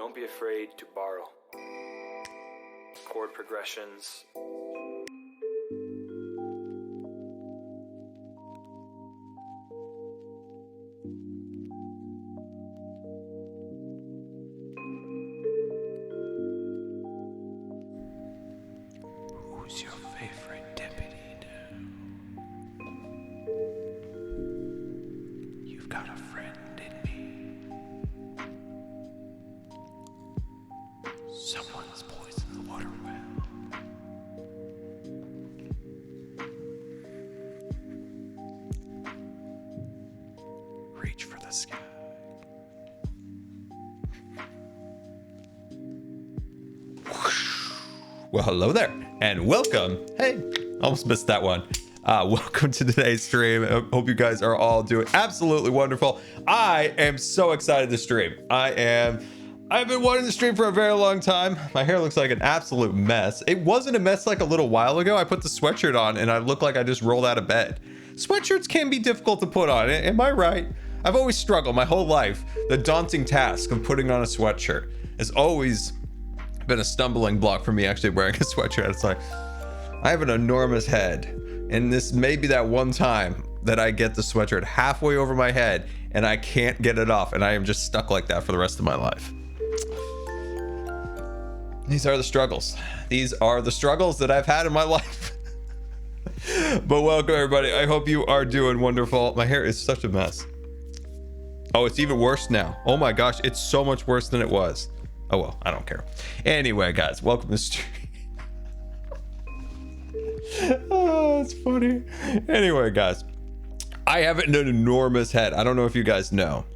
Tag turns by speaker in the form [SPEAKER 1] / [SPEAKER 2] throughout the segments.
[SPEAKER 1] Don't be afraid to borrow. Chord progressions. Who's your favorite deputy now? You've got a friend in me. Someone's poisoned the water well. Reach for the sky.
[SPEAKER 2] Well, hello there, and welcome. Hey, almost missed that one. Welcome to today's stream. I hope you guys are all doing absolutely wonderful. I am so excited to stream. I've been wanting to stream for a very long time. My hair looks like an absolute mess. It wasn't a mess like a little while ago. I put the sweatshirt on and I look like I just rolled out of bed. Sweatshirts can be difficult to put on. Am I right? I've always struggled my whole life. The daunting task of putting on a sweatshirt has always been a stumbling block for me actually wearing a sweatshirt. It's like, I have an enormous head, and this may be that one time that I get the sweatshirt halfway over my head and I can't get it off, and I am just stuck like that for the rest of my life. These are the struggles. These are the struggles that I've had in my life. But welcome everybody. I hope you are doing wonderful. My hair is such a mess. Oh, it's even worse now. Oh my gosh, it's so much worse than it was. Oh well, I don't care. Anyway, guys, welcome to the stream. Oh, it's funny. Anyway, guys, I have an enormous head. I don't know if you guys know.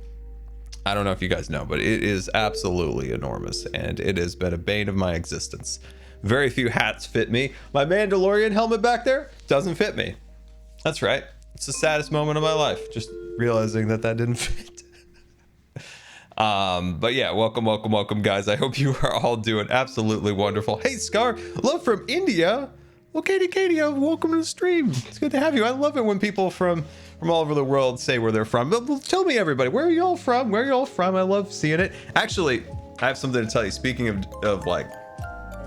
[SPEAKER 2] But it is absolutely enormous, and it has been a bane of my existence. Very few hats fit me. My Mandalorian helmet back there doesn't fit me. That's right. It's the saddest moment of my life, just realizing that didn't fit. But yeah, welcome guys. I hope you are all doing absolutely wonderful. Hey Scar, love from India. Well, Katie, welcome to the stream. It's good to have you. I love it when people from all over the world say where they're from. But tell me, everybody, where are you all from? I love seeing it. Actually, I have something to tell you. Speaking of like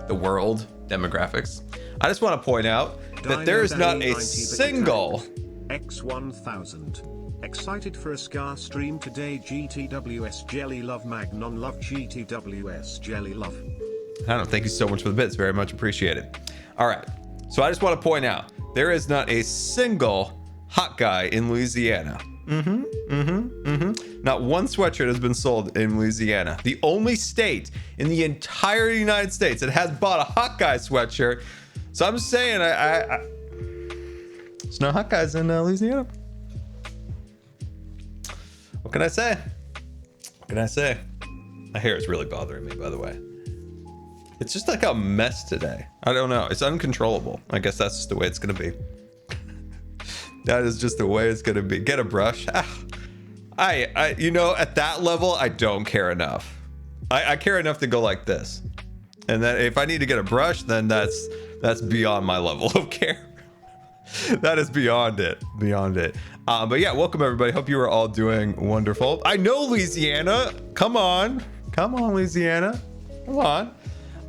[SPEAKER 2] the world demographics, I just want to point out that there is not a single
[SPEAKER 3] X1000. Excited for a Scar stream today. GTWS Jelly Love Magnon Love GTWS Jelly Love.
[SPEAKER 2] I don't. Thank you so much for the bits. Very much appreciated. All right. So I just want to point out there is not a single hot guy in Louisiana. Not one sweatshirt has been sold in Louisiana. The only state in the entire United States that has bought a hot guy sweatshirt. So I'm just saying, there's no hot guys in Louisiana. What can I say? My hair is really bothering me, by the way. It's just like a mess today. I don't know. It's uncontrollable. I guess that's just the way it's going to be. That is just the way it's going to be. Get a brush. You know, at that level, I don't care enough. I care enough to go like this. And then if I need to get a brush, then that's beyond my level of care. That is beyond it. But yeah, welcome everybody. Hope you are all doing wonderful. I know Louisiana. Come on, Louisiana. Come on.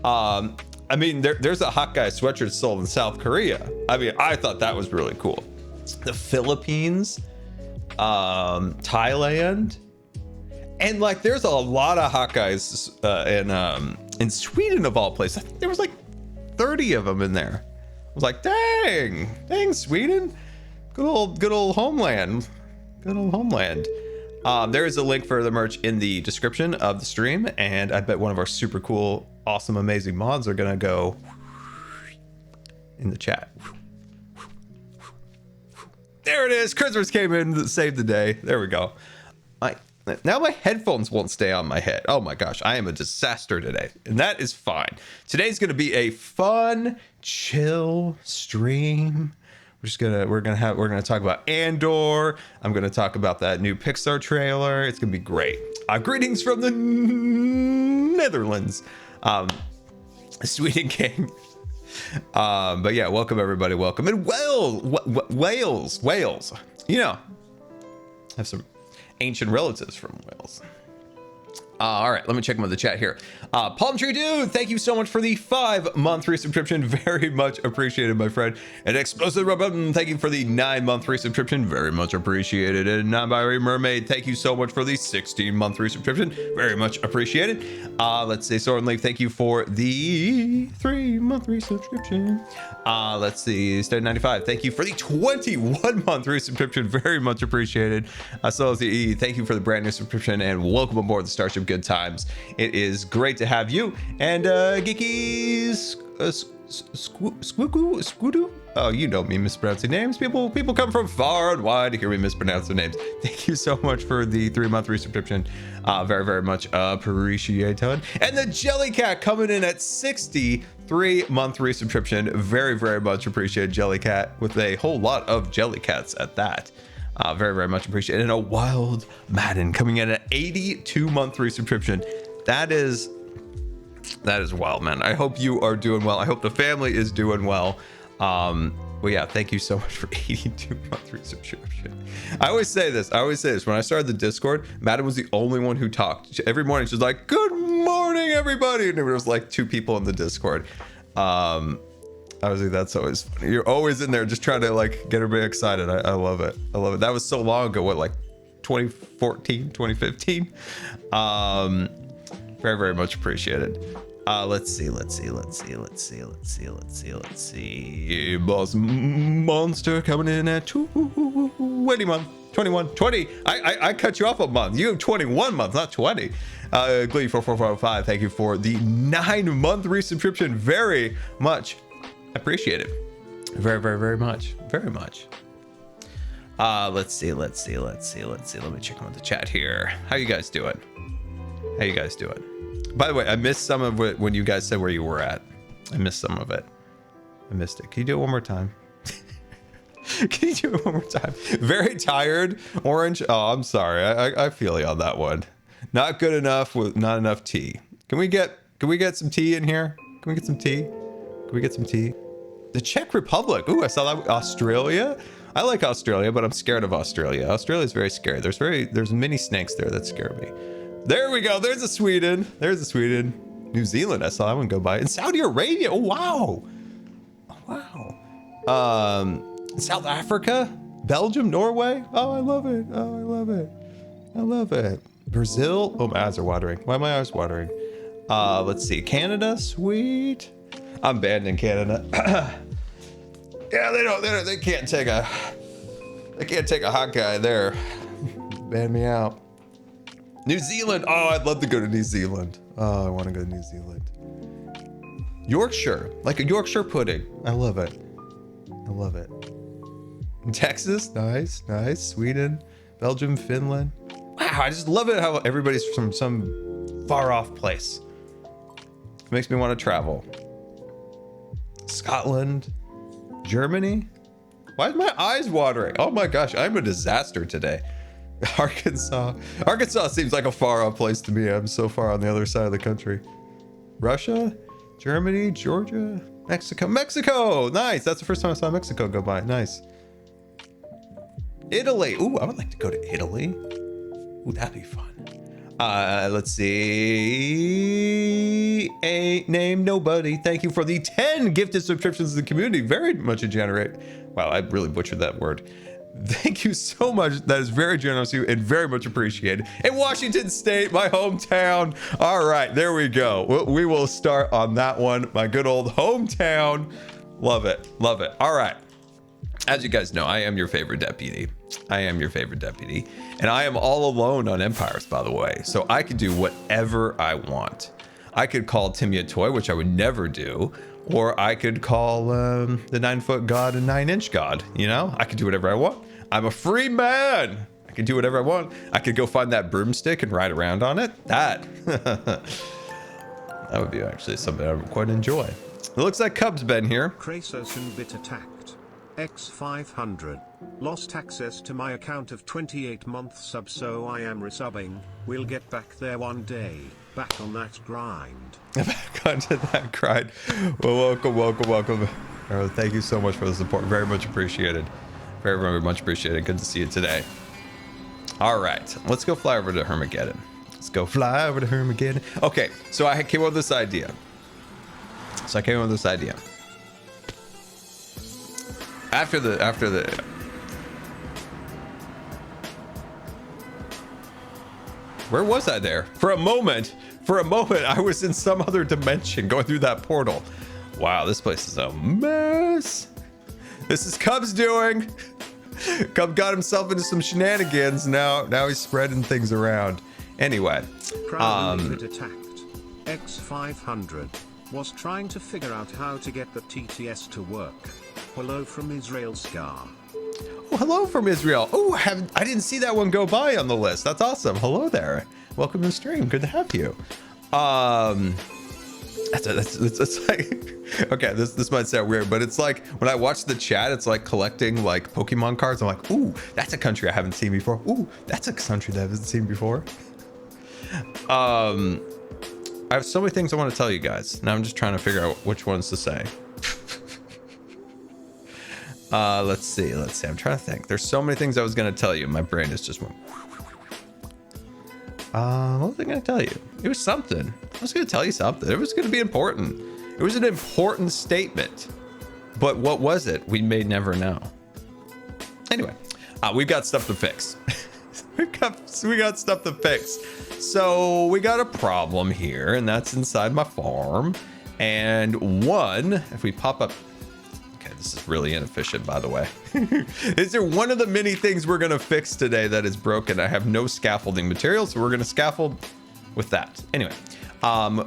[SPEAKER 2] I mean, there's a hot guy sweatshirt sold in South Korea. I mean, I thought that was really cool. The Philippines, Thailand, and like there's a lot of hot guys in Sweden of all places. I think there was like 30 of them in there. I was like, dang, Sweden, good old homeland. There is a link for the merch in the description of the stream, and I bet one of our super cool, awesome, amazing mods are gonna go in the chat. There it is. Christmas came in, saved the day. There we go. Now my headphones won't stay on my head. Oh my gosh, I am a disaster today, and that is fine. Today's gonna be a fun, chill stream. We're gonna talk about Andor. I'm gonna talk about that new Pixar trailer. It's gonna be great. Greetings from the Netherlands, Sweden King. But yeah, welcome everybody. Welcome. And Wales. You know, I have some ancient relatives from Wales. All right, let me check with the chat here. Palm Tree Dude, thank you so much for the 5-month resubscription. Very much appreciated, my friend. And Explosive Button, thank you for the 9-month resubscription. Very much appreciated. And Non-Binary Mermaid, thank you so much for the 16-month resubscription. Very much appreciated. Let's see, Soren Leaf, thank you for the 3-month resubscription. Let's see, Stead95, thank you for the 21-month resubscription. Very much apprecited. So as the E, thank you for the brand new subscription and welcome aboard the Starship Good Times. It is great to have you. And Geekies Squoodu. Oh, you know me mispronouncing names. People come from far and wide to hear me mispronounce their names. Thank you so much for the 3-month resubscription. Very, very much appreciated. And the Jellycat coming in at 63-month resubscription. Very, very much appreciated, Jellycat, with a whole lot of Jellycats at that. Very, very much appreciated. And a Wild Madden coming in at 82-month resubscription. That is wild, man. I hope you are doing well. I hope the family is doing well. Well, yeah, thank you so much for 82-month resubscription. I always say this. When I started the Discord, Madden was the only one who talked. Every morning she's like, "Good morning, everybody," and there was like 2 people in the Discord. I was like, that's always funny. You're always in there just trying to like get everybody excited. I love it. I love it. That was so long ago. What, like 2014, 2015? Very, very much appreciated. Let's see. Boss Monster coming in at 20 month. 21, 20. I cut you off a month. You have 21 months, not 20. Glee 44405, thank you for the 9-month resubscription. Very much appreciate it. Very, very, very much. Very much. Let's see. Let me check on the chat here. How you guys doing? By the way, I missed some of it when you guys said where you were at. I missed some of it. I missed it. Can you do it one more time? Can you do it one more time? Very tired, Orange. Oh, I'm sorry. I feel you on that one. Not good enough with not enough tea. Can we get some tea in here? Can we get some tea? The Czech Republic. Ooh, I saw that. Australia. I like Australia, but I'm scared of Australia. Australia's very scary. There's many snakes there that scare me. There we go. There's a Sweden. New Zealand. I saw that one go by. And Saudi Arabia. Oh, wow. South Africa, Belgium, Norway. Oh, I love it. Brazil. Oh, my eyes are watering. Why are my eyes watering? Let's see. Canada. Sweet. I'm banned in Canada. Yeah, they can't take a hot guy there. Ban me out. New Zealand. Oh, I'd love to go to New Zealand. Oh, I want to go to New Zealand. Yorkshire, like a Yorkshire pudding. I love it. Texas, nice. Sweden, Belgium, Finland. Wow, I just love it how everybody's from some far off place. It makes me want to travel. Scotland, Germany. Why is my eyes watering? Oh my gosh, I'm a disaster today. Arkansas seems like a far off place to me. I'm so far on the other side of the country. Russia, Germany, Georgia, Mexico. Nice. That's the first time I saw Mexico go by. Nice. Italy. Ooh, I would like to go to Italy. Ooh, that'd be fun. Let's see. Ain't named nobody. Thank you for the 10 gifted subscriptions to the community. Very much a generate. Wow, I really butchered that word. Thank you so much. That is very generous of you and very much appreciated. In Washington State, my hometown. All right, there we go. We will start on that one. My good old hometown. Love it. All right. As you guys know, I am your favorite deputy. And I am all alone on Empires, by the way. So I could do whatever I want. I could call Timmy a toy, which I would never do. Or I could call the 9-foot god and 9-inch god. You know, I could do whatever I want. I'm a free man. I can do whatever I want. I could go find that broomstick and ride around on it. That would be actually something I would quite enjoy. It looks like Cub's been here.
[SPEAKER 3] Krasos and Bit attacked. X500. Lost access to my account of 28-month sub, so I am resubbing. We'll get back there one day. Back on that grind.
[SPEAKER 2] Back onto that grind. Well, welcome. Thank you so much for the support. Very much appreciated. Very much appreciated. Good to see you today. All right, let's go fly over to Hermigeddon. Let's go fly over to Hermic. Okay, so I came up with this idea. After the where was I there? For a moment, I was in some other dimension going through that portal. Wow, this place is a mess. This is Cub's doing. Cub got himself into some shenanigans. Now he's spreading things around. Anyway,
[SPEAKER 3] Proudly attacked. X500 was trying to figure out how to get the TTS to work. Hello from Israel Scar.
[SPEAKER 2] Oh, hello from Israel. Oh, I didn't see that one go by on the list. That's awesome. Hello there. Welcome to the stream. Good to have you. It's like, okay, this might sound weird, but it's like when I watch the chat, it's like collecting like Pokemon cards. I'm like, ooh, that's a country I haven't seen before. Ooh, that's a country that I haven't seen before. I have so many things I want to tell you guys. Now I'm just trying to figure out which ones to say. Let's see. I'm trying to think. There's so many things I was going to tell you. My brain is just went. What was I going to tell you? It was something. I was going to tell you something. It was going to be important. It was an important statement. But what was it? We may never know. Anyway, we've got stuff to fix. we got stuff to fix. So we got a problem here, and that's inside my farm. And one, if we pop up. This is really inefficient, by the way. Is there one of the many things we're going to fix today that is broken? I have no scaffolding material, so we're going to scaffold with that. Anyway,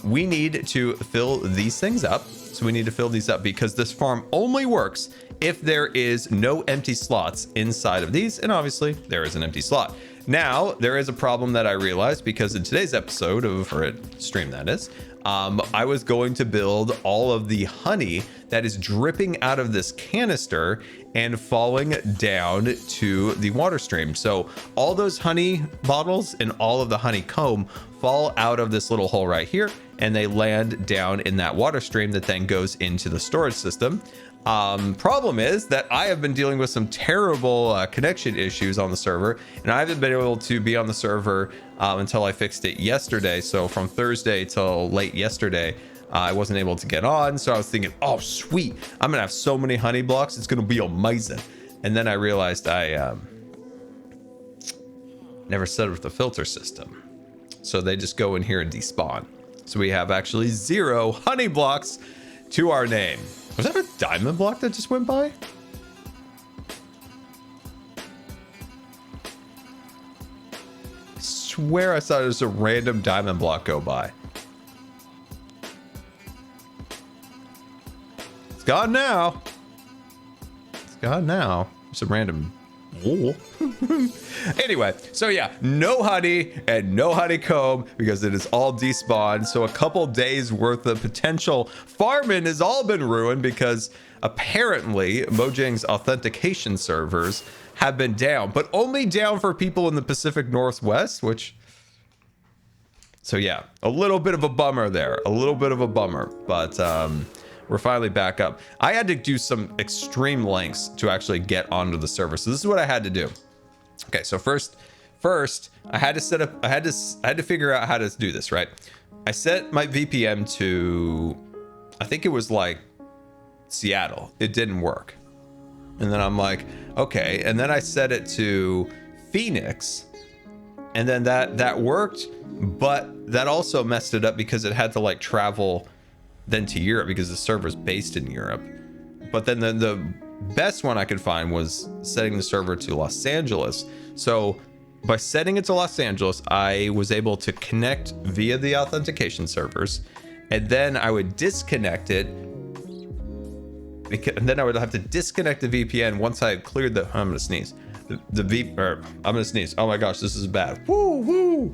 [SPEAKER 2] we need to fill these things up. So we need to fill these up because this farm only works if there is no empty slots inside of these. And obviously, there is an empty slot. Now, there is a problem that I realized because in today's episode or stream that is, I was going to build all of the honey that is dripping out of this canister and falling down to the water stream. So all those honey bottles and all of the honeycomb fall out of this little hole right here, and they land down in that water stream that then goes into the storage system. Problem is that I have been dealing with some terrible connection issues on the server, and I haven't been able to be on the server until I fixed it yesterday. So from Thursday till late yesterday, I wasn't able to get on. So I was thinking, oh sweet, I'm gonna have so many honey blocks, it's gonna be amazing. And then I realized I never set up the filter system, so they just go in here and despawn. So we have actually 0 honey blocks to our name. Was that a diamond block that just went by? I swear I saw just a random diamond block go by. It's gone now. It's gone now. Some random wool. Anyway, so yeah, no honey and no honeycomb because it is all despawned. So a couple days worth of potential farming has all been ruined because apparently Mojang's authentication servers have been down, but only down for people in the Pacific Northwest, which, so yeah, a little bit of a bummer there, but we're finally back up. I had to do some extreme lengths to actually get onto the server. So this is what I had to do. Okay, so first I had to set up, I had to figure out how to do this, right? I set my VPN to, I think it was like Seattle. It didn't work. And then I'm like, okay. And then I set it to Phoenix, and then that worked, but that also messed it up because it had to like travel then to Europe because the server's based in Europe. But then the best one I could find was setting the server to Los Angeles. So by setting it to Los Angeles, I was able to connect via the authentication servers, and then I would disconnect it. And then I would have to disconnect the VPN once I had cleared the. I'm gonna sneeze. I'm gonna sneeze. Oh my gosh, this is bad. Woo woo.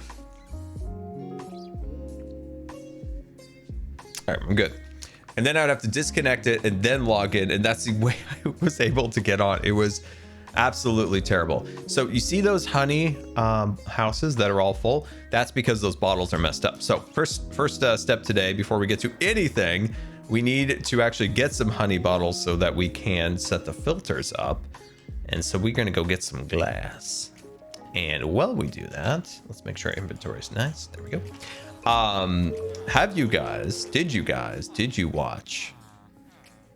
[SPEAKER 2] All right, I'm good. And then I would have to disconnect it and then log in, and that's the way I was able to get on. It was absolutely terrible. So you see those honey houses that are all full? That's because those bottles are messed up. So first step today, before we get to anything, we need to actually get some honey bottles so that we can set the filters up. And so we're gonna go get some glass. And while we do that, let's make sure our inventory is nice. There we go.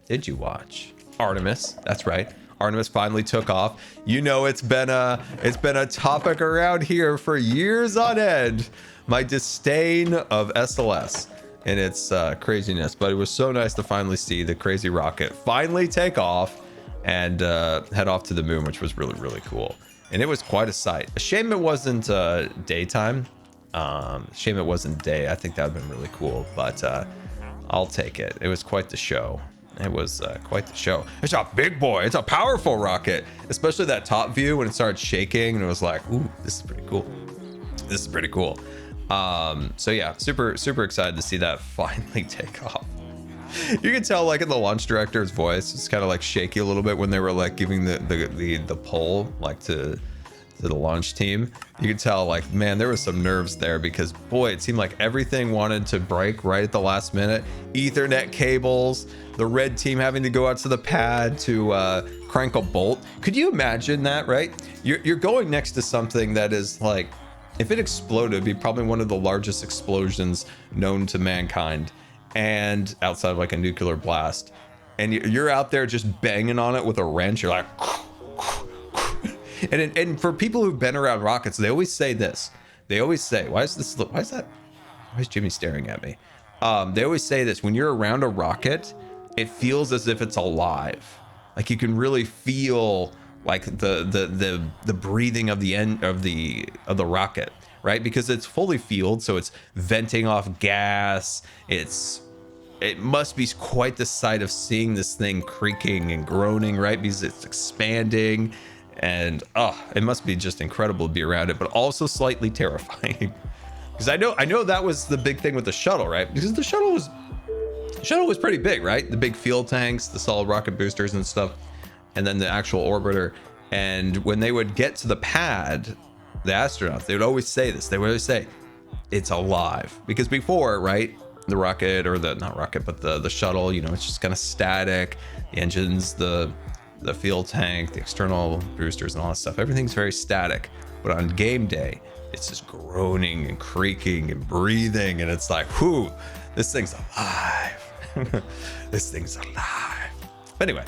[SPEAKER 2] Did you watch Artemis? That's right. Artemis finally took off. You know, it's been a topic around here for years on end. My disdain of SLS and its craziness, but it was so nice to finally see the crazy rocket finally take off and head off to the moon, which was really, really cool. And it was quite a sight. A shame it wasn't daytime. Shame it wasn't day. I think that would have been really cool, but I'll take it. It was quite the show. It was quite the show. It's a big boy. It's a powerful rocket, especially that top view when it started shaking and it was like, ooh, this is pretty cool. This is pretty cool. So yeah, super excited to see that finally take off. You can tell like in the launch director's voice, it's kind of like shaky a little bit when they were like giving the poll like to the launch team. You could tell like, man, there was some nerves there because boy, it seemed like everything wanted to break right at the last minute. Ethernet cables, the red team having to go out to the pad to crank a bolt. Could you imagine that, right? You're going next to something that is like, if it exploded, it'd be probably one of the largest explosions known to mankind, and outside of like a nuclear blast, and you're out there just banging on it with a wrench. You're like, and for people who've been around rockets, they always say this. They always say, why is Jimmy staring at me? They always say this: when you're around a rocket, it feels as if it's alive. Like you can really feel like the breathing of the end of the rocket, right? Because it's fully fueled, so it's venting off gas. It must be quite the sight of seeing this thing creaking and groaning, right? Because it's expanding, and it must be just incredible to be around it, but also slightly terrifying. Because I know that was the big thing with the shuttle, right? Because the shuttle was pretty big, right? The big fuel tanks, the solid rocket boosters and stuff, and then the actual orbiter. And when they would get to the pad, the astronauts, they would always say this. They would always say, it's alive. Because before, right, the rocket, or not rocket, but the shuttle, you know, it's just kind of static. The engines, the fuel tank, the external boosters and all that stuff, everything's very static. But on game day, it's just groaning and creaking and breathing, and it's like, whoo, this thing's alive. This thing's alive. Anyway,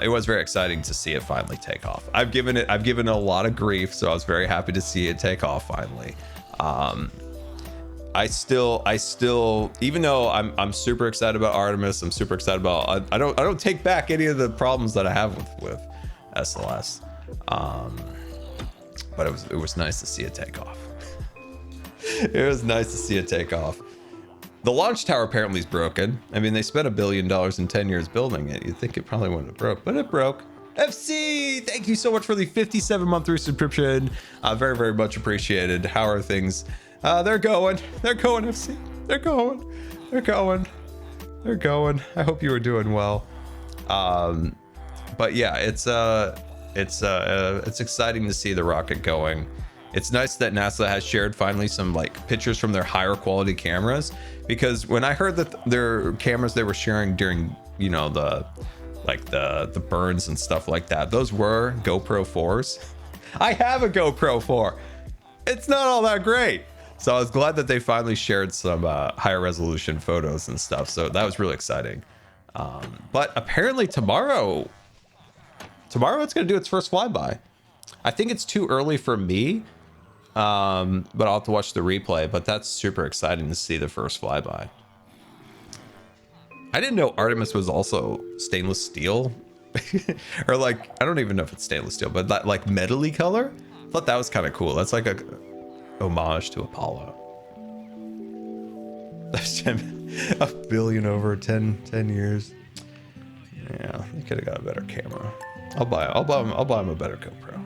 [SPEAKER 2] it was very exciting to see it finally take off. I've given it a lot of grief, so I was very happy to see it take off finally. I still, even though I'm super excited about Artemis, I'm super excited about, I don't take back any of the problems that I have with SLS. But it was nice to see it take off. It was nice to see it take off. The launch tower apparently is broken. I mean, they spent $1 billion in 10 years building it. You'd think it probably wouldn't have broke, but it broke. FC, thank you so much for the 57-month resubscription. Very, very much appreciated. How are things? They're going, FC. They're going. I hope you are doing well. But yeah, it's exciting to see the rocket going. It's nice that NASA has shared finally some like pictures from their higher quality cameras, because when I heard that their cameras they were sharing during, you know, the burns and stuff like that, those were GoPro 4s. I have a GoPro 4. It's not all that great. So I was glad that they finally shared some higher resolution photos and stuff. So that was really exciting. But apparently tomorrow it's going to do its first flyby. I think it's too early for me, but I'll have to watch the replay. But that's super exciting to see the first flyby. I didn't know Artemis was also stainless steel. Or like, I don't even know if it's stainless steel, but that like metally color. I thought that was kind of cool. That's like a homage to Apollo. That's $1 billion over 10 years. Yeah, they could have got a better camera. I'll buy him a better GoPro.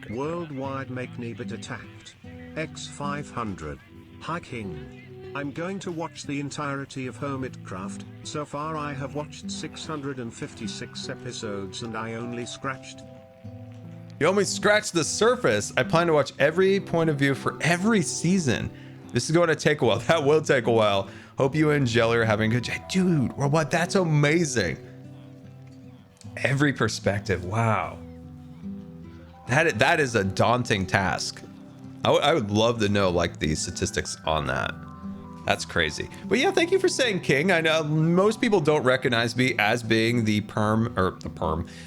[SPEAKER 3] Worldwide make Nebit attacked. X500. Hi King. I'm going to watch the entirety of HERMITCRAFT. So far I have watched 656 episodes and I only scratched.
[SPEAKER 2] You only scratched the surface. I plan to watch every point of view for every season. This is going to take a while. That will take a while. Hope you and Jelly are having a good day. Dude, what? That's amazing. Every perspective. Wow. That is a daunting task. I would love to know like the statistics on that. That's crazy. But yeah, thank you for saying King. I know most people don't recognize me as being the Prime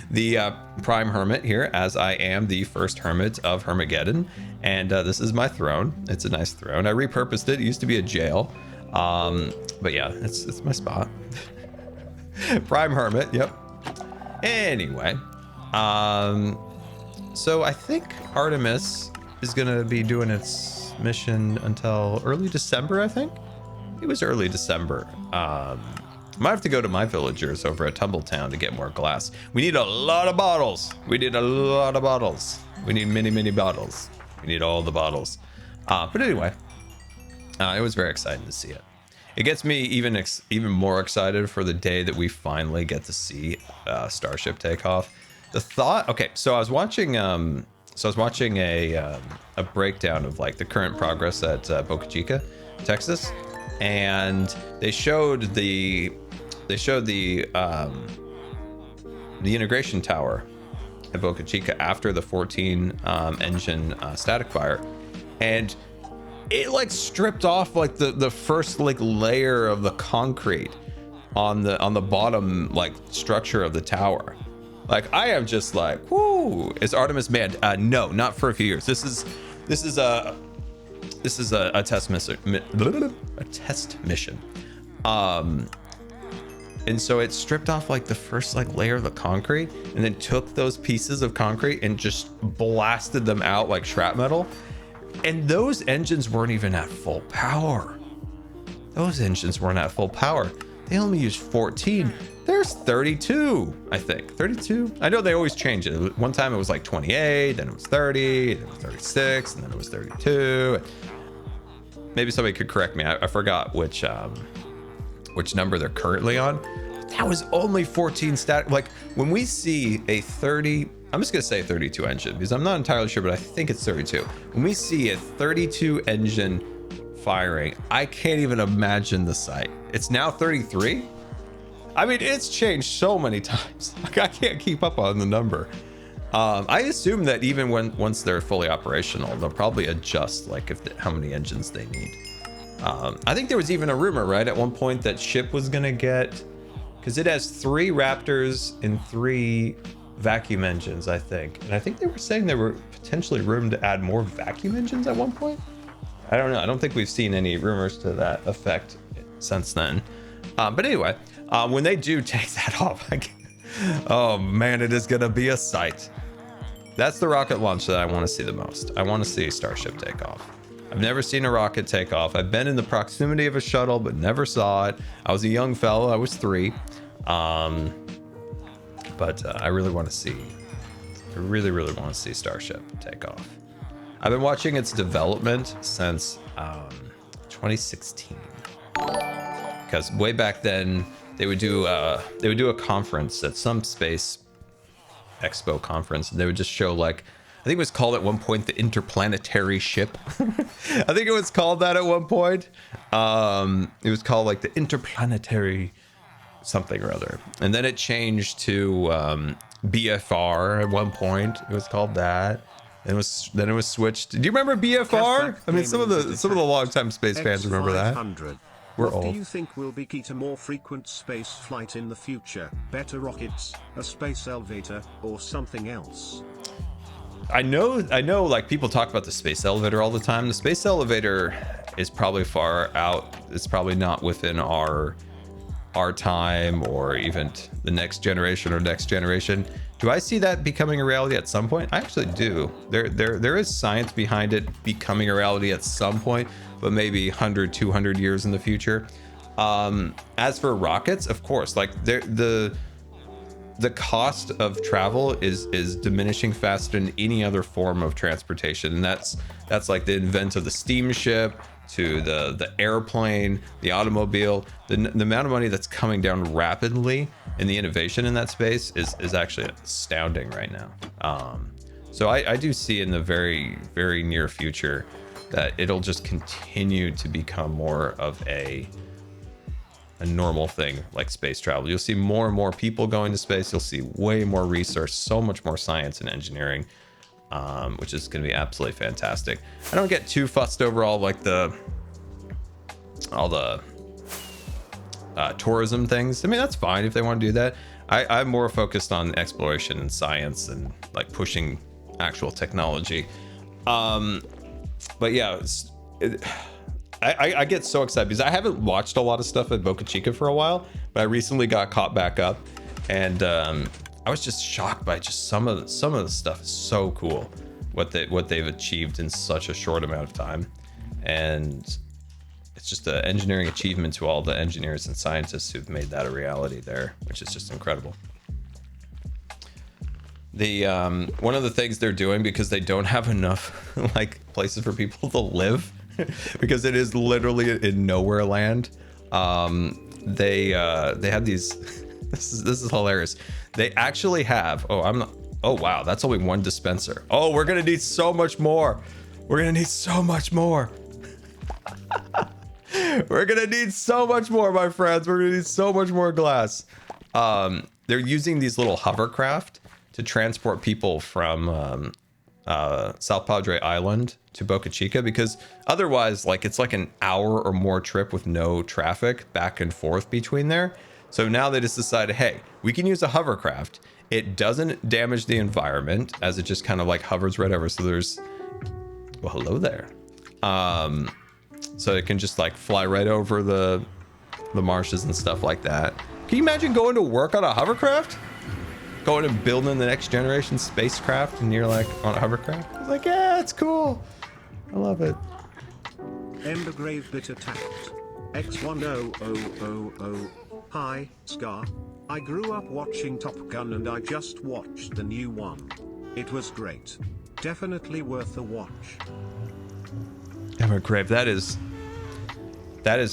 [SPEAKER 2] Hermit here, as I am the first Hermit of Hermageddon. And this is my throne. It's a nice throne. I repurposed it. It used to be a jail. But yeah, it's my spot. Prime Hermit, yep. Anyway, so I think Artemis is gonna be doing its mission until early December, I think. It was early December. Might have to go to my villagers over at Tumbletown to get more glass. We need a lot of bottles. We need a lot of bottles. We need many bottles. We need all the bottles. But anyway, it was very exciting to see it. It gets me even more excited for the day that we finally get to see Starship take off. The thought, okay, so I was watching a breakdown of like the current progress at Boca Chica, Texas, and they showed the integration tower at Boca Chica after the 14 engine static fire, and it like stripped off like the first like layer of the concrete on the bottom like structure of the tower. Like I am just like, whoo! Is Artemis banned? No, not for a few years. This is a test mission. And so it stripped off like the first like layer of the concrete, and then took those pieces of concrete and just blasted them out like shrapnel. And those engines weren't even at full power. Those engines weren't at full power. They only used 14. There's 32, I think. 32? I know they always change it. One time it was like 28, then it was 30, then it was 36, and then it was 32. Maybe somebody could correct me. I forgot which number they're currently on. That was only 14 static. Like when we see a 30, I'm just gonna say 32 engine because I'm not entirely sure, but I think it's 32. When we see a 32 engine firing, I can't even imagine the sight. It's now 33. I mean, it's changed so many times. Like I can't keep up on the number. I assume that even once they're fully operational, they'll probably adjust like how many engines they need. I think there was even a rumor, right, at one point that ship was gonna get, because it has 3 Raptors and 3 vacuum engines, I think. And I think they were saying there were potentially room to add more vacuum engines at one point. I don't know. I don't think we've seen any rumors to that effect since then. But anyway, when they do take that off, oh man, it is gonna be a sight. That's the rocket launch that I want to see the most. I want to see Starship take off. I've never seen a rocket take off. I've been in the proximity of a shuttle, but never saw it. I was a young fellow. I was 3. But I really want to see. I really want to see Starship take off. I've been watching its development since 2016. Because way back then, they would do a conference at some space expo conference, and they would just show like, I think it was called at one point the interplanetary ship. I think it was called that at one point. It was called like the interplanetary something or other, and then it changed to BFR at one point. It was called that. Then it was switched. Do you remember BFR? I mean, some of the longtime space fans remember that. We're
[SPEAKER 3] what
[SPEAKER 2] old.
[SPEAKER 3] do you think will be key to more frequent space flight in the future? Better rockets, a space elevator, or something else?
[SPEAKER 2] I know like people talk about the space elevator all the time. The space elevator is probably far out. It's probably not within our time or even the next generation. Do I see that becoming a reality at some point? I actually do. There is science behind it becoming a reality at some point, but maybe 100, 200 years in the future. As for rockets, of course, like the cost of travel is diminishing faster than any other form of transportation, and that's like the invent of the steamship to the airplane, the automobile. The amount of money that's coming down rapidly and the innovation in that space is actually astounding right now. So I do see in the very, very near future that it'll just continue to become more of a normal thing, like space travel. You'll see more and more people going to space. You'll see way more research, so much more science and engineering. which is going to be absolutely fantastic. I don't get too fussed over all the tourism things. I mean, that's fine if they want to do that. I'm more focused on exploration and science and like pushing actual technology. But yeah, I get so excited because I haven't watched a lot of stuff at Boca Chica for a while, but I recently got caught back up, and I was just shocked by just some of the stuff is so cool, what they've achieved in such a short amount of time, and it's just an engineering achievement to all the engineers and scientists who've made that a reality there, which is just incredible. The one of the things they're doing, because they don't have enough like places for people to live, because it is literally in nowhere land. They have these. This is hilarious. They actually have. Oh wow, that's only one dispenser. Oh, we're gonna need so much more. We're gonna need so much more. We're gonna need so much more, my friends. We're gonna need so much more glass. They're using these little hovercraft to transport people from South Padre Island to Boca Chica, because otherwise, like, it's like an hour or more trip with no traffic back and forth between there. So now they just decided, hey, we can use a hovercraft. It doesn't damage the environment, as it just kind of like hovers right over. So there's, well, hello there. So it can just like fly right over the marshes and stuff like that. Can you imagine going to work on a hovercraft? Going and building the next generation spacecraft, and you're like on a hovercraft? It's like, yeah, it's cool. I love it.
[SPEAKER 3] Embergrave bit attacked. X1000. Hi, Scar. I grew up watching Top Gun and I just watched the new one. It was great. Definitely worth a watch.
[SPEAKER 2] Embergrave, that is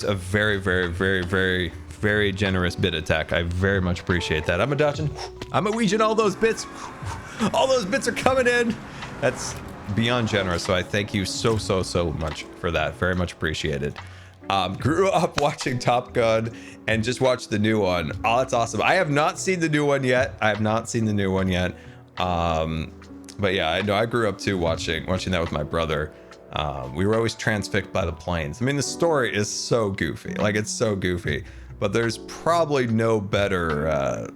[SPEAKER 2] a very, very, very, very, very generous bit attack. I very much appreciate that. I'm a dodging. I'm a weeging all those bits. All those bits are coming in. That's beyond generous. So I thank you so much for that. Very much appreciated. Grew up watching Top Gun and just watched the new one. Oh, that's awesome. I have not seen the new one yet. But yeah, I know I grew up too watching that with my brother. We were always transfixed by the planes. I mean, the story is so goofy. Like, it's so goofy. But there's probably no better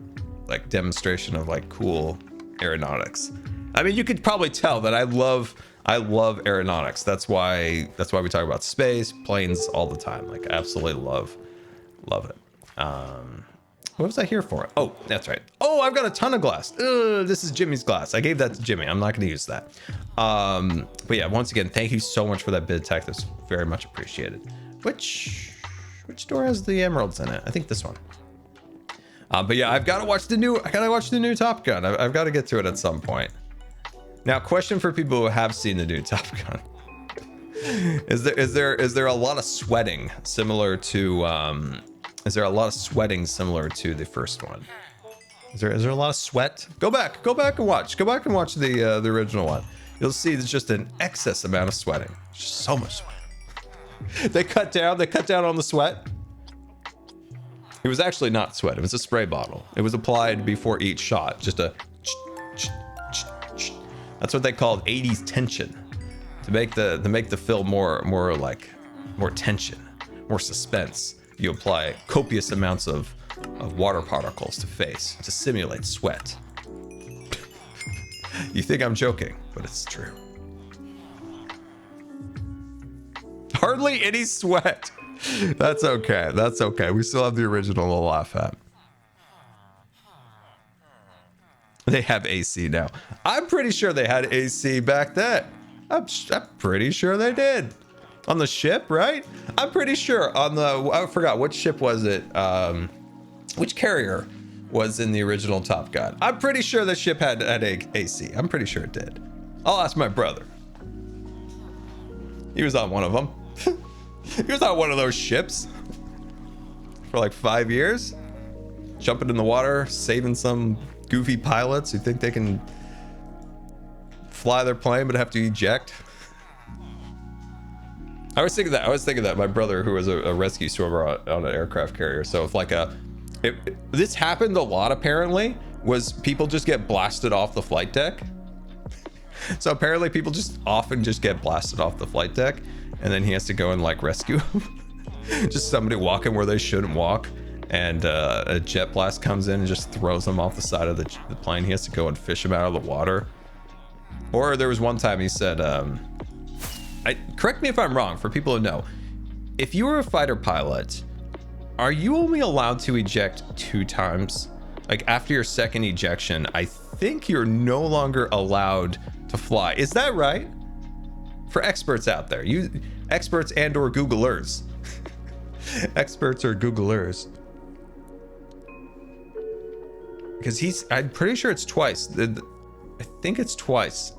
[SPEAKER 2] like demonstration of like cool aeronautics. I mean, you could probably tell that I love aeronautics. That's why we talk about space, planes all the time. Like, I absolutely love it. What was I here for? Oh, that's right. Oh, I've got a ton of glass. This is Jimmy's glass. I gave that to Jimmy. I'm not going to use that. But yeah, once again, thank you so much for that bid attack. That's very much appreciated. Which door has the emeralds in it? I think this one. But yeah, I gotta watch the new Top Gun. I've got to get to it at some point. Now, question for people who have seen the new Top Gun: is there a lot of sweating similar to the first one? Is there a lot of sweat? Go back and watch the original one. You'll see there's just an excess amount of sweating. Just so much sweat. They cut down on the sweat. It was actually not sweat. It was a spray bottle. It was applied before each shot. Just a. That's what they called 80s tension, to make the film more tension, more suspense. You apply copious amounts of water particles to face to simulate sweat. You think I'm joking, but it's true. Hardly any sweat. That's okay. We still have the original to laugh at. They have AC now. I'm pretty sure they had AC back then. I'm pretty sure they did. On the ship, right? I'm pretty sure on the... I forgot, which ship was it? Which carrier was in the original Top Gun? I'm pretty sure the ship had AC. I'm pretty sure it did. I'll ask my brother. He was on one of them. He was on one of those ships for like 5 years, jumping in the water, saving some goofy pilots who think they can fly their plane but have to eject. I was thinking that my brother, who was a rescue swimmer on an aircraft carrier, so if this happened a lot, apparently, was people just get blasted off the flight deck. So apparently people just often just get blasted off the flight deck, and then he has to go and like rescue them. Just somebody walking where they shouldn't walk, and a jet blast comes in and just throws them off the side of the plane. He has to go and fish them out of the water. Or there was one time he said, correct me if I'm wrong, for people who know, if you were a fighter pilot, are you only allowed to eject 2 times? Like after your second ejection, I think you're no longer allowed to fly. Is that right? For experts out there, you experts and or Googlers. Experts or Googlers. Because I'm pretty sure it's twice. I think it's twice.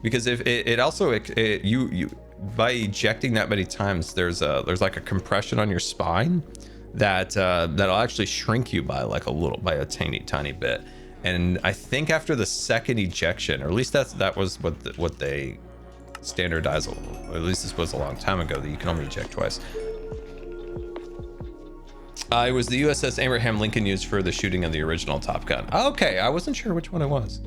[SPEAKER 2] Because if it also you by ejecting that many times, there's like a compression on your spine that'll actually shrink you by by a tiny bit. And I think after the second ejection, or at least that was what they standardized, or at least this was a long time ago, that you can only eject twice. It was the USS Abraham Lincoln used for the shooting of the original Top Gun. Okay, I wasn't sure which one it was.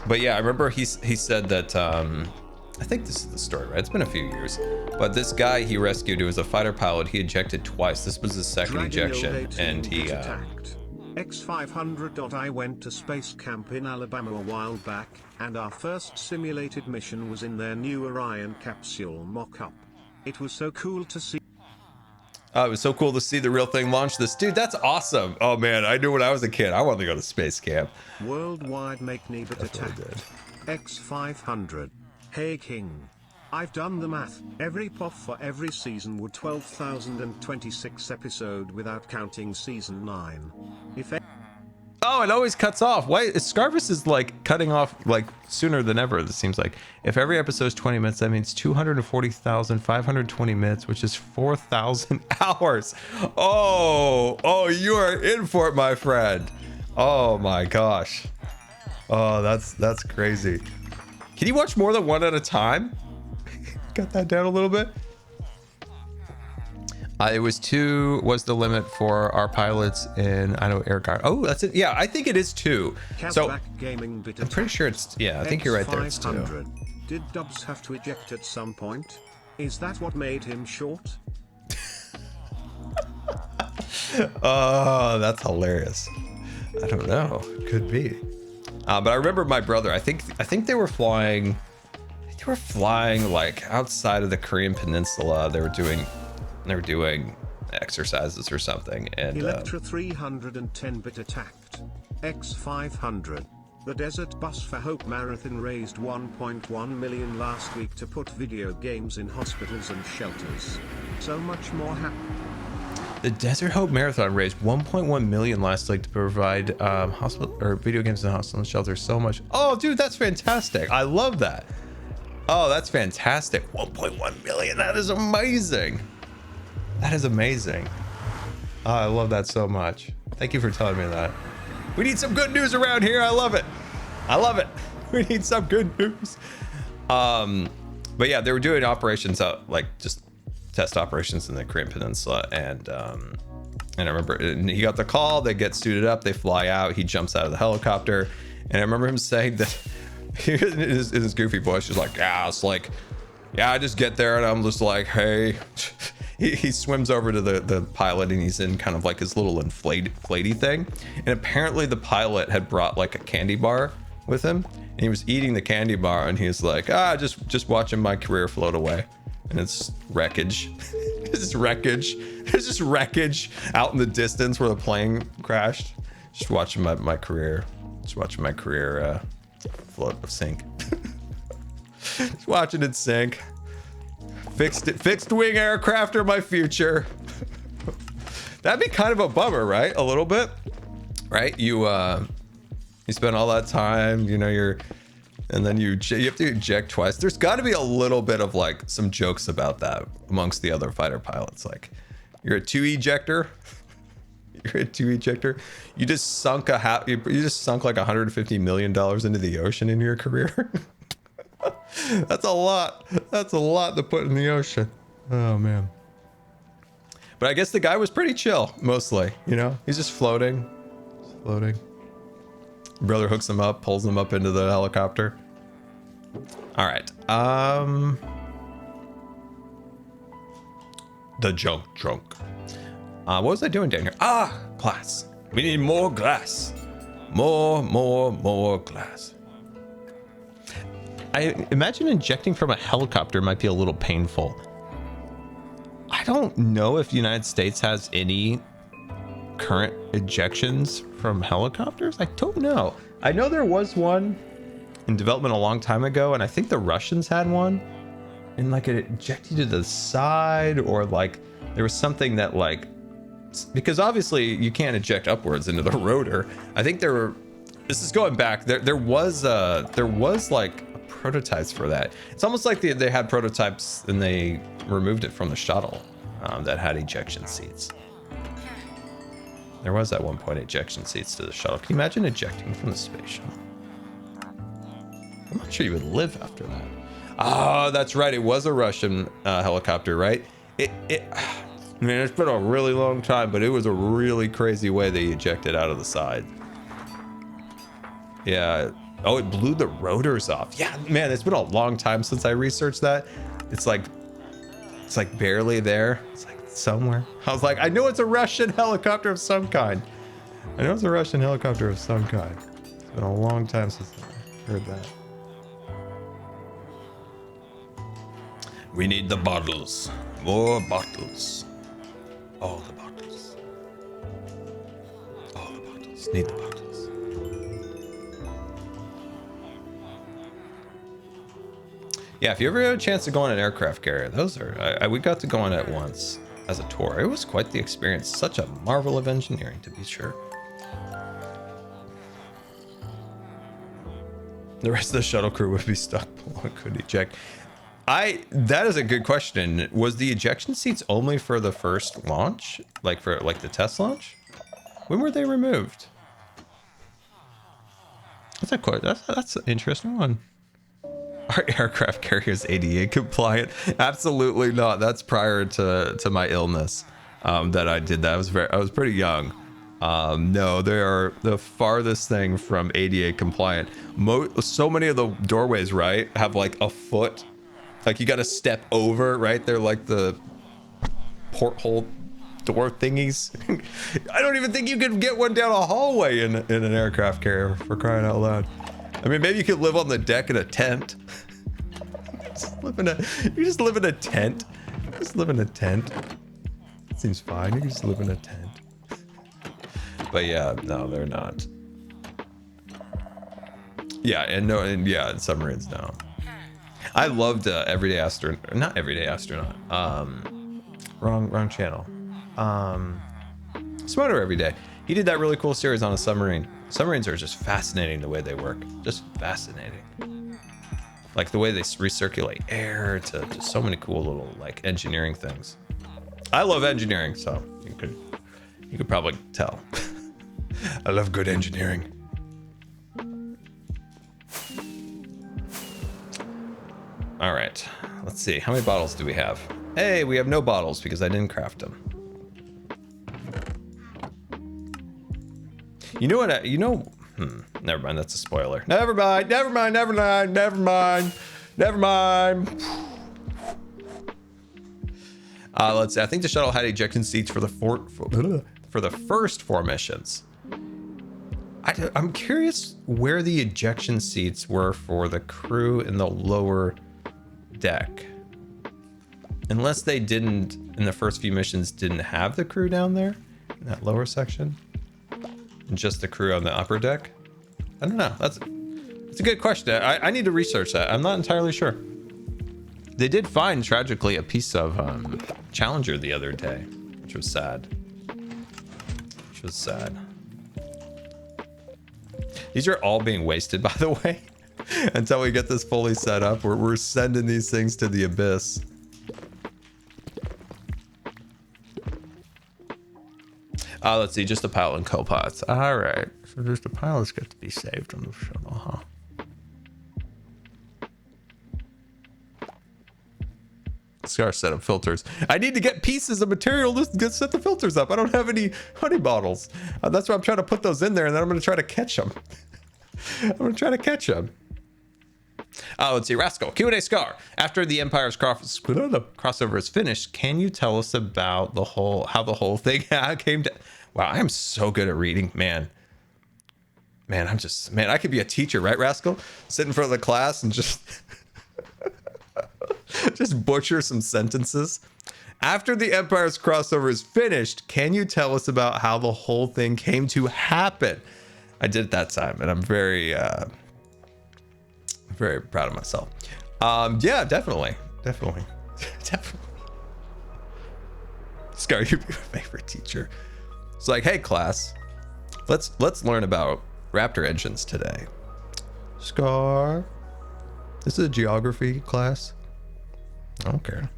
[SPEAKER 2] But yeah, I remember he said that, I think this is the story, right? It's been a few years. But this guy he rescued, who was a fighter pilot, he ejected twice. This was his second ejection, and he...
[SPEAKER 3] X500. I went to space camp in Alabama a while back, and our first simulated mission was in their new Orion capsule mock-up. It was so cool to see.
[SPEAKER 2] It was so cool to see the real thing launch this. Dude, that's awesome. Oh man, I knew when I was a kid, I wanted to go to space camp.
[SPEAKER 3] Worldwide make Nebit attack. X500. Hey King. I've done the math. Every pop for every season would 12,026 episode without counting season 9.
[SPEAKER 2] Oh, it always cuts off. Why? Scarvis is like cutting off like sooner than ever. It seems like if every episode is 20 minutes, that means 240,520 minutes, which is 4,000 hours. Oh, you are in for it, my friend. Oh my gosh. Oh, that's crazy. Can you watch more than one at a time? Cut that down a little bit. It was 2 was the limit for our pilots in Air Guard. Oh, that's it. Yeah, I think it is 2. So I'm pretty sure it's, yeah, I think you're right there. It's 2.
[SPEAKER 3] Did Dubs have to eject at some point? Is that what made him short?
[SPEAKER 2] Oh, that's hilarious. I don't know. Could be. But I remember my brother, I think they were flying. They were flying like outside of the Korean Peninsula. They were doing exercises or something, and
[SPEAKER 3] Electra 310-bit attacked. X500. The Desert Bus for Hope Marathon raised 1.1 million last week to put video games in hospitals and shelters. So much more happened.
[SPEAKER 2] The Desert Hope Marathon raised 1.1 million last week to provide hospital or video games in hospitals and shelters. So much. Oh, dude, that's fantastic. I love that. Oh, that's fantastic. 1.1 million. That is amazing. That is amazing. Oh, I love that so much. Thank you for telling me that. We need some good news around here. I love it. I love it. We need some good news. But yeah, they were doing operations out, like just test operations in the Korean Peninsula, and I remember he got the call. They get suited up. They fly out. He jumps out of the helicopter, and I remember him saying that in his goofy voice, he's like, "Yeah, it's like, yeah, I just get there, and I'm just like, hey." He swims over to the pilot, and he's in kind of like his little inflatey thing. And apparently the pilot had brought like a candy bar with him, and he was eating the candy bar, and he's like, just watching my career float away. And it's wreckage. It's just wreckage. There's just wreckage out in the distance where the plane crashed. Just watching my career. Just watching my career float, sink. Just watching it sink. Fixed wing aircraft are my future. That'd be kind of a bummer, right? A little bit, right? You spend all that time, you know, and then you have to eject twice. There's got to be a little bit of like some jokes about that amongst the other fighter pilots. Like, you're a 2 ejector. You're a 2 ejector. You just sunk like $150 million into the ocean in your career. That's a lot. That's a lot to put in the ocean. Oh man. But I guess the guy was pretty chill, mostly, you know? He's just floating. Just floating. Brother hooks him up, pulls him up into the helicopter. All right. The junk trunk. What was I doing down here? Ah, glass. We need more glass. More glass. I imagine injecting from a helicopter might be a little painful. I don't know if the United States has any current ejections from helicopters. I don't know. I know there was one in development a long time ago, and I think the Russians had one. And like it ejected you to the side, or like there was something that like, because obviously you can't eject upwards into the rotor. I think there were, this is going back, there was like prototypes for that. It's almost like they had prototypes and they removed it from the shuttle that had ejection seats. There was at one point ejection seats to the shuttle. Can you imagine ejecting from the space shuttle? I'm not sure you would live after that. Oh, that's right. It was a Russian helicopter, right? I mean, it's been a really long time, but it was a really crazy way they ejected out of the side. Yeah. Oh, it blew the rotors off. Yeah, man, it's been a long time since I researched that. It's like barely there. It's like somewhere. I was like, I know it's a Russian helicopter of some kind. I know it's a Russian helicopter of some kind. It's been a long time since I heard that. We need the bottles. More bottles. All the bottles. All the bottles. Need the bottles. Yeah, if you ever had a chance to go on an aircraft carrier, those are... we got to go on it once as a tour. It was quite the experience. Such a marvel of engineering, to be sure. The rest of the shuttle crew would be stuck below and could eject. That is a good question. Was the ejection seats only for the first launch? Like for the test launch? When were they removed? That's an interesting one. Are aircraft carriers ADA compliant? Absolutely not. That's prior to my illness that I did that. I was pretty young. No, they are the farthest thing from ADA compliant. So many of the doorways, right, have like a foot. Like you got to step over, right? They're like the porthole door thingies. I don't even think you could get one down a hallway in an aircraft carrier, for crying out loud. I mean, maybe you could live on the deck in a tent. You just live in a tent. Just live in a tent. Seems fine. You just live in a tent. But yeah, no, they're not. Yeah, in submarines, no. I loved Everyday Astronaut. Not Everyday Astronaut. Wrong channel. Smarter Everyday. He did that really cool series on a submarine. Submarines are just fascinating the way they work. Just fascinating. Like the way they recirculate air to just so many cool little like engineering things. I love engineering, so you could probably tell. I love good engineering. All right, let's see. How many bottles do we have? Hey, we have no bottles because I didn't craft them. You know what? Never mind. That's a spoiler. Never mind. Let's see. I think the shuttle had ejection seats for the first 4 missions. I'm curious where the ejection seats were for the crew in the lower deck. Unless they didn't, in the first few missions, didn't have the crew down there in that lower section. And just the crew on the upper deck. I don't know. That's a good question. I need to research that. I'm not entirely sure. They did find, tragically, a piece of Challenger the other day, which was sad. These are all being wasted, by the way, until we get this fully set up. We're sending these things to the abyss. Let's see, just the pilot and co-pilots. All right, so just the pilots get to be saved on the shuttle, huh? GoodTimesWithScar set up filters. I need to get pieces of material to set the filters up. I don't have any honey bottles. That's why I'm trying to put those in there, and then I'm going to try to catch them. I'm going to try to catch them. Let's see, Rascal, Q&A Scar. After the Empire's crossover is finished, can you tell us about how the whole thing came to... Wow, I am so good at reading, man. Man, I could be a teacher, right, Rascal? Sit in front of the class and just just butcher some sentences. After the Empire's crossover is finished, can you tell us about how the whole thing came to happen? I did it that time, and I'm very proud of myself. Yeah, definitely. Scar, you're my favorite teacher. It's like, hey class, let's learn about Raptor engines today. Scar, this is a geography class. I don't care.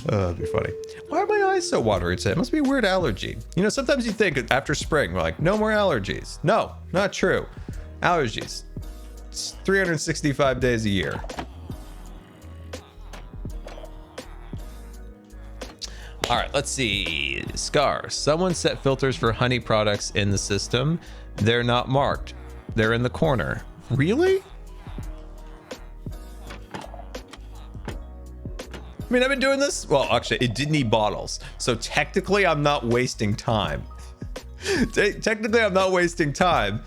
[SPEAKER 2] That'd be funny. Why are my eyes so watery today? It must be a weird allergy. You know, sometimes you think after spring, we're like, no more allergies. No, not true. Allergies. It's 365 days a year. All right, let's see. Scar. Someone set filters for honey products in the system. They're not marked. They're in the corner. Really? I mean, I've been doing this. Well, actually, it did need bottles. So technically, I'm not wasting time. Technically, I'm not wasting time.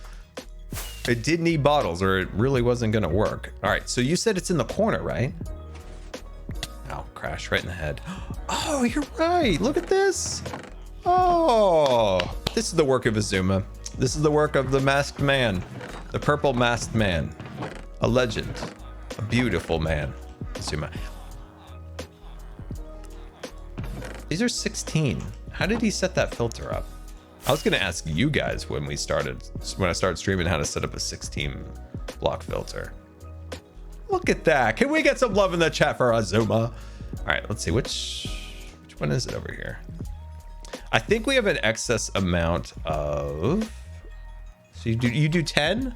[SPEAKER 2] It did need bottles or it really wasn't going to work. All right, so you said it's in the corner, right? Ow, crash right in the head. Oh, you're right. Look at this. Oh, this is the work of Azuma. This is the work of the masked man, the purple masked man, a legend, a beautiful man. Azuma. These are 16. How did he set that filter up? I was gonna ask you guys when I started streaming how to set up a 16 block filter. Look at that. Can we get some love in the chat for Azuma? All right, let's see which one is it over here. I think we have an excess amount of. So you do 10.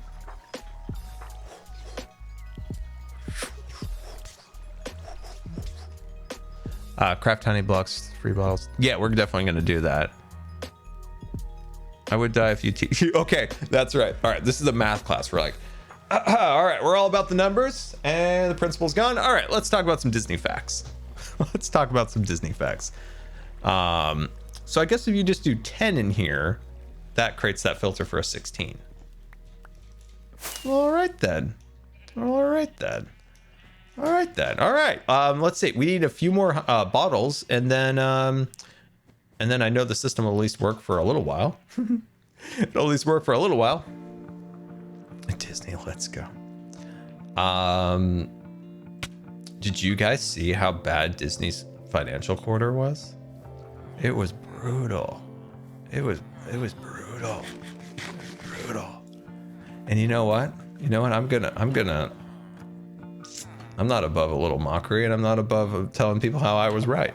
[SPEAKER 2] Craft honey blocks, 3 bottles. Yeah, we're definitely gonna do that. I would die if you teach you. Okay, that's right. All right, this is a math class. We're like, all right, we're all about the numbers and the principal's gone. All right, let's talk about some Disney facts. Let's talk about some Disney facts. So I guess if you just do 10 in here, that creates that filter for a 16. All right then. All right then. All right then. All right. Let's see. We need a few more bottles, and then I know the system will at least work for a little while. It'll at least work for a little while. Disney, let's go. Did you guys see how bad Disney's financial quarter was? It was brutal. It was brutal. Brutal. And you know what? I'm not above a little mockery, and I'm not above telling people how I was right.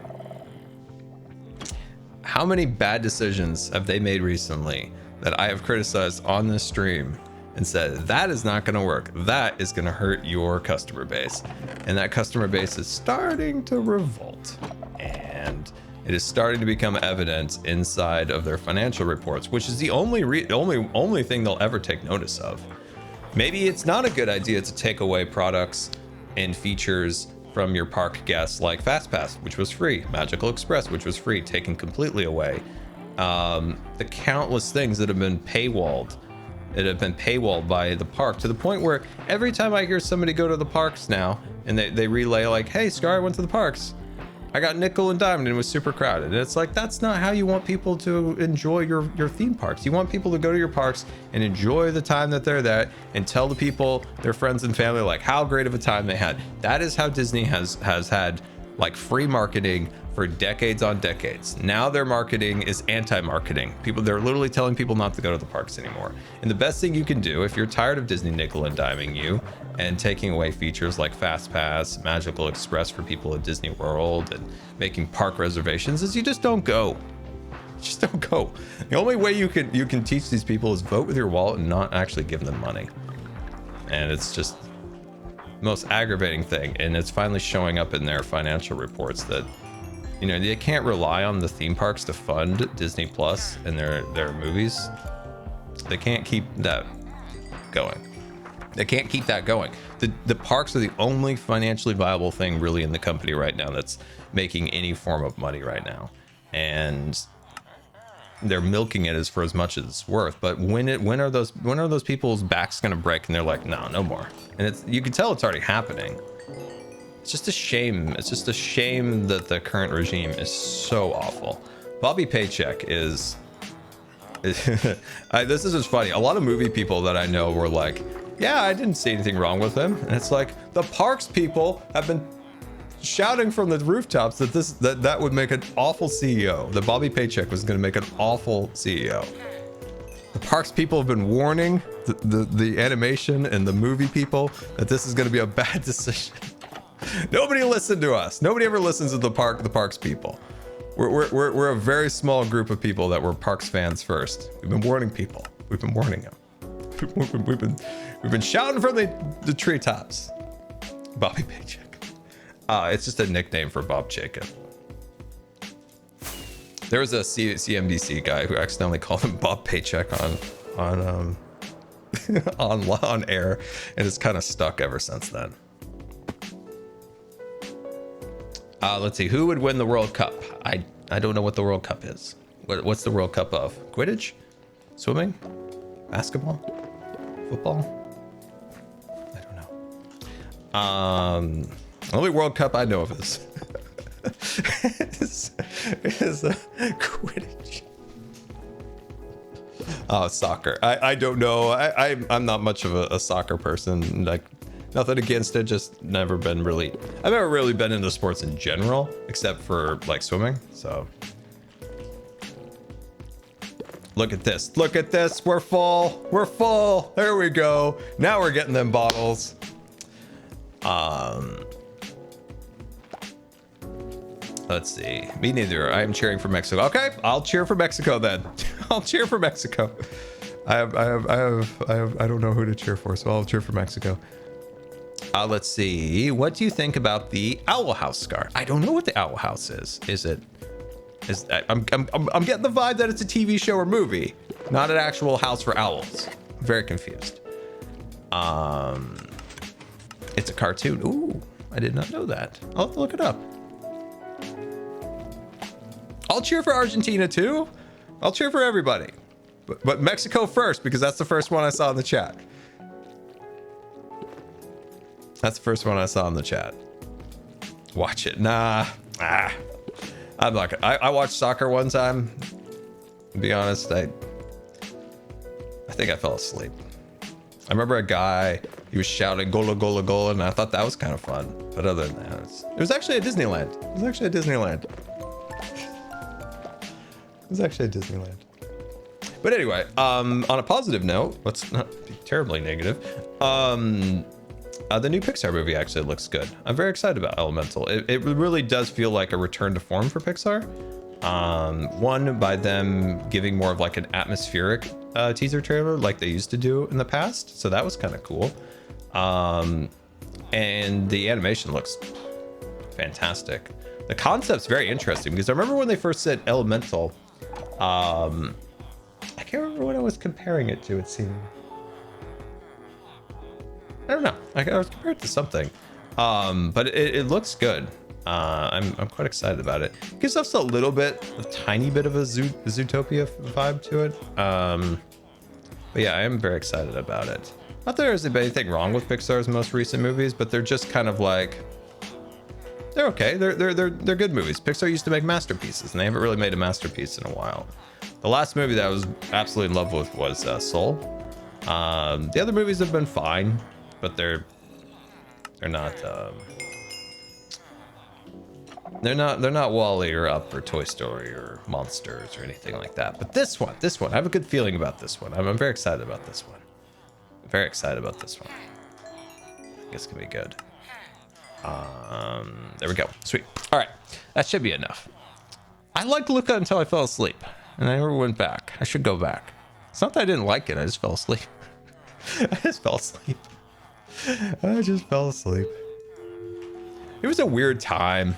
[SPEAKER 2] How many bad decisions have they made recently that I have criticized on this stream and said, that is not going to work. That is going to hurt your customer base. And that customer base is starting to revolt. And it is starting to become evident inside of their financial reports, which is the only thing they'll ever take notice of. Maybe it's not a good idea to take away products and features from your park guests, like FastPass, which was free, Magical Express, which was free, taken completely away. The countless things that have been paywalled. It have been paywalled by the park, to the point where every time I hear somebody go to the parks now and they relay like, hey, Scar, I went to the parks. I got nickel and diamond and it was super crowded. And it's like, that's not how you want people to enjoy your theme parks. You want people to go to your parks and enjoy the time that they're there and tell the people, their friends and family, like how great of a time they had. That is how Disney has had like free marketing for decades on decades. Now their marketing is anti-marketing. They're literally telling people not to go to the parks anymore. And the best thing you can do, if you're tired of Disney nickel and diming you and taking away features like FastPass, Magical Express for people at Disney World, and making park reservations, is you just don't go. Just don't go. The only way you can teach these people is vote with your wallet and not actually give them money. And it's just, most aggravating thing, and it's finally showing up in their financial reports that, you know, they can't rely on the theme parks to fund Disney Plus and their movies. They can't keep that going. They can't keep that going. The parks are the only financially viable thing really in the company right now that's making any form of money right now, and they're milking it for as much as it's worth. But when are those people's backs gonna break and they're like, no more? And you can tell it's already happening. It's just a shame. It's just a shame that the current regime is so awful. Bobby Paycheck is this is just funny. A lot of movie people that I know were like, yeah, I didn't see anything wrong with him. And it's like, the parks people have been shouting from the rooftops that that would make an awful CEO. That Bobby Paycheck was going to make an awful CEO. The parks people have been warning the animation and the movie people that this is going to be a bad decision. Nobody listened to us. Nobody ever listens to the parks people. We're a very small group of people that were parks fans first. We've been warning people. We've been warning them. We've been shouting from the treetops. Bobby Paycheck. It's just a nickname for Bob Chaykin. There was a CNBC guy who accidentally called him Bob Paycheck on air, and it's kind of stuck ever since then. Let's see, who would win the World Cup? I don't know what the World Cup is. What's the World Cup of? Quidditch? Swimming? Basketball? Football? I don't know. Only World Cup I know of is Quidditch. Oh, soccer. I don't know. I'm not much of a soccer person. Like, nothing against it, just never been really. I've never really been into sports in general, except for like swimming. So look at this. Look at this. We're full. We're full. There we go. Now we're getting them bottles. Let's see. Me neither. I am cheering for Mexico. Okay, I'll cheer for Mexico then. I'll cheer for Mexico. I don't know who to cheer for, so I'll cheer for Mexico. Let's see. What do you think about the Owl House, Scar? I don't know what the Owl House is. I'm getting the vibe that it's a TV show or movie, not an actual house for owls. I'm very confused. It's a cartoon. Ooh, I did not know that. I'll have to look it up. I'll cheer for Argentina too. I'll cheer for everybody, but Mexico first, because that's the first one I saw in the chat. That's the first one I saw in the chat. Watch it. Nah. I'm not gonna. I watched soccer one time. To be honest, I think I fell asleep. I remember a guy, he was shouting "Gola, gola, gola," and I thought that was kind of fun. But other than that, it was actually at Disneyland. But anyway, on a positive note, let's not be terribly negative. The new Pixar movie actually looks good. I'm very excited about Elemental. It really does feel like a return to form for Pixar. One, by them giving more of like an atmospheric teaser trailer like they used to do in the past. So that was kind of cool. And the animation looks fantastic. The concept's very interesting because I remember when they first said Elemental, I can't remember what I was comparing it to. It seemed, I don't know. I was compared to something, but it looks good. I'm quite excited about it. It gives us a tiny bit of a Zootopia vibe to it. But yeah, I am very excited about it. Not that there's anything wrong with Pixar's most recent movies, but they're just kind of like, they're okay. They're good movies. Pixar used to make masterpieces, and they haven't really made a masterpiece in a while. The last movie that I was absolutely in love with was Soul. The other movies have been fine, but they're not WALL-E or Up or Toy Story or Monsters or anything like that. But this one, I have a good feeling about this one. I'm very excited about this one. Very excited about this one. I think it's gonna be good. There we go. Sweet. All right, that should be enough. I liked Luca until I fell asleep, and I never went back. I should go back. It's not that I didn't like it. I just fell asleep. I just fell asleep. I just fell asleep. It was a weird time.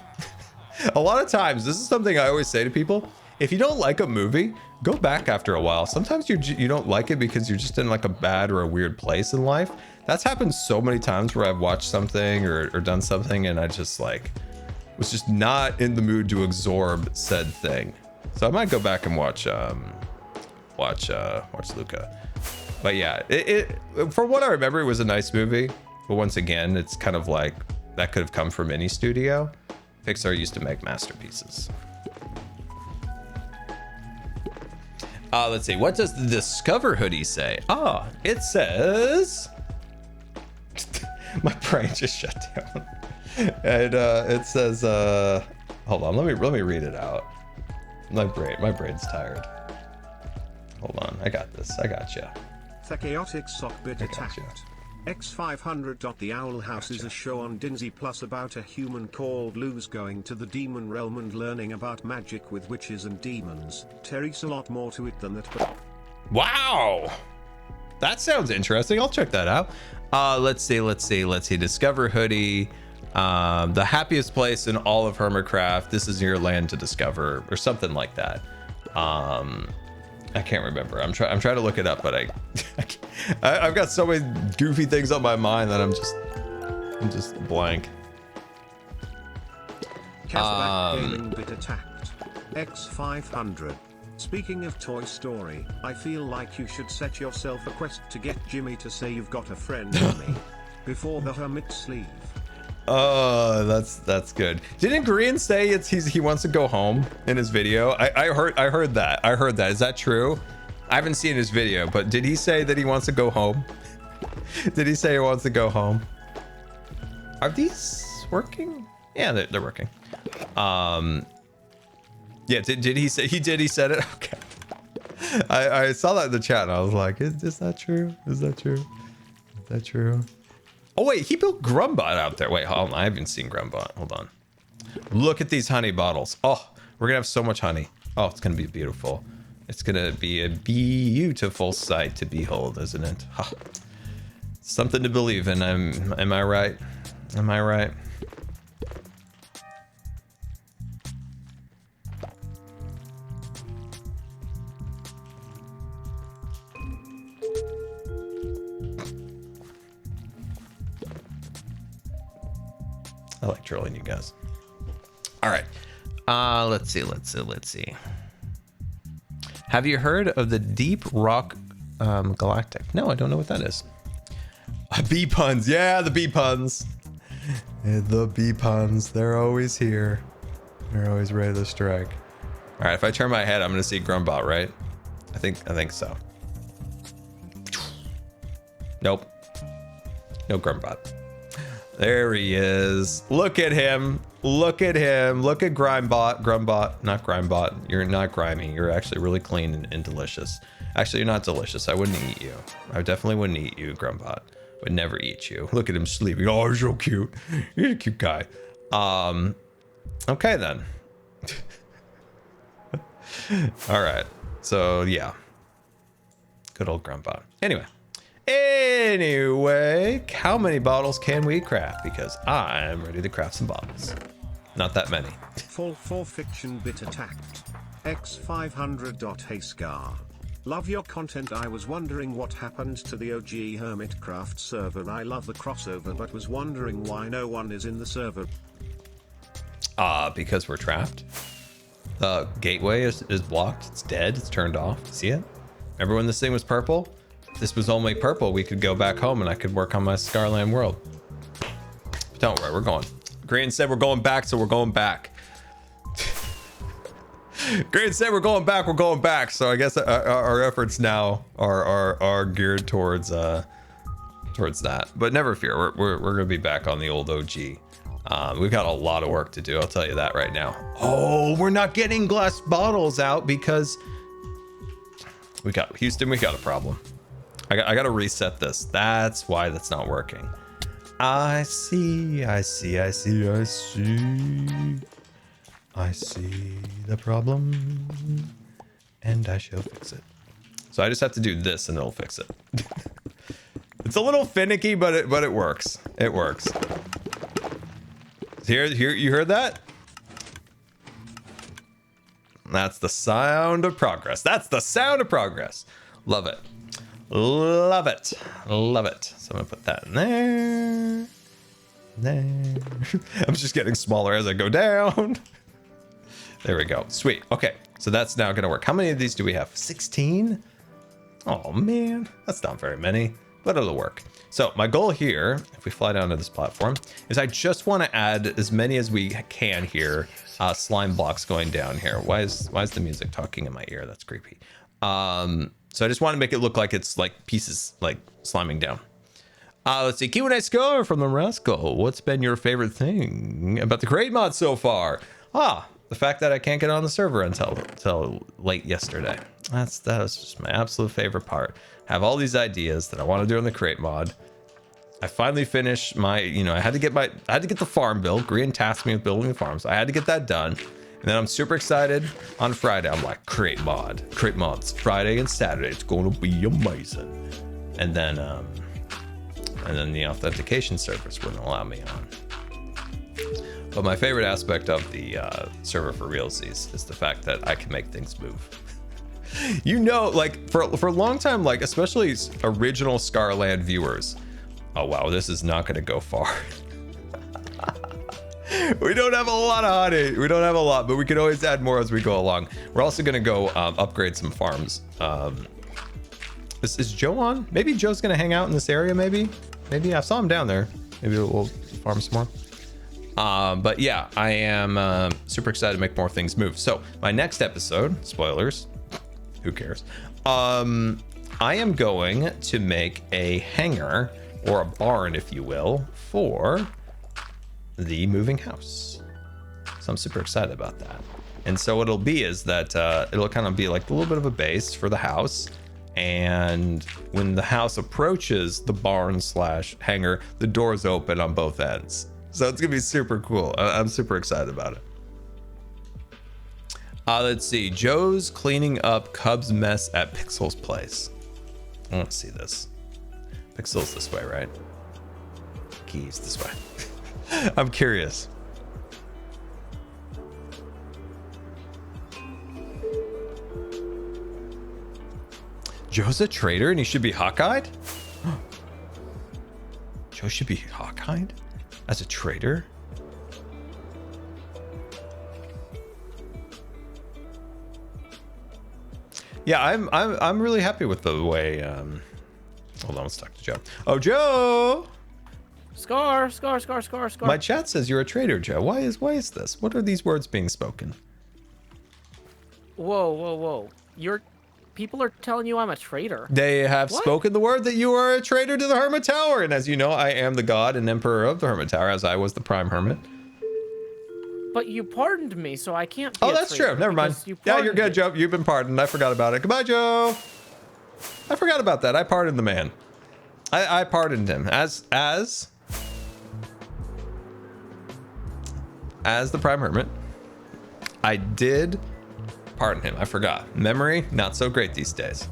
[SPEAKER 2] A lot of times, this is something I always say to people. If you don't like a movie, go back after a while. Sometimes you don't like it because you're just in like a bad or a weird place in life. That's happened so many times where I've watched something or done something and I just like was just not in the mood to absorb said thing. So I might go back and watch Luca. But yeah, from what I remember, it was a nice movie. But once again, it's kind of like that could have come from any studio. Pixar used to make masterpieces. Let's see. What does the Discover hoodie say? It says... My brain just shut down. And it says... Hold on. Let me read it out. My brain's tired. Hold on. I got this. I got you.
[SPEAKER 3] The chaotic sock bit attacked. X500. The Owl House is a show on Dinsey Plus about a human called Luz going to the demon realm and learning about magic with witches and demons. Terry's a lot more to it than that.
[SPEAKER 2] Wow, that sounds interesting. I'll check that out. Let's see. Discover hoodie. The happiest place in all of Hermitcraft. This is your land to discover, or something like that. I can't remember. I'm trying to look it up, but I've got so many goofy things on my mind that I'm just blank.
[SPEAKER 3] Cashback gaming bit attacked. X500. Speaking of Toy Story, I feel like you should set yourself a quest to get Jimmy to say you've got a friend in me before the hermits leave.
[SPEAKER 2] Oh, that's good. Didn't Green say he wants to go home in his video? I heard that. Is that true? I haven't seen his video, but did he say that he wants to go home? Did he say he wants to go home? Are these working? Yeah, they're working. Yeah, did he say he said it? Okay. I saw that in the chat and I was like, is that true? Is that true? Is that true? Oh wait, he built Grumbot out there. Wait, hold on. I haven't seen Grumbot. Hold on. Look at these honey bottles. Oh, we're gonna have so much honey. Oh, it's gonna be beautiful. It's gonna be a beautiful sight to behold, isn't it? Huh. Something to believe in. Am I right? Am I right? I like trolling you guys. All right. Let's see. Have you heard of the Deep Rock Galactic? No, I don't know what that is. Bee puns. Yeah, the bee puns. The bee puns. They're always here. They're always ready to strike. All right. If I turn my head, I'm going to see Grumbot, right? I think so. Nope. No Grumbot. There he is. Look at him. Look at him. Look at Grumbot. Not Grimebot. You're not grimy. You're actually really clean and delicious. Actually, you're not delicious. I wouldn't eat you. I definitely wouldn't eat you, Grumbot. Would never eat you. Look at him sleeping. Oh, he's so cute. He's a cute guy. Okay then. All right. So yeah. Good old Grumbot. Anyway, how many bottles can we craft? Because I'm ready to craft some bottles. Not that many.
[SPEAKER 3] Fall for fiction bit attacked. X500. Hey Scar. Love your content. I was wondering what happened to the OG Hermitcraft server. I love the crossover, but was wondering why no one is in the server.
[SPEAKER 2] Because we're trapped. The gateway is blocked. It's dead. It's turned off. See it? Remember when this thing was purple? If this was only purple, we could go back home and I could work on my Scarland world. But don't worry, we're going. Green said we're going back, so we're going back. Green said we're going back, so I guess our efforts now are geared towards that. But never fear, we're gonna be back on the old OG. We've got a lot of work to do, I'll tell you that right now. Oh, we're not getting glass bottles out because we got Houston, we got a problem. I got to reset this. That's why that's not working. I see the problem and I shall fix it. So I just have to do this and it'll fix it. It's a little finicky, but it works. It works. Here, you heard that? That's the sound of progress. That's the sound of progress. Love it. Love it. Love it. So I'm gonna put that in there. There. I'm just getting smaller as I go down. There we go. Sweet. Okay. So that's now gonna work. How many of these do we have? 16? Oh man, that's not very many, but it'll work. So my goal here, if we fly down to this platform, is I just want to add as many as we can here. Slime blocks going down here. Why is the music talking in my ear? That's creepy. So I just want to make it look like it's like pieces like sliming down. Let's see. Q&A score from the Rascal. What's been your favorite thing about the crate mod so far? The fact that I can't get on the server until late yesterday. That was just my absolute favorite part. Have all these ideas that I want to do in the crate mod. I finally finished my, I had to get the farm built. Grian tasked me with building the farm, so I had to get that done. And then I'm super excited on Friday. I'm like, crate mods, Friday and Saturday. It's going to be amazing. And then the authentication service wouldn't allow me on. But my favorite aspect of the server for realsies is the fact that I can make things move. Like for a long time, like especially original Scarland viewers. Oh wow, this is not going to go far. We don't have a lot of honey. We don't have a lot, but we can always add more as we go along. We're also going to go upgrade some farms. Is Joe on? Maybe Joe's going to hang out in this area. Maybe I saw him down there. Maybe we'll farm some more. But yeah, I am super excited to make more things move. So my next episode, spoilers, who cares? I am going to make a hangar or a barn, if you will, for the moving house. So I'm super excited about that. And so what it'll be is that it'll kind of be like a little bit of a base for the house. And when the house approaches the barn / hangar, the doors open on both ends. So it's gonna be super cool. I'm super excited about it. Let's see. Joe's cleaning up Cub's mess at Pixel's place. I want to see this. Pixel's this way, right? Keys this way. I'm curious. Joe's a traitor and he should be Hawkeyed? Joe should be Hawkeyed as a traitor? Yeah, I'm really happy with the way hold on, let's talk to Joe. Oh, Joe!
[SPEAKER 4] Scar.
[SPEAKER 2] My chat says you're a traitor, Joe. Why is this? What are these words being spoken?
[SPEAKER 4] Whoa. People are telling you I'm a traitor.
[SPEAKER 2] They have spoken the word that you are a traitor to the Hermit Tower. And as you know, I am the god and emperor of the Hermit Tower, as I was the prime hermit.
[SPEAKER 4] But you pardoned me, so I can't be
[SPEAKER 2] Oh, that's true. Never mind. Yeah, you're good, Joe. You've been pardoned. I forgot about it. Goodbye, Joe. I forgot about that. I pardoned the man. I pardoned him as the prime hermit. I did pardon him. I forgot. Memory not so great these days.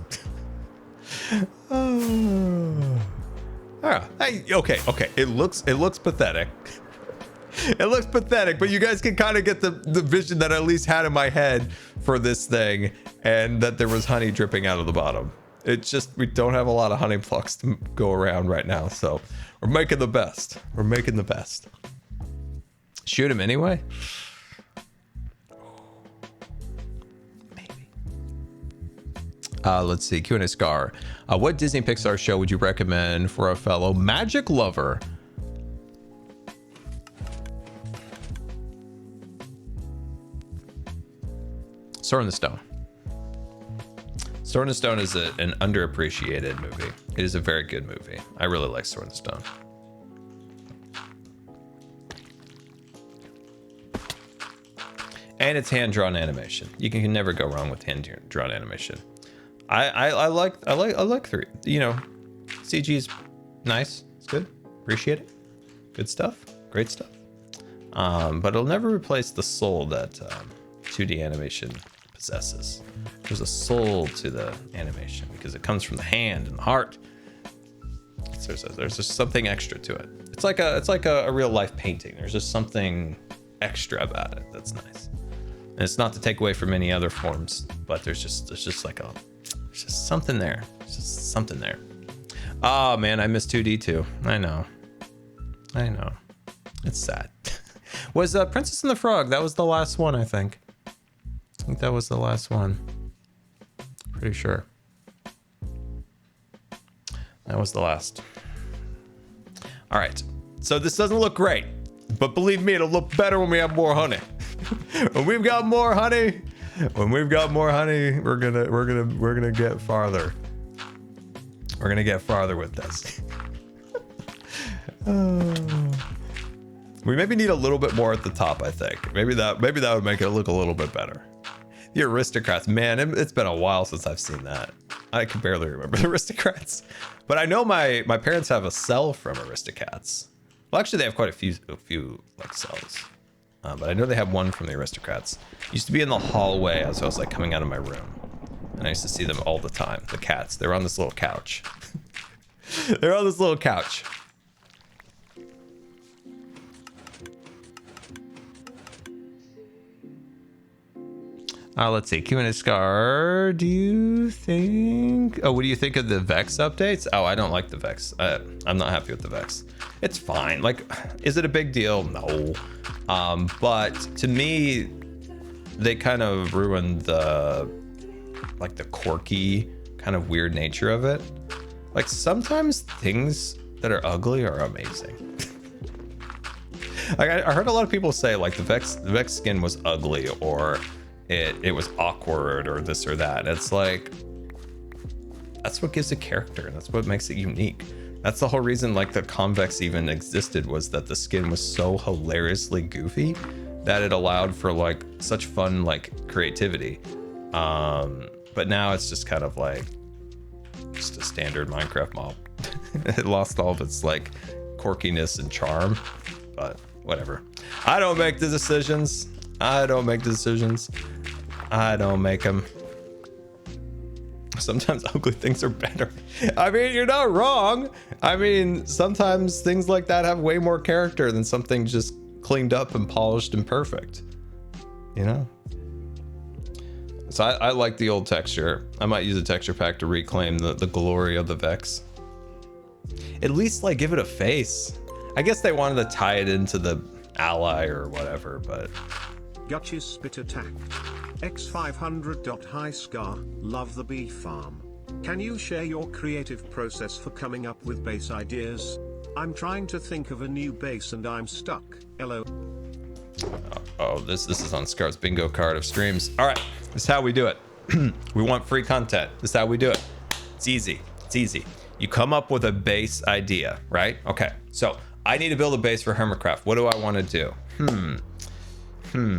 [SPEAKER 2] Okay. It looks pathetic. It looks pathetic, but you guys can kind of get the vision that I at least had in my head for this thing, and that there was honey dripping out of the bottom. It's just we don't have a lot of honey plucks to go around right now, so we're making the best. Shoot him anyway. Maybe. Let's see. Q&A Scar. What Disney Pixar show would you recommend for a fellow magic lover? Sword in the Stone. Sword in the Stone is an underappreciated movie. It is a very good movie. I really like Sword in the Stone. And it's hand-drawn animation. You can never go wrong with hand-drawn animation. I like 3. CG's nice. It's good. Appreciate it. Good stuff. Great stuff. But it'll never replace the soul that 2D animation possesses. There's a soul to the animation because it comes from the hand and the heart. There's just something extra to it. It's like a real life painting. There's just something extra about it that's nice. And it's not to take away from any other forms, but there's just something there. There's just something there. Oh man, I miss 2D too. I know. It's sad. Was Princess and the Frog? That was the last one, I think. I think that was the last one. Pretty sure. That was the last. All right. So this doesn't look great, but believe me, it'll look better when we have more honey. When we've got more honey, we're gonna get farther. We're gonna get farther with this. We maybe need a little bit more at the top, I think. Maybe that would make it look a little bit better. The Aristocrats, man, it's been a while since I've seen that. I can barely remember the Aristocrats, but I know my parents have a cell from Aristocats. Well, actually, they have quite a few like cells, but I know they have one from the Aristocrats. Used to be in the hallway as I was like coming out of my room, and I used to see them all the time. The cats, they were on this little couch. They're on this little couch. Let's see. Q&A do you think... Oh, what do you think of the Vex updates? Oh, I don't like the Vex. I'm not happy with the Vex. It's fine. Like, is it a big deal? No. But to me, they kind of ruined the quirky kind of weird nature of it. Like, sometimes things that are ugly are amazing. Like, I heard a lot of people say, like, the Vex skin was ugly, or... It was awkward, or this or that. It's like, that's what gives it character, and that's what makes it unique. That's the whole reason like the Convex even existed, was that the skin was so hilariously goofy that it allowed for like such fun like creativity. But now it's just kind of like just a standard Minecraft mob. It lost all of its like quirkiness and charm, but whatever. I don't make the decisions. I don't make them. Sometimes ugly things are better. I mean, you're not wrong. I mean, sometimes things like that have way more character than something just cleaned up and polished and perfect. You know? So I like the old texture. I might use a texture pack to reclaim the glory of the Vex. At least like give it a face. I guess they wanted to tie it into the ally or whatever, but...
[SPEAKER 3] Gutches spit attacked. X500.HiScar, love the bee farm. Can you share your creative process for coming up with base ideas? I'm trying to think of a new base and I'm stuck. Hello.
[SPEAKER 2] Oh, this is on Scar's bingo card of streams. All right, this is how we do it. We want free content. This is how we do it. It's easy. It's easy. You come up with a base idea, right? Okay, so I need to build a base for HERMITCRAFT. What do I want to do?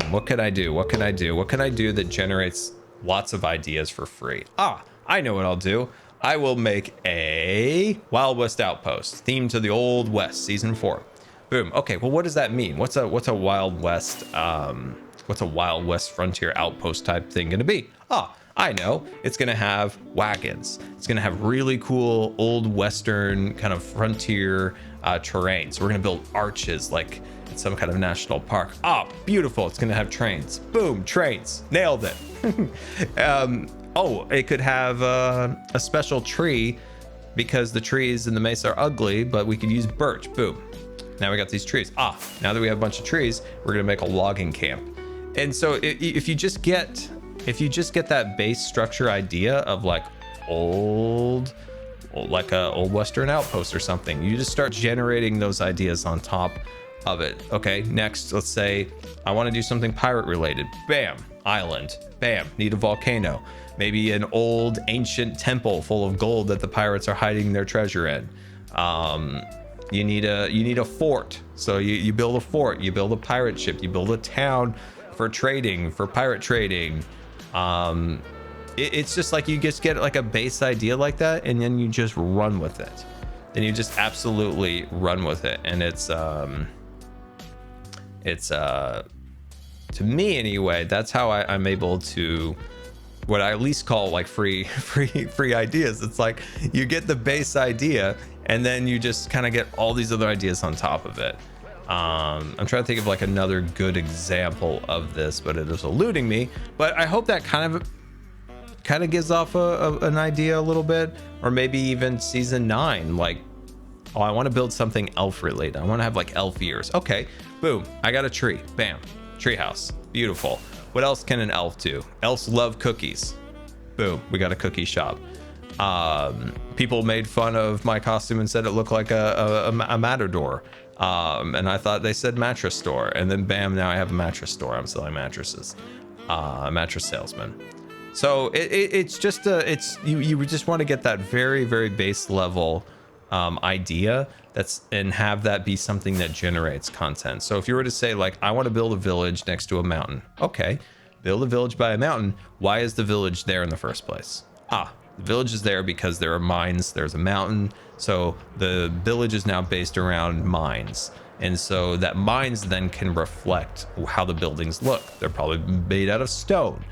[SPEAKER 2] What can I do? What can I do that generates lots of ideas for free? I know what I'll do. I will make a Wild West outpost themed to the Old West, season 4. Boom. Okay, well, what does that mean? What's a Wild West frontier outpost type thing gonna be? I know. It's gonna have wagons. It's gonna have really cool old Western kind of frontier terrain. So we're gonna build arches like some kind of national park. Beautiful. It's gonna have trains. Boom, trains. Nailed it. It could have a special tree because the trees in the mesa are ugly, but we could use birch. Boom. Now we got these trees. Now that we have a bunch of trees, we're gonna make a logging camp. And so if you just get that base structure idea of like old Western outpost or something, you just start generating those ideas on top of it. Okay, next, let's say I want to do something pirate related. Bam, island. Bam, need a volcano. Maybe an old ancient temple full of gold that the pirates are hiding their treasure in. You need a fort. So you build a fort, you build a pirate ship, you build a town for trading, for pirate trading. It's just like you just get like a base idea like that, and then you just run with it. Then you just absolutely run with it, and it's to me anyway, that's how I'm able to what I at least call like free ideas. It's like you get the base idea and then you just kind of get all these other ideas on top of it. I'm trying to think of like another good example of this, but it is eluding me. But I hope that kind of gives off an idea a little bit, or maybe even season 9. Like, oh, I want to build something elf related. I want to have like elf ears. Okay, boom, I got a tree. Bam, treehouse, beautiful. What else can an elf do? Elves love cookies. Boom, we got a cookie shop. People made fun of my costume and said it looked like a matador. And I thought they said mattress store, and then bam, now I have a mattress store. I'm selling mattresses, a mattress salesman. So it's just you just want to get that very, very base level idea and have that be something that generates content. So if you were to say like, I want to build a village next to a mountain. Okay, build a village by a mountain. Why is the village there in the first place? The village is there because there are mines, there's a mountain. So the village is now based around mines. And so that mines then can reflect how the buildings look. They're probably made out of stone,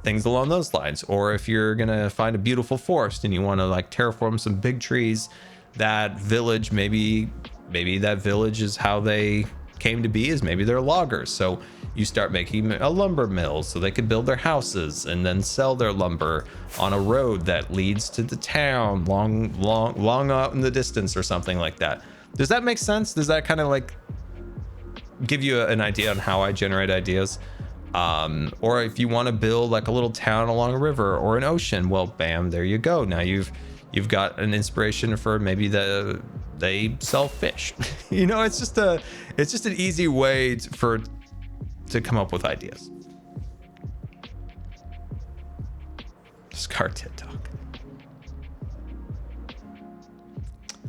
[SPEAKER 2] things along those lines. Or if you're gonna find a beautiful forest and you want to like terraform some big trees, that village, maybe that village is how they came to be, is maybe they're loggers. So you start making a lumber mill so they could build their houses and then sell their lumber on a road that leads to the town long out in the distance or something like that. Does that make sense? Does that kind of like give you an idea on how I generate ideas? Or if you want to build like a little town along a river or an ocean, well, bam, there you go. Now you've got an inspiration for maybe they sell fish. You know, it's just an easy way to come up with ideas. Scar TikTok.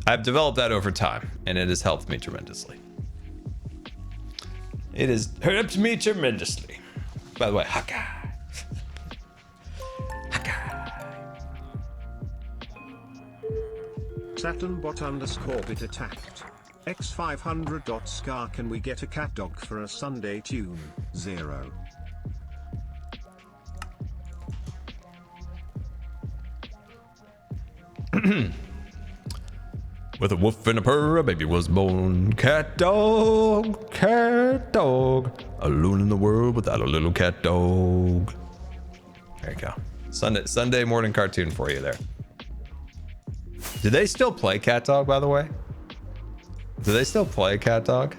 [SPEAKER 2] I've developed that over time, and it has helped me tremendously. It has helped me tremendously. By the way, Haka.
[SPEAKER 3] SaturnBot_bit attacked. X500.scar, can we get a cat dog for a Sunday tune? 0.
[SPEAKER 2] With a woof and a purr, a baby was born. Cat dog, alone in the world without a little cat dog. There you go. Sunday morning cartoon for you there. Do they still play Cat Dog, by the way? Do they still play Cat Dog?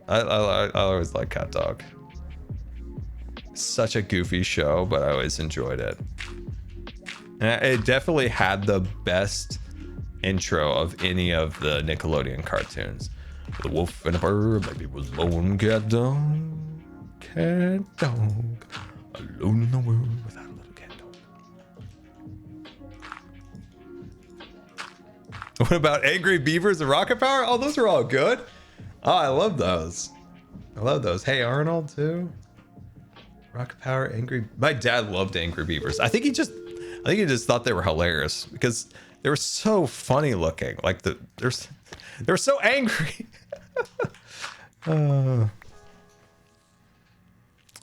[SPEAKER 2] I always like Cat Dog. Such a goofy show, but I always enjoyed it. And it definitely had the best intro of any of the Nickelodeon cartoons. The wolf and a bird, baby was born. Cat dog, alone in the world without a little cat dog. What about Angry Beavers and Rocket Power? Oh, those are all good. Oh, I love those. I love those. Hey Arnold too. Rocket Power, Angry. My dad loved Angry Beavers. I think he just thought they were hilarious because they were so funny looking. Like they were so angry.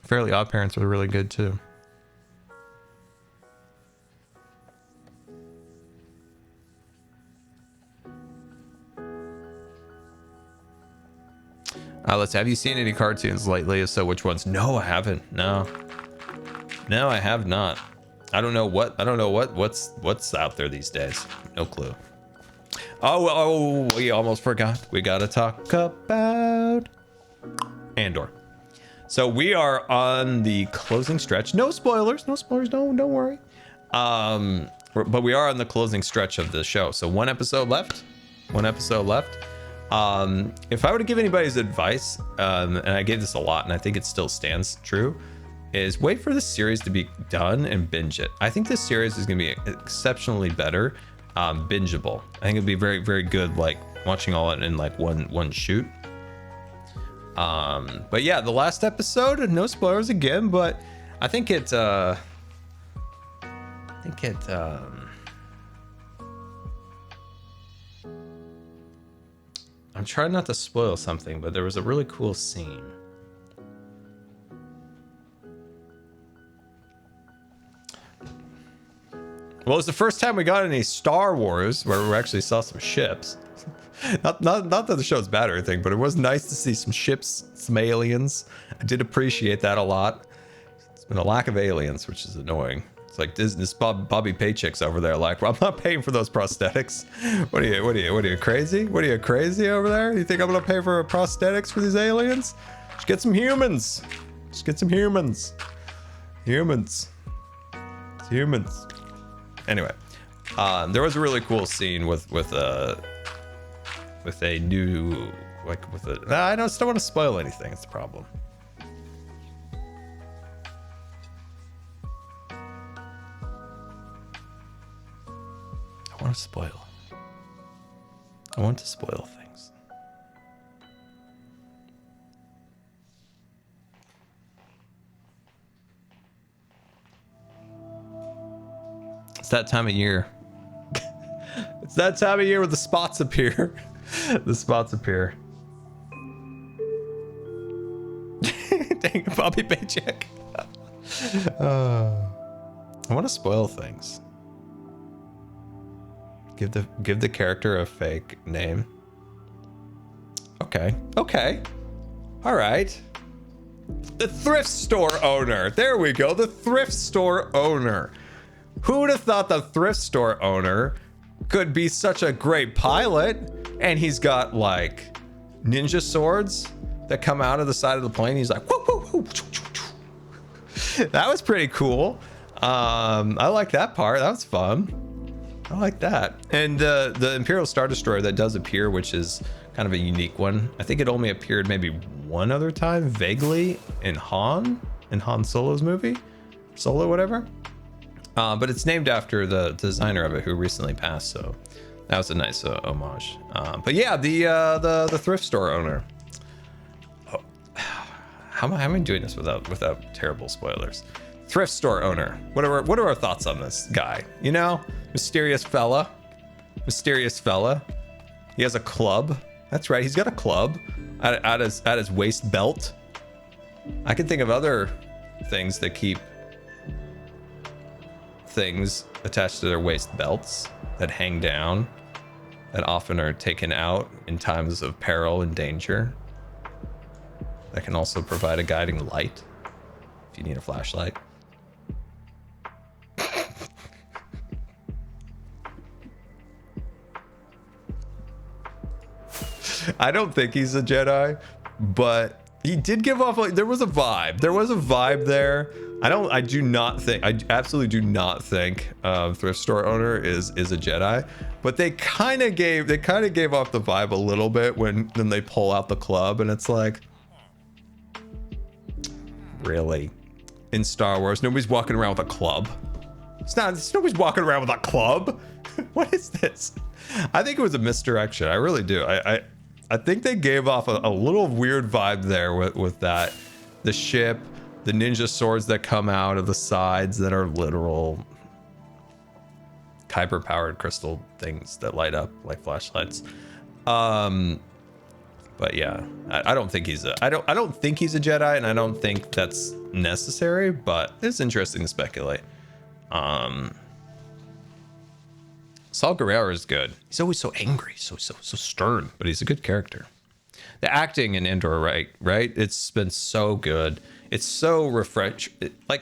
[SPEAKER 2] Fairly Odd Parents were really good too. Let's. Have you seen any cartoons lately? If so, which ones? No, I haven't. No, I have not. I don't know what's out there these days. No clue. Oh, we almost forgot. We gotta talk about Andor. So we are on the closing stretch. No spoilers. Don't worry. But we are on the closing stretch of the show. So one episode left. If I were to give anybody's advice, and I gave this a lot, and I think it still stands true, is wait for this series to be done and binge it. I think this series is going to be exceptionally better, bingeable. I think it'll be very, very good, like watching all it in like one shoot. But yeah, the last episode, no spoilers again, but I think I'm trying not to spoil something, but there was a really cool scene. Well, it's the first time we got any Star Wars where we actually saw some ships. Not that the show's bad or anything, but it was nice to see some ships, some aliens. I did appreciate that a lot. It's been a lack of aliens, which is annoying. It's like this Bobby Paycheck's over there like, well, I'm not paying for those prosthetics. What are you crazy? What are you crazy over there? You think I'm gonna pay for prosthetics for these aliens? Just get some humans. Just get some humans. Humans. It's humans. Anyway, there was a really cool scene with a new, like with a, I don't want to spoil anything. It's the problem. I want to spoil. I want to spoil things. It's that time of year. It's that time of year where the spots appear. The spots appear. Dang it, Bobby Paycheck. I want to spoil things. Give the character a fake name. Okay. All right. The thrift store owner. There we go. The thrift store owner. Who would have thought the thrift store owner could be such a great pilot? And he's got like ninja swords that come out of the side of the plane. He's like, whoop, whoop, whoop. That was pretty cool. I like that part. That was fun. I like that. And the Imperial Star Destroyer that does appear, which is kind of a unique one. I think it only appeared maybe one other time, vaguely, in Han Solo's movie, Solo, whatever. But it's named after the designer of it, who recently passed. So that was a nice homage. But yeah, the thrift store owner. Oh, how am I doing this without terrible spoilers? Thrift store owner. What are our thoughts on this guy? You know, mysterious fella. He has a club. That's right. He's got a club at his waist belt. I can think of other things that keep things attached to their waist belts that hang down, that often are taken out in times of peril and danger. That can also provide a guiding light if you need a flashlight. I don't think he's a Jedi, but he did give off like there was a vibe. There was a vibe there. I absolutely do not think thrift store owner is a Jedi, but they kind of gave off the vibe a little bit when they pull out the club, and it's like, really, in Star Wars nobody's walking around with a club. Nobody's walking around with a club. What is this? I think it was a misdirection. I really do. I think they gave off a little weird vibe there with that, the ship, the ninja swords that come out of the sides that are literal Kyber powered crystal things that light up like flashlights. But yeah, I don't think he's I don't think he's a Jedi, and I don't think that's necessary, but it's interesting to speculate. Saul Guerrero is good. He's always so angry, so stern, but he's a good character. The acting in Andor, right? It's been so good. It's so refreshing. Like,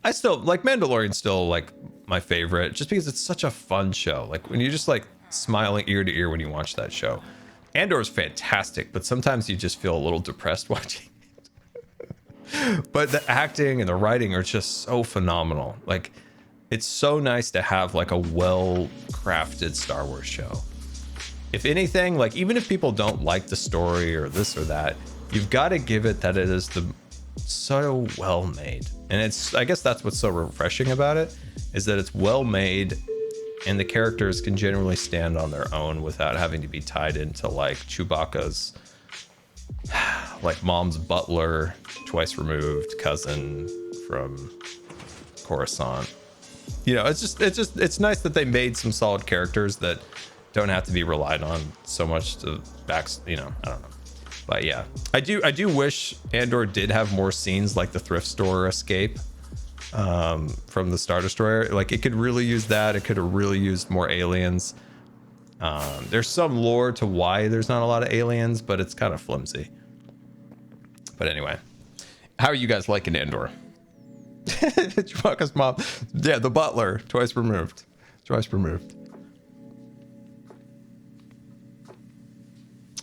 [SPEAKER 2] I still like Mandalorian's still like my favorite, just because it's such a fun show. Like when you're just like smiling ear to ear when you watch that show. Andor is fantastic, but sometimes you just feel a little depressed watching it. But the acting and the writing are just so phenomenal. Like, it's so nice to have like a well-crafted Star Wars show. If anything, like even if people don't like the story or this or that, you've got to give it that it is so well made. And I guess that's what's so refreshing about it, is that it's well made and the characters can generally stand on their own without having to be tied into like Chewbacca's like mom's butler, twice removed cousin from Coruscant. You know, it's nice that they made some solid characters that don't have to be relied on so much to you know, I don't know. But yeah, I do wish Andor did have more scenes like the thrift store escape. from the Star Destroyer. Like, it could really use that. It could have really used more aliens. There's some lore to why there's not a lot of aliens, but it's kind of flimsy. But anyway, how are you guys liking Andor? Chewbacca's mom. Yeah, the butler. Twice removed. Twice removed.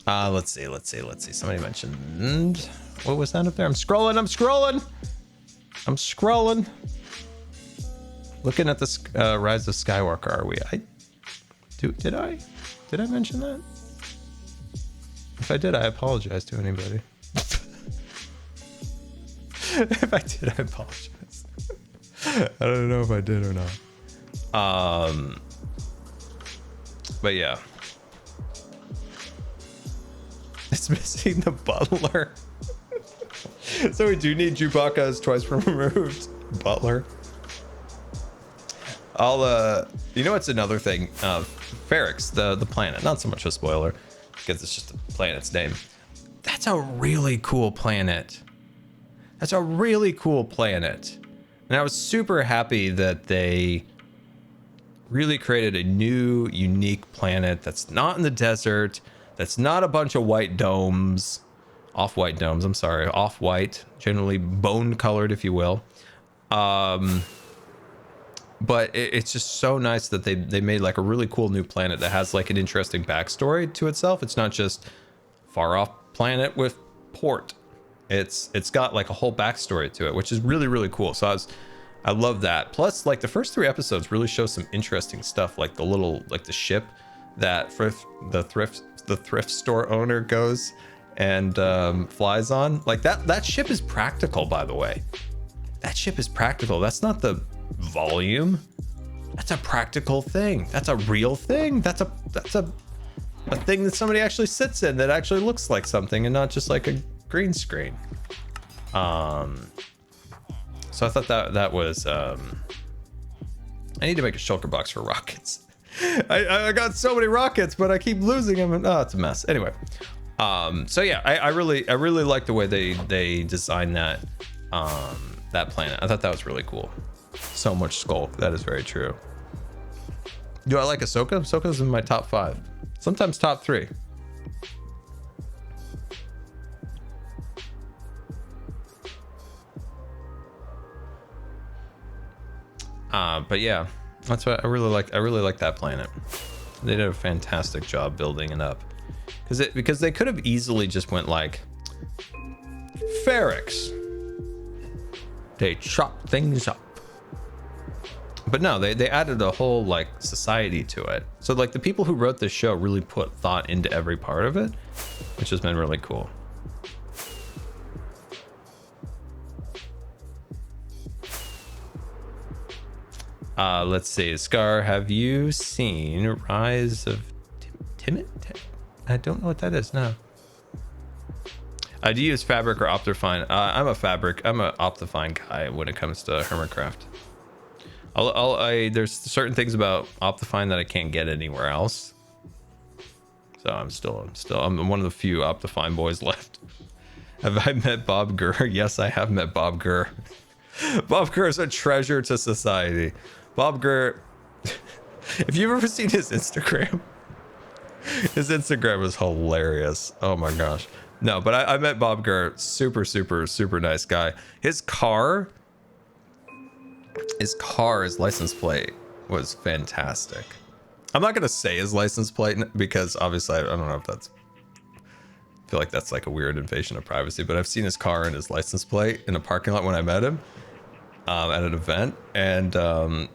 [SPEAKER 2] Let's see. Somebody mentioned... What was that up there? I'm scrolling. Looking at the Rise of Skywalker, are we? Did I mention that? If I did, I apologize to anybody. If I did, I apologize. I don't know if I did or not. But yeah. It's missing the butler. So we do need Chewbacca's twice removed butler. You know what's another thing? Ferrix, the planet. Not so much a spoiler, because it's just the planet's name. That's a really cool planet. And I was super happy that they really created a new, unique planet that's not in the desert, that's not a bunch of white domes. Off-white domes, I'm sorry. Off-white, generally bone-colored, if you will. But it's just so nice that they made like a really cool new planet that has like an interesting backstory to itself. It's not just far-off planet with port. It's got like a whole backstory to it, which is really, really cool. So I love that. Plus, like the first 3 episodes really show some interesting stuff, like the ship that the thrift store owner goes and flies on. Like that ship is practical, by the way. That ship is practical. That's not the volume. That's a practical thing. That's a real thing. That's a thing that somebody actually sits in that actually looks like something and not just like a green screen. So I thought that was I need to make a shulker box for rockets. I got so many rockets, but I keep losing them, and it's a mess. Anyway, so yeah, I really like the way they designed that planet. I thought that was really cool. So much skulk. That is very true. Do I like Ahsoka? Ahsoka's in my top 5, sometimes top 3. But yeah, that's what I really like. I really like that planet. They did a fantastic job building it up, because they could have easily just went like Ferrix. They chop things up, but no, they added a whole like society to it. So like the people who wrote this show really put thought into every part of it, which has been really cool. Let's see, Scar, have you seen Rise of Timid? I don't know what that is. No. Do you use fabric or Optifine? I'm a Optifine guy when it comes to Hermitcraft. There's certain things about Optifine that I can't get anywhere else. So I'm one of the few Optifine boys left. Have I met Bob Gurr? Yes, I have met Bob Gurr. Bob Gurr is a treasure to society. Bob Gurr, if you've ever seen his Instagram is hilarious. Oh my gosh. No, but I met Bob Gurr. Super nice guy. His license plate was fantastic. I'm not gonna say his license plate because obviously I don't know if that's, I feel like that's like a weird invasion of privacy, but I've seen his car and his license plate in a parking lot when I met him at an event, and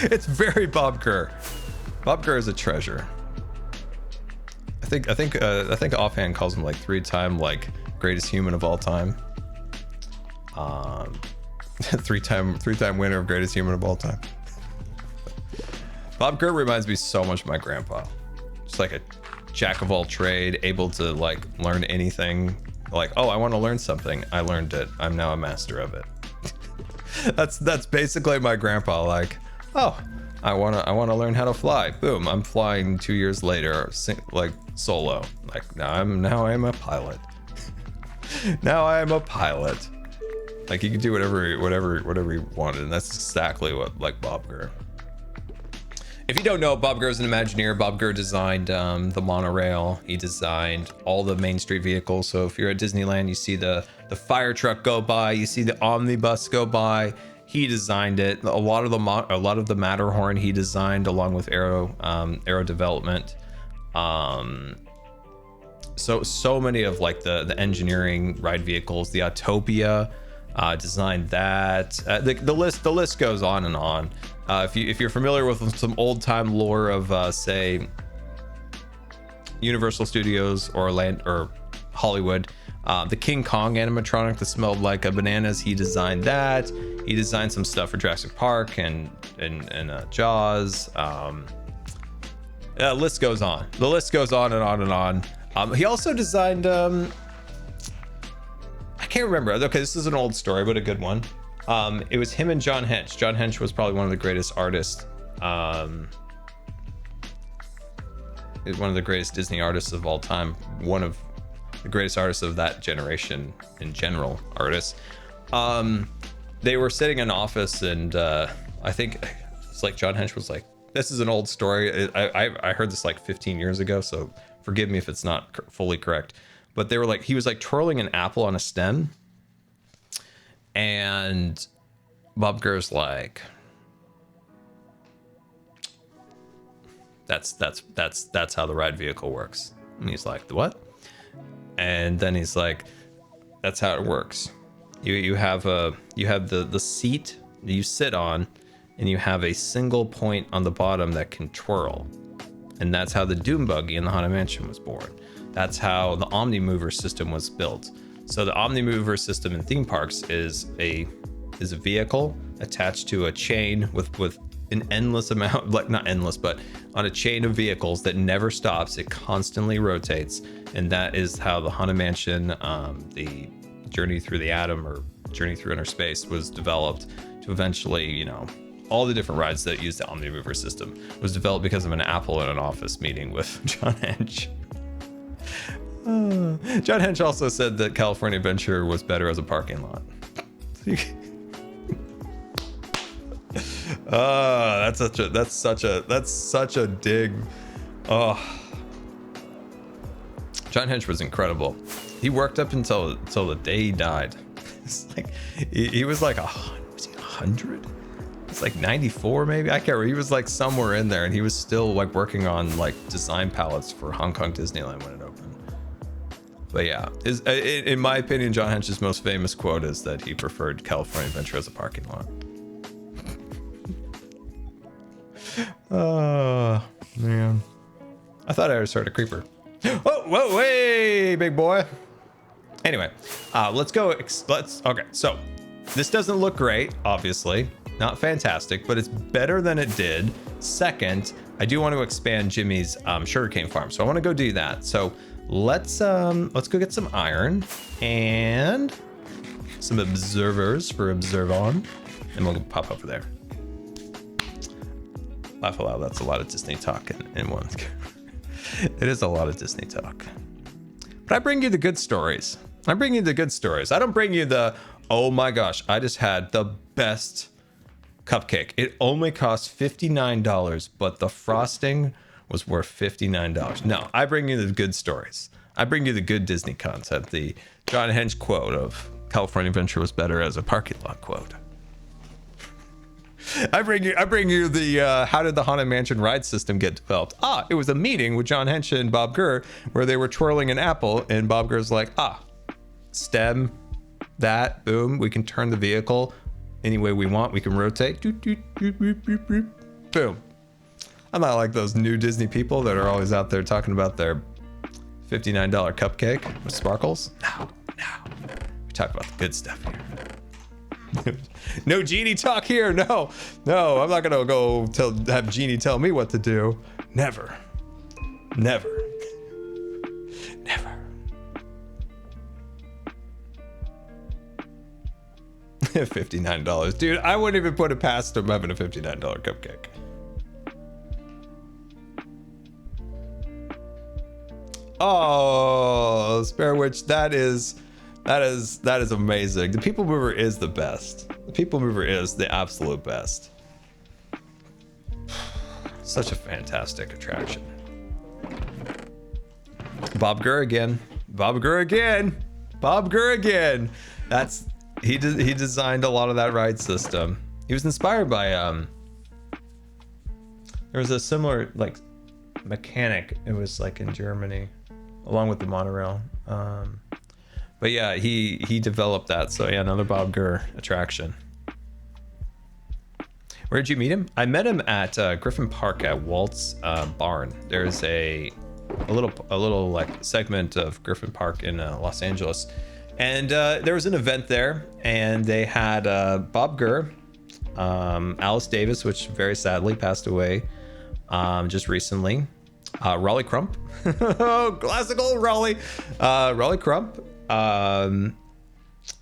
[SPEAKER 2] it's very Bob Gurr. Bob Gurr is a treasure. I think offhand calls him like 3-time like greatest human of all time. 3-time winner of greatest human of all time. Bob Gurr reminds me so much of my grandpa. Just like a jack of all trade, able to like learn anything. Like, oh, I want to learn something. I learned it. I'm now a master of it. That's basically my grandpa. Like, oh, I wanna learn how to fly. Boom, I'm flying 2 years later, like solo. Like now I am a pilot. Now I am a pilot. Like he could do whatever he wanted, and that's exactly what like Bob Gurr. If you don't know, Bob Gurr is an Imagineer. Bob Gurr designed the monorail. He designed all the Main Street vehicles. So if you're at Disneyland, you see the fire truck go by, you see the omnibus go by. He designed it. A lot of the Matterhorn he designed along with Aero Development. So many of like the engineering ride vehicles. The Autopia designed that. The list goes on and on. If you're familiar with some old time lore of say Universal Studios or Hollywood, the King Kong animatronic that smelled like bananas, he designed that. He designed some stuff for Jurassic Park and Jaws. The list goes on. The list goes on and on and on. He also designed I can't remember. Okay, this is an old story, but a good one. It was him and John Hench. John Hench was probably one of the greatest artists. One of the greatest Disney artists of all time. One of the greatest artists of that generation in general, artists. They were sitting in office, and I think it's like John Hench was like, this is an old story. I heard this like 15 years ago, so forgive me if it's not fully correct. But they were like, he was like twirling an apple on a stem. And Bob Gurr's like, that's how the ride vehicle works. And he's like, what? And then he's like, that's how it works. You have the seat that you sit on, and you have a single point on the bottom that can twirl. And that's how the Doom Buggy in the Haunted Mansion was born. That's how the Omnimover system was built. So the Omnimover system in theme parks is a vehicle attached to a chain with an endless amount, like not endless, but on a chain of vehicles that never stops. It constantly rotates, and that is how the Haunted Mansion, the Journey Through the Atom or Journey Through Inner Space was developed to eventually, you know, all the different rides that use the Omnimover system was developed because of an apple in an office meeting with John Hench. John Hench also said that California Adventure was better as a parking lot. That's such a dig. Oh, John Hench was incredible. He worked up until the day he died. It's like he was like was he 100? It's like 94 maybe. I can't remember. He was like somewhere in there, and he was still like working on like design palettes for Hong Kong Disneyland when it opened. But yeah, in my opinion, John Hench's most famous quote is that he preferred California Adventure as a parking lot. Oh man, I thought I just heard a creeper. Oh, whoa, hey, big boy. Anyway, let's go. Okay, so this doesn't look great, obviously, not fantastic, but it's better than it did. Second, I do want to expand Jimmy's sugarcane farm, so I want to go do that. So let's go get some iron and some observers for observe on, and we'll pop over there. Laugh aloud. That's a lot of Disney talk in one. It is a lot of Disney talk, but I bring you the good stories. I bring you the good stories. I don't bring you the, oh my gosh, I just had the best cupcake. It only cost $59, but the frosting was worth $59. No, I bring you the good stories. I bring you the good Disney content. The John Hench quote of California Adventure was better as a parking lot quote. I bring you the how did the Haunted Mansion ride system get developed? It was a meeting with John Hench and Bob Gurr where they were twirling an apple, and Bob Gurr's like, stem that, boom, we can turn the vehicle any way we want, we can rotate, doot, doot, doot, doot, doot, doot, boom. I'm not like those new Disney people that are always out there talking about their $59 cupcake with sparkles. No, we talk about the good stuff here. No genie talk here. No, I'm not gonna go have Genie tell me what to do. Never. $59, dude. I wouldn't even put it past him having a $59 cupcake. Oh, Spare Witch, that is That is amazing. The People Mover is the best. The People Mover is the absolute best. Such a fantastic attraction. Bob Gurr again. Bob Gurr again. Bob Gurr again. That's he designed a lot of that ride system. He was inspired by there was a similar like mechanic. It was like in Germany, along with the monorail. But yeah, he developed that. So yeah, another Bob Gurr attraction. Where did you meet him? I met him at Griffin Park at Walt's barn. There's a little like segment of Griffin Park in Los Angeles, and there was an event there, and they had Bob Gurr, Alice Davis, which very sadly passed away just recently, Raleigh Crump, oh, classical Raleigh Crump.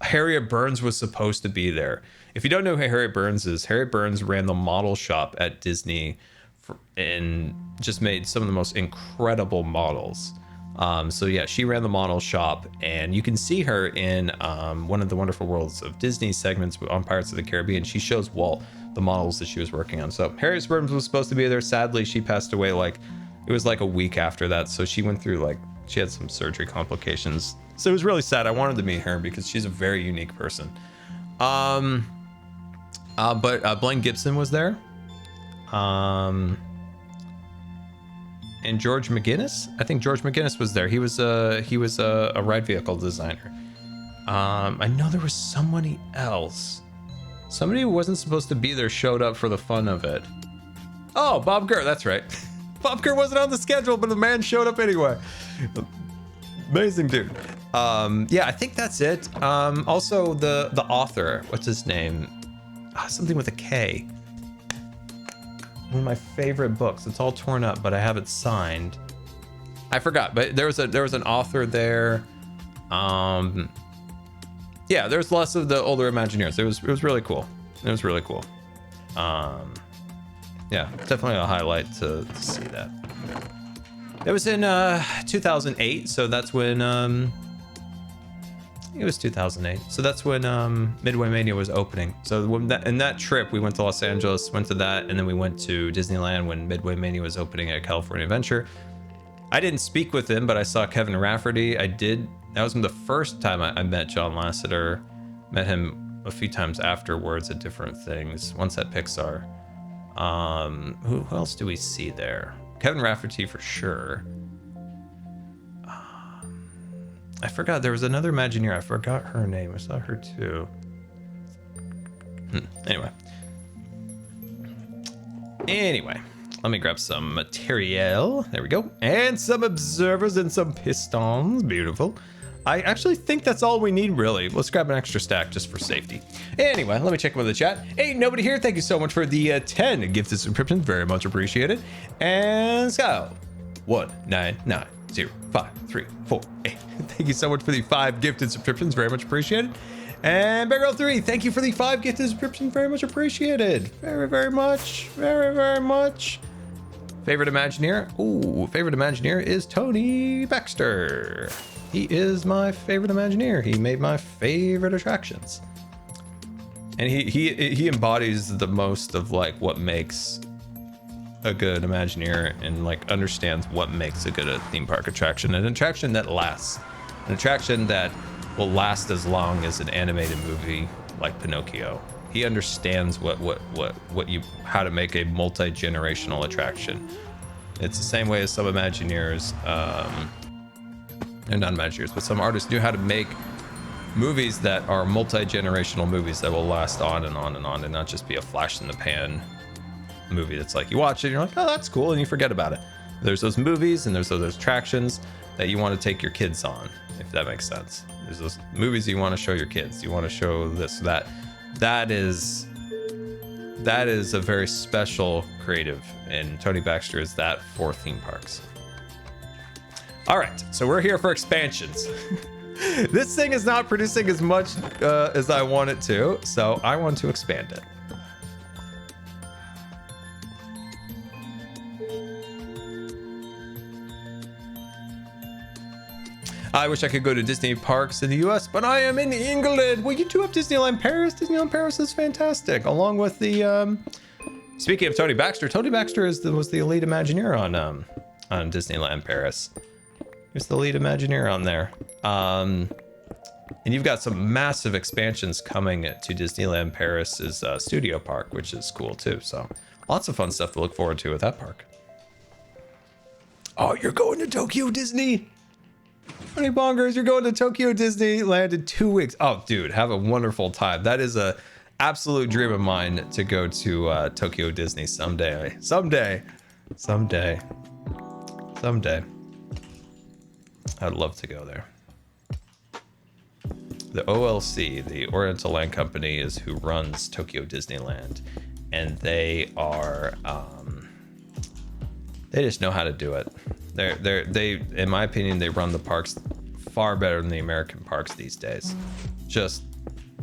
[SPEAKER 2] Harriet Burns was supposed to be there. If you don't know who Harriet Burns is, Harriet Burns ran the model shop at Disney and just made some of the most incredible models. So yeah, she ran the model shop, and you can see her in one of the Wonderful Worlds of Disney segments on Pirates of the Caribbean. She shows Walt the models that she was working on. So Harriet Burns was supposed to be there. Sadly, she passed away it was like a week after that. So she went through she had some surgery complications. So it was really sad. I wanted to meet her because she's a very unique person. But Blaine Gibson was there. And George McGinnis. I think George McGinnis was there. He was a ride vehicle designer. I know there was somebody else. Somebody who wasn't supposed to be there showed up for the fun of it. Oh, Bob Gurr. That's right. Bob Gurr wasn't on the schedule, but the man showed up anyway. Amazing dude. Yeah, I think that's it. Also the author. What's his name? Something with a K. One of my favorite books. It's all torn up, but I have it signed. I forgot, but there was an author there. Yeah, there's less of the older Imagineers. It was really cool. It was really cool. Yeah, definitely a highlight to see that. It was in 2008, so that's when it was 2008. So that's when Midway Mania was opening. So in that trip, we went to Los Angeles, went to that, and then we went to Disneyland when Midway Mania was opening at California Adventure. I didn't speak with him, but I saw Kevin Rafferty. I did. That was the first time I met John Lasseter. Met him a few times afterwards at different things. Once at Pixar. Who else do we see there? Kevin Rafferty for sure. I forgot. There was another Imagineer. I forgot her name. I saw her too. Anyway, let me grab some material. There we go. And some observers and some pistons. Beautiful. I actually think that's all we need, really. Let's grab an extra stack just for safety. Anyway, let me check with the chat. Ain't nobody here. Thank you so much for the 10 gifted subscriptions. Very much appreciated. And Scott, 1990534. Thank you so much for the 5 gifted subscriptions. Very much appreciated. And Barrel 3, thank you for the 5 gifted subscriptions. Very much appreciated. Very, very much. Very, very much. Favorite Imagineer? Ooh, favorite Imagineer is Tony Baxter. He is my favorite Imagineer. He made my favorite attractions. And he embodies the most of like what makes a good Imagineer and like understands what makes a good theme park attraction. An attraction that lasts. An attraction that will last as long as an animated movie like Pinocchio. He understands how to make a multi-generational attraction. It's the same way as some Imagineers, and not Imagineers, but some artists knew how to make movies that are multi-generational movies that will last on and on and on, and not just be a flash in the pan movie that's like you watch it and you're like, oh, that's cool, and you forget about it. There's those movies and there's those attractions that you want to take your kids on, if that makes sense. There's those movies you want to show your kids. You want to show this, that. That is a very special creative, and Tony Baxter is that for theme parks. All right, so we're here for expansions. This thing is not producing as much as I want it to, so I want to expand it. I wish I could go to Disney parks in the US, but I am in England. Well, you do have Disneyland Paris. Disneyland Paris is fantastic, along with the speaking of Tony Baxter was the lead Imagineer on Disneyland Paris. He was the lead Imagineer on there. And you've got some massive expansions coming to Disneyland Paris's studio park, which is cool too. So lots of fun stuff to look forward to with that park. Oh, you're going to Tokyo Disney? Honey bongers, you're going to Tokyo Disneyland in 2 weeks. Oh, dude, have a wonderful time. That is a absolute dream of mine to go to Tokyo Disney someday. Someday. I'd love to go there. The OLC, the Oriental Land Company, is who runs Tokyo Disneyland, and they are they just know how to do it. They in my opinion, they run the parks far better than the American parks these days. Just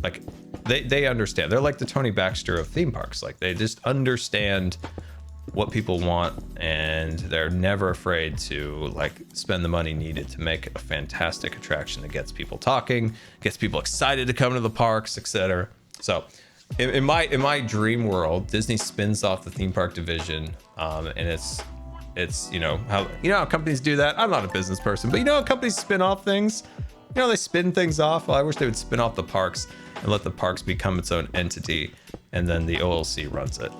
[SPEAKER 2] like they understand. They're like the Tony Baxter of theme parks. Like they just understand what people want, and they're never afraid to like spend the money needed to make a fantastic attraction that gets people talking, gets people excited to come to the parks, etc. So in my dream world, Disney spins off the theme park division, and it's you know how companies do that. I'm not a business person, but you know how companies spin off things. You know, they spin things off. Well, I wish they would spin off the parks and let the parks become its own entity, and then the OLC runs it.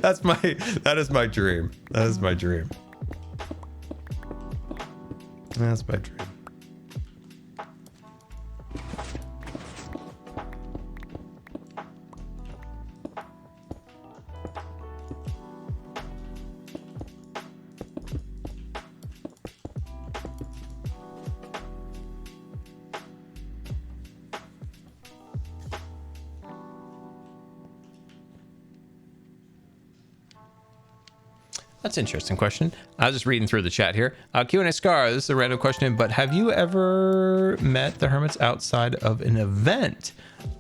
[SPEAKER 2] That is my dream. That's my dream. That's an interesting question. I was just reading through the chat here. Q&A Scar, this is a random question, but have you ever met the Hermits outside of an event?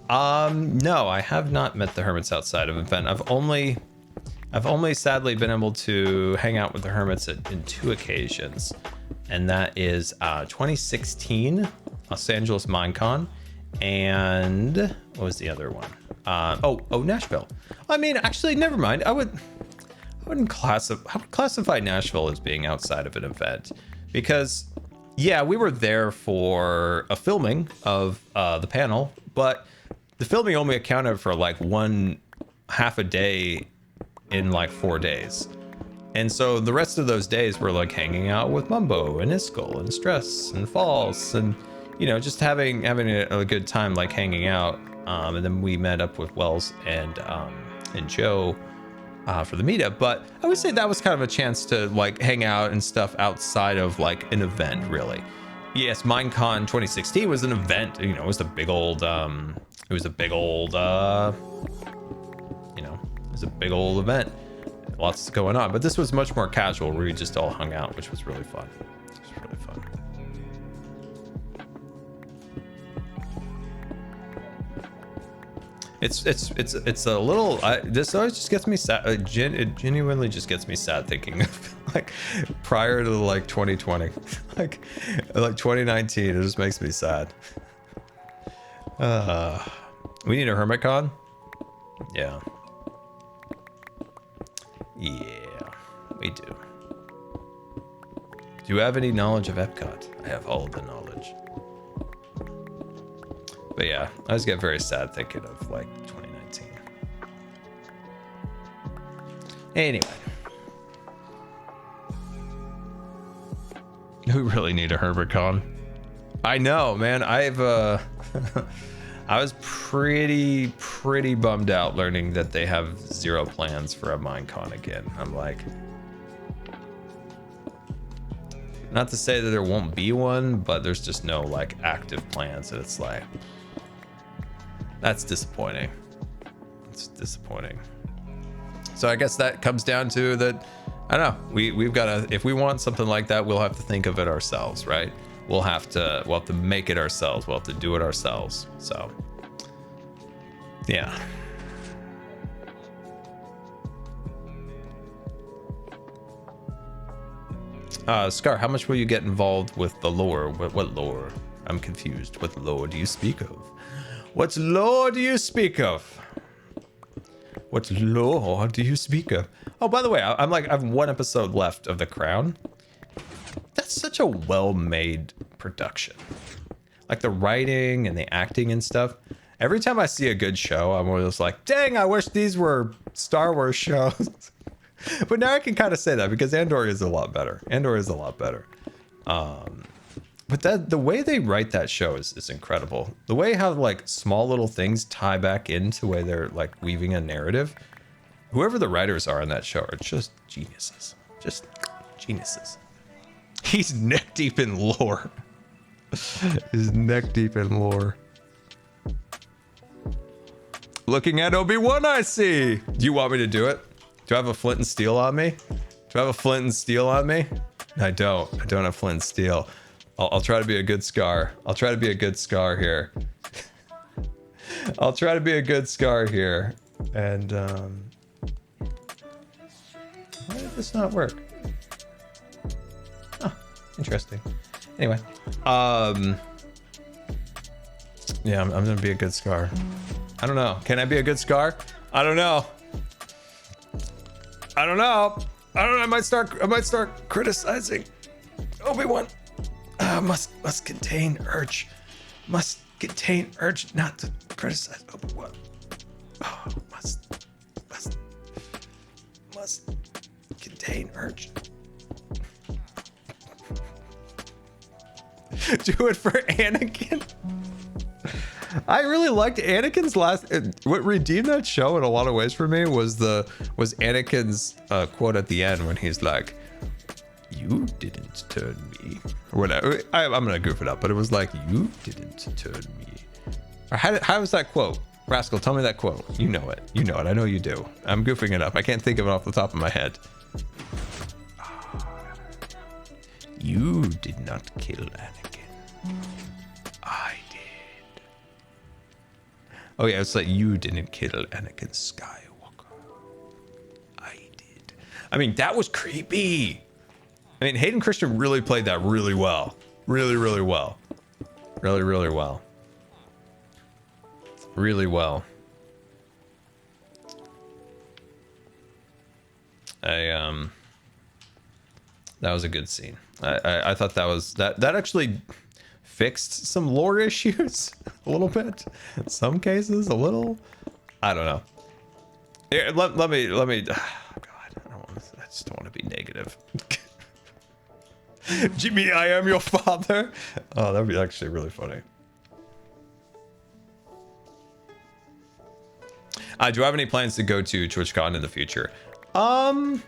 [SPEAKER 2] No, I have not met the Hermits outside of an event. I've only sadly been able to hang out with the Hermits in 2 occasions, and that is 2016 Los Angeles Minecon, and what was the other one? Nashville. I mean, actually, never mind. I would classify Nashville as being outside of an event, because yeah, we were there for a filming of the panel, but the filming only accounted for like half a day in like 4 days. And so the rest of those days were like hanging out with Mumbo and Iskall and Stress and False, and you know, just having a good time, like hanging out. And then we met up with Wells and Joe for the meetup. But I would say that was kind of a chance to like hang out and stuff outside of like an event, really. Yes, Minecon 2016 was an event. You know, it was a big old event. Lots going on, but this was much more casual, where we just all hung out, which was really fun. It was really fun. It's a little. This always just gets me sad. It genuinely just gets me sad thinking of like prior to like 2020, like 2019. It just makes me sad. We need a HermitCon. Yeah. Yeah, we do. Do you have any knowledge of Epcot? I have all the knowledge. But yeah, I just get very sad thinking of like 2019. Anyway. We really need a HermitCon. I know, man. I was pretty bummed out learning that they have 0 plans for a Minecon again. I'm like, not to say that there won't be one, but there's just no like active plans, and it's like, that's disappointing. It's disappointing. So I guess that comes down to that. I don't know. We've got to, if we want something like that, we'll have to think of it ourselves, right? We'll have to make it ourselves. We'll have to do it ourselves. So, yeah. Scar, how much will you get involved with the lore? What lore? I'm confused. What lore do you speak of? What lore do you speak of? What lore do you speak of? Oh, by the way, I have one episode left of The Crown. That's such a well-made production. Like the writing and the acting and stuff. Every time I see a good show, I'm always like, dang, I wish these were Star Wars shows. But now I can kind of say that because Andor is a lot better. But the way they write that show is incredible. The way how like small little things tie back into the way they're like weaving a narrative. Whoever the writers are on that show are just geniuses. Just geniuses. He's neck deep in lore. He's neck deep in lore. Looking at Obi-Wan, I see. Do you want me to do it? Do I have a flint and steel on me? I don't have flint and steel. I'll try to be a good Scar. I'll try to be a good Scar here. And why did this not work? Oh, interesting. Anyway, yeah, I'm gonna be a good Scar. I don't know. Can I be a good Scar? I don't know. I might start criticizing Obi-Wan. Must contain urge. Must contain urge not to criticize Obi-Wan. Oh, must contain urge. Do it for Anakin. I really liked Anakin's what redeemed that show in a lot of ways for me was Anakin's quote at the end when he's like, "You didn't turn me," or whatever. I'm gonna goof it up, but it was like, "You didn't turn me." Or how was that quote? Rascal, tell me that quote. You know it. I know you do. I'm goofing it up. I can't think of it off the top of my head. You did not kill Anakin. I did. Oh yeah, it's like you didn't kill Anakin Skywalker. I did. I mean, that was creepy. I mean, Hayden Christian really played that really well. Really well. Really well. Really well. That was a good scene. I thought that actually fixed some lore issues a little bit. In some cases, a little. I don't know. Here, let me. Oh God, I just don't want to be negative. Jimmy, I am your father. Oh, that'd be actually really funny. Do I have any plans to go to TwitchCon in the future?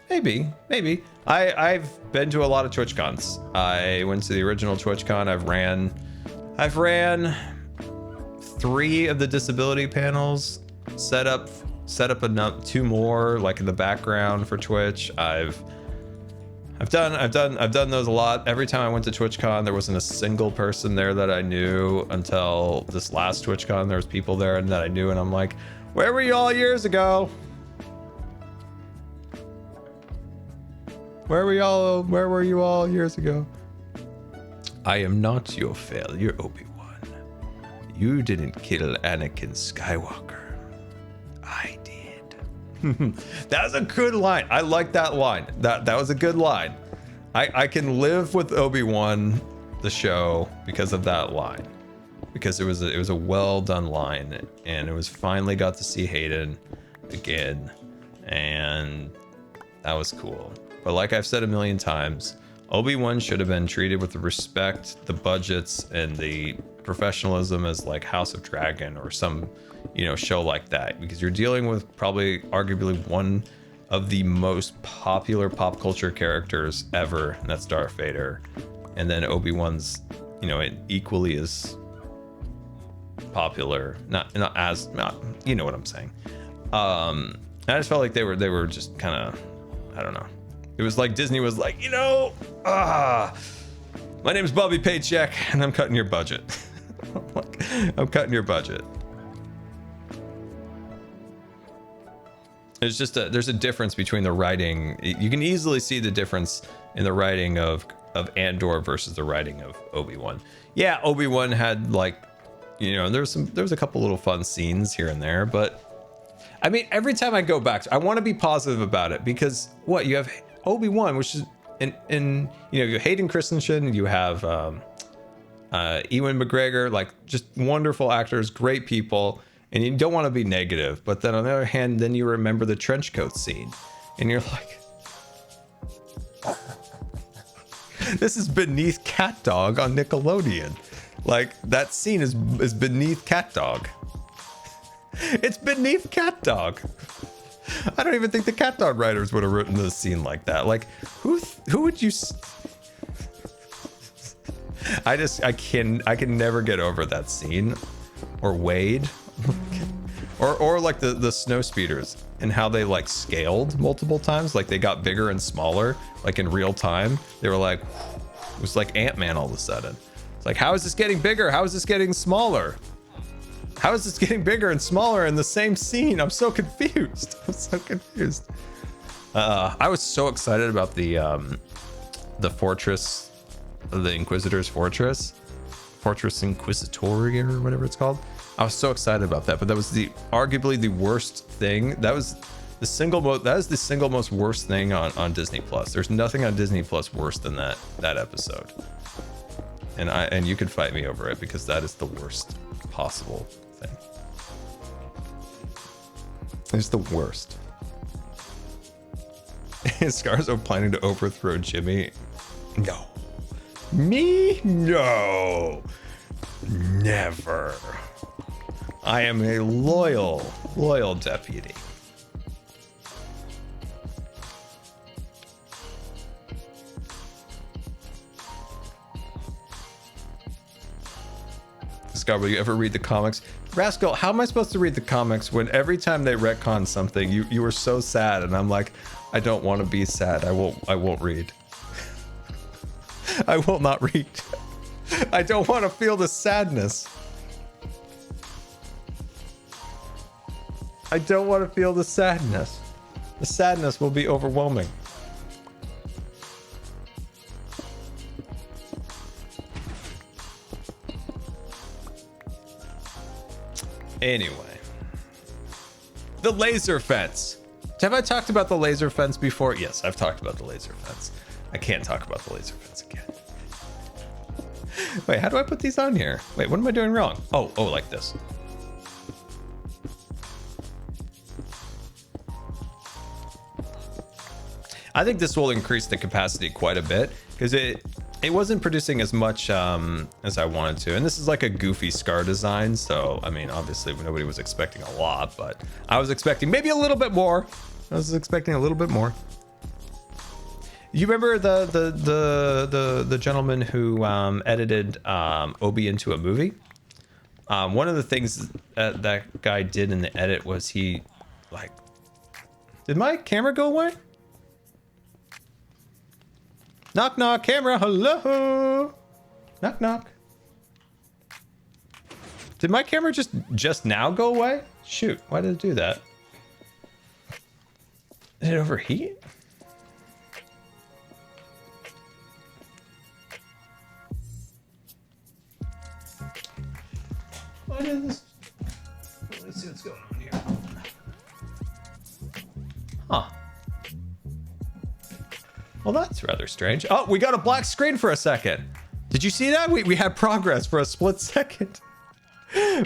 [SPEAKER 2] Maybe. I've been to a lot of TwitchCons. I went to the original TwitchCon. I've ran 3 of the disability panels. Set up 2 more, like in the background for Twitch. I've done those a lot. Every time I went to TwitchCon, there wasn't a single person there that I knew until this last TwitchCon. There was people there and that I knew, and I'm like, where were you all years ago? Where were you all years ago? I am not your failure, Obi-Wan. You didn't kill Anakin Skywalker. I did. That was a good line. I like that line. That was a good line. I can live with Obi-Wan the show because of that line. Because it was a well done line, and it was finally got to see Hayden again, and that was cool. But like I've said a million times, Obi-Wan should have been treated with the respect, the budgets, and the professionalism as like House of Dragon or some, show like that, because you're dealing with probably arguably one of the most popular pop culture characters ever, and that's Darth Vader. And then Obi-Wan's, equally as popular, not you know what I'm saying. I just felt like they were just kind of, I don't know. It was like Disney was like, my name's Bobby Paycheck and I'm cutting your budget. I'm cutting your budget. It's just there's a difference between the writing. You can easily see the difference in the writing of Andor versus the writing of Obi-Wan. Yeah, Obi-Wan had like, you know, there was a couple little fun scenes here and there, but I mean, every time I go back, I want to be positive about it because what you have Obi-Wan, which is in you know, you have Hayden Christensen, you have Ewan McGregor, like just wonderful actors, great people. And you don't want to be negative, but then on the other hand, then you remember the trench coat scene, and you're like, "This is beneath Cat Dog on Nickelodeon." Like that scene is beneath Cat Dog. It's beneath Cat Dog. I don't even think the Cat Dog writers would have written this scene like that. Like, who would you? I can never get over that scene, or Wade. or like the snow speeders and how they like scaled multiple times, like they got bigger and smaller, like in real time. They were like, it was like Ant-Man all of a sudden. It's like, how is this getting bigger? How is this getting smaller? How is this getting bigger and smaller in the same scene? I'm so confused. I'm so confused. I was so excited about the fortress, the Inquisitor's Fortress Inquisitoria or whatever it's called. I was so excited about that, but that was arguably the worst thing. That is the single most worst thing on Disney Plus. There's nothing on Disney Plus worse than that episode. And you could fight me over it because that is the worst possible thing. It's the worst. Is Scarzo planning to overthrow Jimmy? No. Me? No. Never. I am a loyal deputy. Scott, will you ever read the comics? Rascal, how am I supposed to read the comics when every time they retcon something, you were so sad, and I'm like, I don't want to be sad. I won't read. I will not read. I don't want to feel the sadness. I don't want to feel the sadness. The sadness will be overwhelming. Anyway. The laser fence. Have I talked about the laser fence before? Yes, I've talked about the laser fence. I can't talk about the laser fence again. Wait, how do I put these on here? Wait, what am I doing wrong? Oh, like this. I think this will increase the capacity quite a bit because it wasn't producing as much as I wanted to. And this is like a goofy Scar design. So, I mean, obviously nobody was expecting a lot, but I was expecting maybe a little bit more. I was expecting a little bit more. You remember the gentleman who edited Obi into a movie? One of the things that guy did in the edit was he like, did my camera go away? Knock knock, camera, hello. Knock knock. Did my camera just now go away? Shoot, why did it do that? Did it overheat? What is this? Let's see what's going on here. Huh. Well, that's rather strange. Oh, we got a black screen for a second. Did you see that? We had progress for a split second.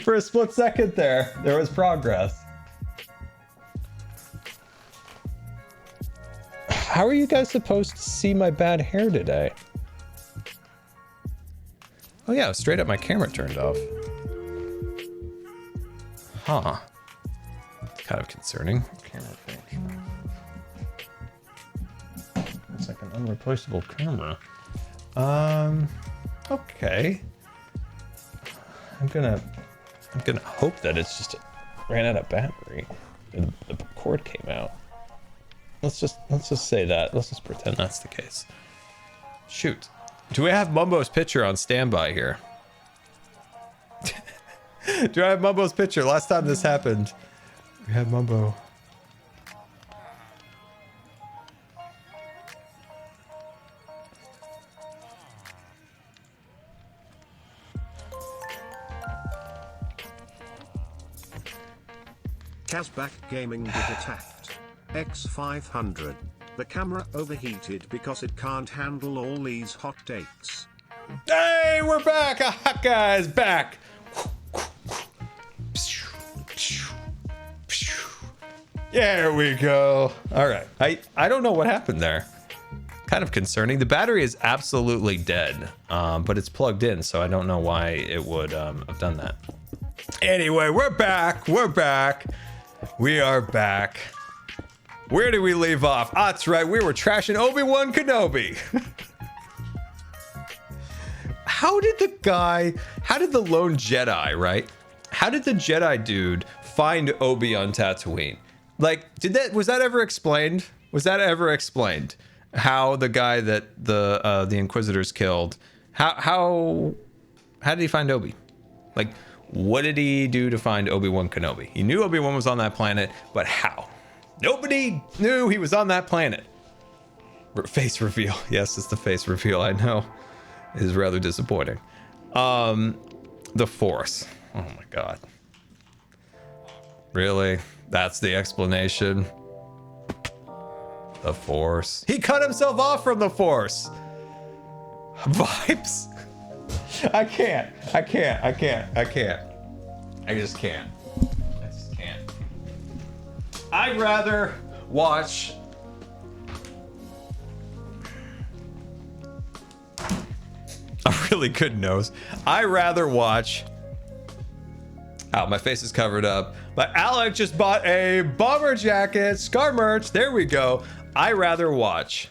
[SPEAKER 2] For a split second there was progress. How are you guys supposed to see my bad hair today? Oh yeah, straight up my camera turned off. Huh. Kind of concerning. Camera function. It's like an unreplaceable camera. Okay. I'm gonna hope that it's just ran out of battery and the cord came out. Let's just say that. Let's just pretend that's the case. Shoot. Do we have Mumbo's picture on standby here? Do I have Mumbo's picture? Last time this happened, we had Mumbo.
[SPEAKER 3] Kazbak Gaming get attacked. X500. The camera overheated because it can't handle all these hot takes.
[SPEAKER 2] Hey, we're back. A hot guy's back. There we go. All right. I don't know what happened there. Kind of concerning. The battery is absolutely dead, but it's plugged in, so I don't know why it would have done that. Anyway, we're back. We're back. We are back. Where did we leave off? Ah, that's right. We were trashing Obi-Wan Kenobi. How did the lone Jedi, right? How did the Jedi dude find Obi on Tatooine? Like, was that ever explained? Was that ever explained? How the guy that the Inquisitors killed, how did he find Obi? Like, what did he do to find Obi-Wan Kenobi? He knew Obi-Wan was on that planet, but how? Nobody knew he was on that planet. Face reveal. Yes, it's the face reveal. I know. It is rather disappointing. The Force. Oh my God. Really? That's the explanation? The Force. He cut himself off from the Force. Vibes. I can't. I just can't. I'd rather watch a really good nose. I'd rather watch. Oh, my face is covered up. But Alec just bought a bomber jacket, Scar merch. There we go. I'd rather watch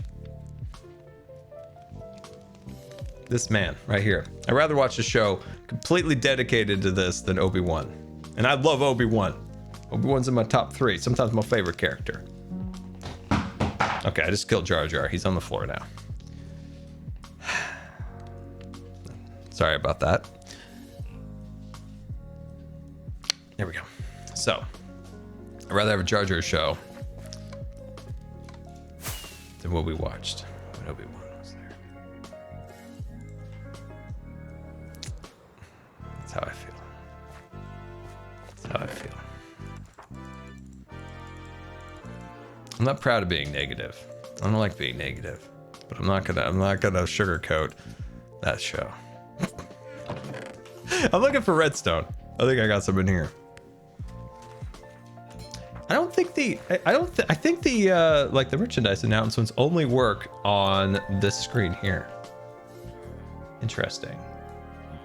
[SPEAKER 2] this man right here. I'd rather watch a show completely dedicated to this than Obi-Wan. And I love Obi-Wan. Obi-Wan's in my top 3, sometimes my favorite character. Okay, I just killed Jar Jar. He's on the floor now. Sorry about that. There we go. So, I'd rather have a Jar Jar show than what we watched when Obi-Wan was there. That's how I feel. That's how I feel. I'm not proud of being negative. I don't like being negative, but I'm not gonna sugarcoat that show. I'm looking for redstone. I think I got some in here. I think the like the merchandise announcements only work on this screen here. Interesting.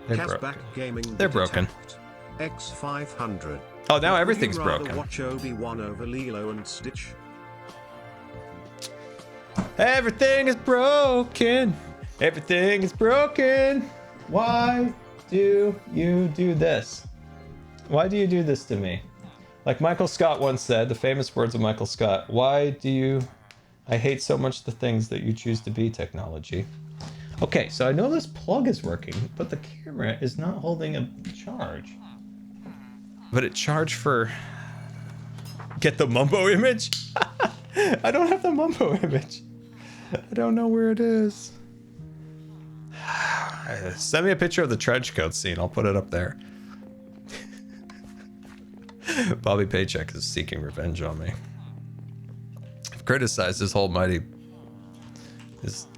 [SPEAKER 2] They're broken. They're broken.
[SPEAKER 3] X500.
[SPEAKER 2] Oh, now everything's broken.
[SPEAKER 3] Watch Obi-Wan over Lilo and Stitch.
[SPEAKER 2] Everything is broken. Everything is broken. Why do you do this? Why do you do this to me? Like Michael Scott once said, the famous words of Michael Scott, I hate so much the things that you choose to be, technology. Okay, so I know this plug is working, but the camera is not holding a charge. But it charged for... Get the Mumbo image? I don't have the Mumbo image. I don't know where it is. Send me a picture of the trench coat scene. I'll put it up there. Bobby Paycheck is seeking revenge on me. I've criticized this whole mighty...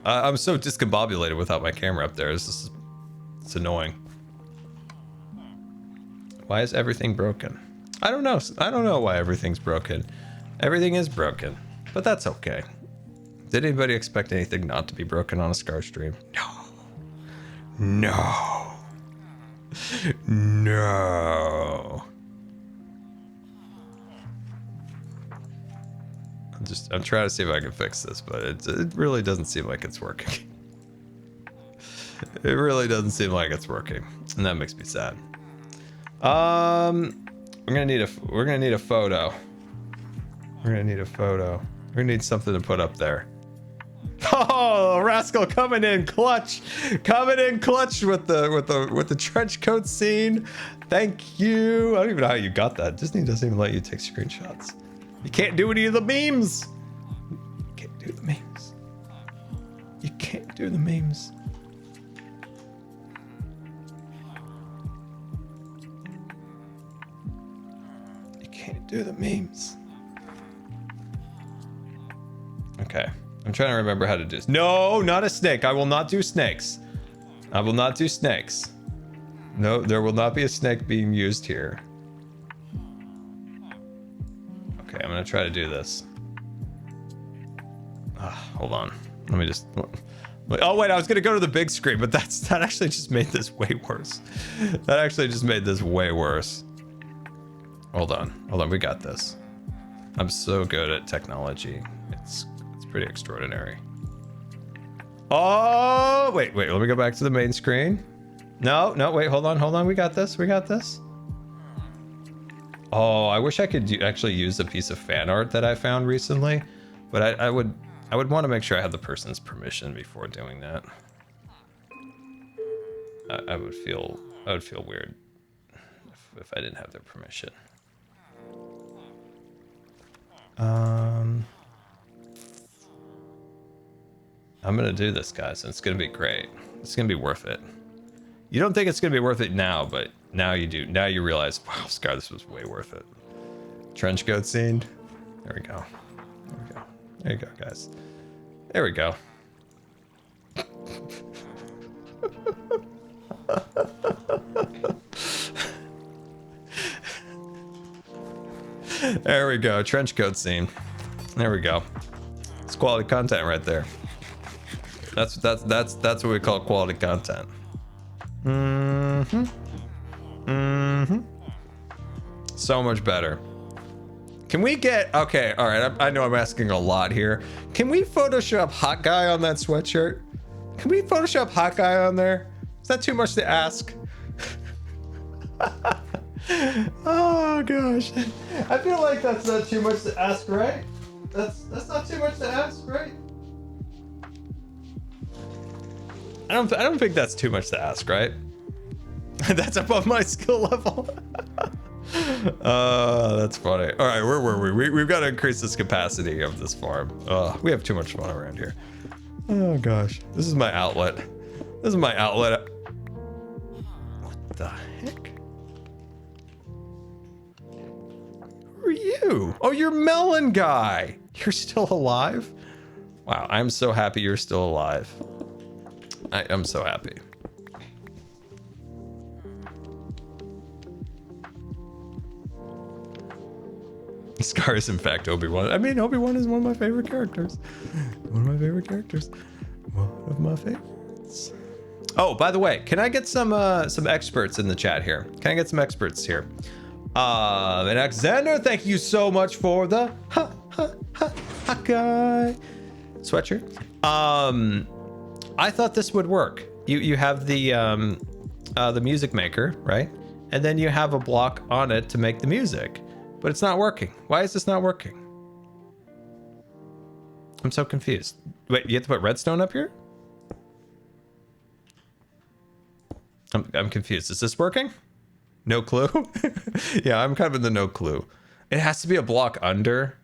[SPEAKER 2] I'm so discombobulated without my camera up there. It's annoying. Why is everything broken? I don't know. I don't know why everything's broken. Everything is broken, but that's okay. Did anybody expect anything not to be broken on a Scar stream? No. No. No. I'm trying to see if I can fix this, but it really doesn't seem like it's working. It really doesn't seem like it's working, and that makes me sad. We're gonna need a photo. We're gonna need a photo. We're gonna need something to put up there. Oh, Rascal coming in clutch, with the trench coat scene. Thank you. I don't even know how you got that. Disney doesn't even let you take screenshots. You can't do any of the memes. You can't do the memes. You can't do the memes. You can't do the memes. Okay. I'm trying to remember how to do this. No, not a snake. I will not do snakes. I will not do snakes. No, there will not be a snake being used here. Okay, I'm gonna try to do this. Hold on. Let me just... Oh wait, I was gonna go to the big screen, but that actually just made this way worse. That actually just made this way worse. Hold on, we got this. I'm so good at technology. It's pretty extraordinary. Oh, wait, let me go back to the main screen. No, wait, hold on, we got this. Oh, I wish I could actually use a piece of fan art that I found recently, but I would want to make sure I have the person's permission before doing that. I would feel weird if I didn't have their permission. I'm gonna do this, guys, and it's gonna be great. It's gonna be worth it. You don't think it's gonna be worth it now, but now you do. Now you realize, wow, Scar, this was way worth it. Trench coat scene. There we go. There you go, guys. There we go. There we go. Trench coat scene. There we go. It's quality content right there. That's what we call quality content. So much better. Can we get... Okay, all right. I know I'm asking a lot here. Can we Photoshop hot guy on that sweatshirt? Can we Photoshop hot guy on there? Is that too much to ask? Oh gosh. I feel like that's not too much to ask, right? That's not too much to ask, right? I don't think that's too much to ask, right? That's above my skill level. That's funny. All right, where were we? We've got to increase this capacity of this farm. We have too much fun around here. Oh gosh, this is my outlet. This is my outlet. What the heck? Who are you? Oh, you're Melon Guy. You're still alive? Wow, I'm so happy you're still alive. I'm so happy. Scar is in fact Obi-Wan. I mean, Obi-Wan is one of my favorite characters. One of my favorite characters. One of my favorites. Oh, by the way, can I get some experts in the chat here? Can I get some experts here? And Alexander, thank you so much for the hot guy sweatshirt. I thought this would work. You have the music maker, right? And then you have a block on it to make the music, but it's not working. Why is this not working? I'm so confused. Wait, you have to put redstone up here? I'm confused. Is this working? No clue? Yeah, I'm kind of in the no clue. It has to be a block under.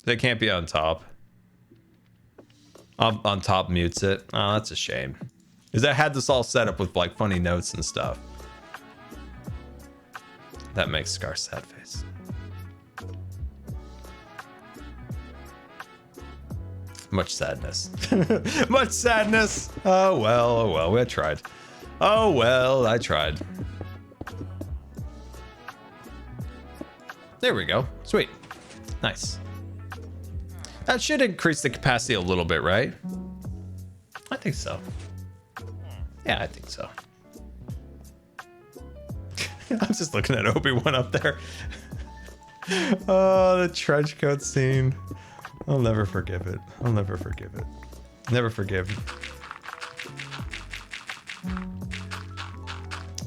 [SPEAKER 2] They can't be on top. On top mutes it. Oh, that's a shame. Because I had this all set up with like funny notes and stuff. That makes Scar sad face. Much sadness. Much sadness. Oh well, we tried. Oh well, I tried. There we go. Sweet. Nice. That should increase the capacity a little bit, right? I think so. Yeah, I think so. I'm just looking at Obi-Wan up there. Oh, the trench coat scene. I'll never forgive it. I'll never forgive it. Never forgive.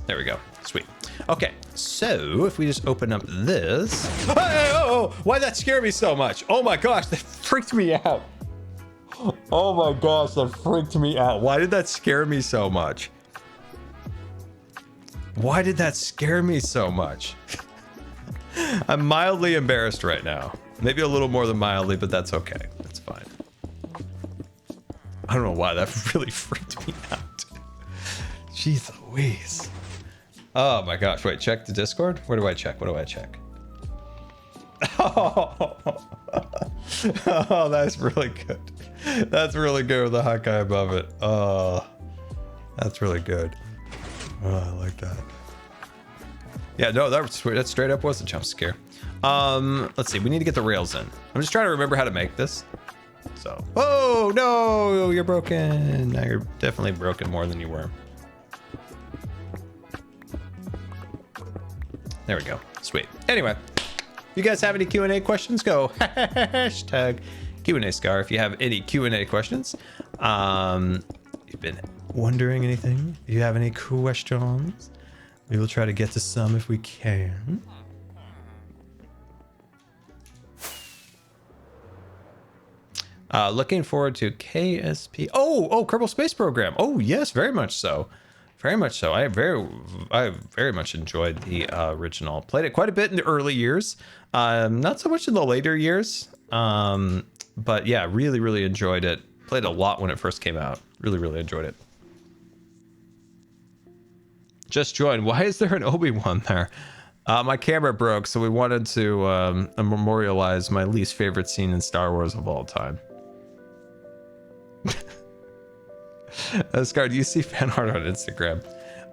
[SPEAKER 2] There we go. Sweet. Okay, so if we just open up this. Hey, oh, why'd that scare me so much? Oh my gosh, that freaked me out. Oh my gosh, that freaked me out. Why did that scare me so much? Why did that scare me so much? I'm mildly embarrassed right now. Maybe a little more than mildly, but that's okay. That's fine. I don't know why that really freaked me out. Jeez Louise. Oh my gosh, wait, check the Discord? Where do I check? What do I check? Oh, oh, that's really good. That's really good with the hot guy above it. Oh, that's really good. Oh, I like that. Yeah, no, that straight up was a jump scare. Let's see, we need to get the rails in. I'm just trying to remember how to make this. So, oh no, you're broken. Now you're definitely broken more than you were. There we go. Sweet. Anyway, if you guys have any Q&A questions, go hashtag Q&A Scar if you have any Q&A questions. You've been wondering anything? If you have any questions, we will try to get to some if we can. Looking forward to KSP. Oh, Kerbal Space Program. Oh, yes, very much so. Very much so. I very much enjoyed the original. Played it quite a bit in the early years. Not so much in the later years. But yeah, really enjoyed it. Played a lot when it first came out. Really enjoyed it. Just joined. Why is there an Obi-Wan there? My camera broke, so we wanted to memorialize my least favorite scene in Star Wars of all time. Scar, do you see fan art on Instagram?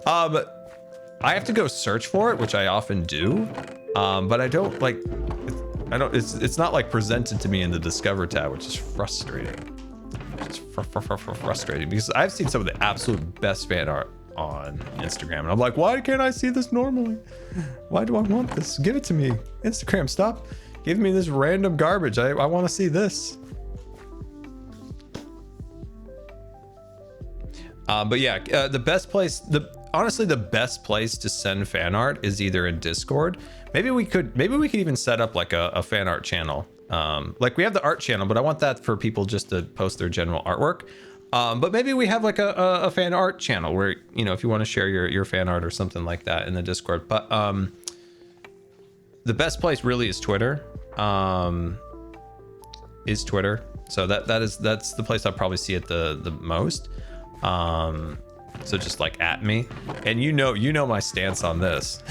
[SPEAKER 2] I have to go search for it, which I often do, but I don't like. It's not like presented to me in the Discover tab, which is frustrating. It's frustrating because I've seen some of the absolute best fan art on Instagram, and I'm like, why can't I see this normally? Why do I want this? Give it to me, Instagram. Stop giving me this random garbage. I want to see this. But yeah, the best place, honestly, the best place to send fan art is either in Discord. Maybe we could even set up like a fan art channel. Like we have the art channel, but I want that for people just to post their general artwork. But maybe we have like a fan art channel where, you know, if you want to share your fan art or something like that in the Discord. But the best place really is Twitter. So that's the place I'll probably see it the most. So just like at me, and you know my stance on this.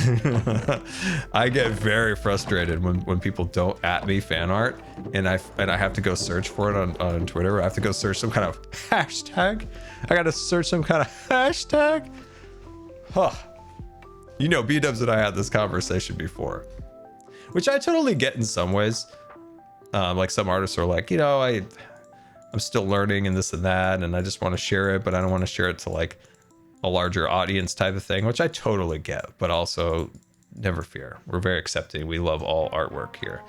[SPEAKER 2] I get very frustrated when people don't at me fan art, and I have to go search for it on Twitter. I have to go search some kind of hashtag. I gotta search some kind of hashtag. Huh. You know, B-dubs and I had this conversation before, which I totally get in some ways. Like some artists are like, you know, I'm still learning and this and that, and I just want to share it, but I don't want to share it to like a larger audience type of thing, which I totally get, but also never fear. We're very accepting. We love all artwork here.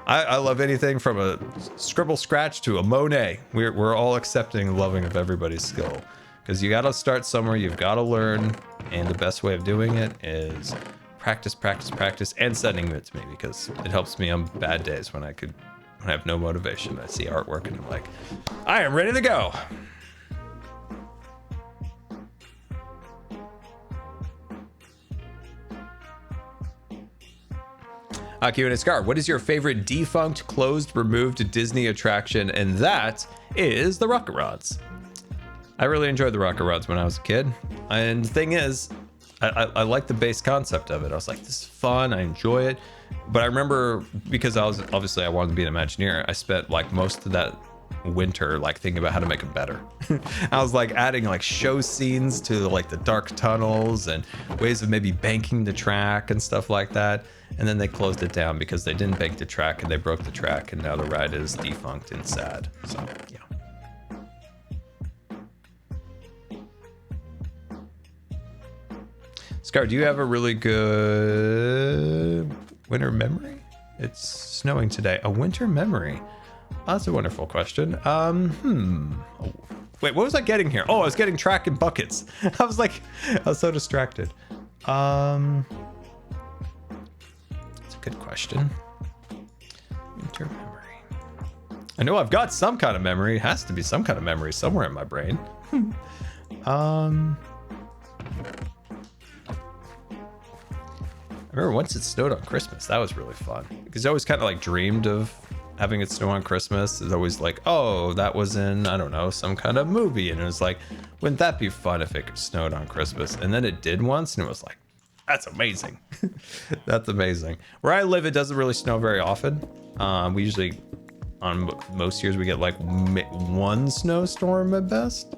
[SPEAKER 2] I love anything from a scribble scratch to a Monet. We're all accepting and loving of everybody's skill, because you got to start somewhere. You've got to learn, and the best way of doing it is practice, and sending it to me, because it helps me on bad days when I have no motivation. I see artwork and I'm like, I am ready to go. Q&A Scar, what is your favorite defunct, closed, removed Disney attraction? And that is the Rocket Rods. I really enjoyed the Rocket Rods when I was a kid. And the thing is, I like the base concept of it. I was like, this is fun. I enjoy it. But I remember, because I wanted to be an Imagineer, I spent like most of that winter like thinking about how to make it better. I was like adding like show scenes to like the dark tunnels and ways of maybe banking the track and stuff like that. And then they closed it down because they didn't bank the track and they broke the track, and now the ride is defunct and sad. So yeah. Scar, do you have a really good winter memory? It's snowing today. A winter memory? Oh, that's a wonderful question. Wait, what was I getting here? Oh, I was getting track and buckets. I was so distracted. That's a good question. Winter memory. I know I've got some kind of memory. It has to be some kind of memory somewhere in my brain. I remember once it snowed on Christmas. That was really fun, because I always kind of like dreamed of having it snow on Christmas. It's always like, oh, that was in, I don't know, some kind of movie. And it was like, wouldn't that be fun if it snowed on Christmas? And then it did once, and it was like, That's amazing. That's amazing. Where I live, it doesn't really snow very often. We usually, on most years, we get like one snowstorm at best.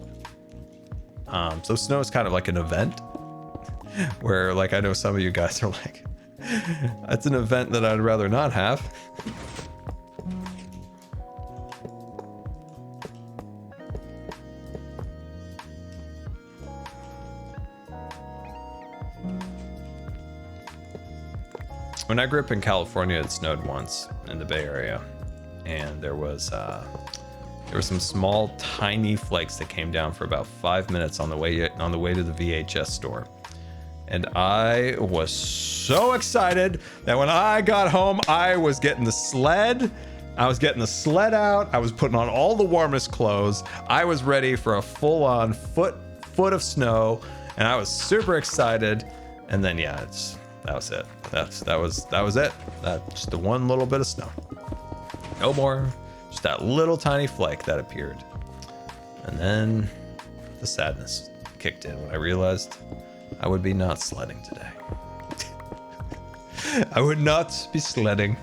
[SPEAKER 2] So snow is kind of like an event where, like, I know some of you guys are like, that's an event that I'd rather not have. When I grew up in California, it snowed once in the Bay Area, and there were some small, tiny flakes that came down for about 5 minutes on the way to the VHS store. And I was so excited that when I got home, I was getting the sled. I was getting the sled out. I was putting on all the warmest clothes. I was ready for a full-on foot of snow, and I was super excited. And then yeah, that was it. That was it. Just the one little bit of snow. No more. Just that little tiny flake that appeared. And then the sadness kicked in when I realized I would be not sledding today. I would not be sledding.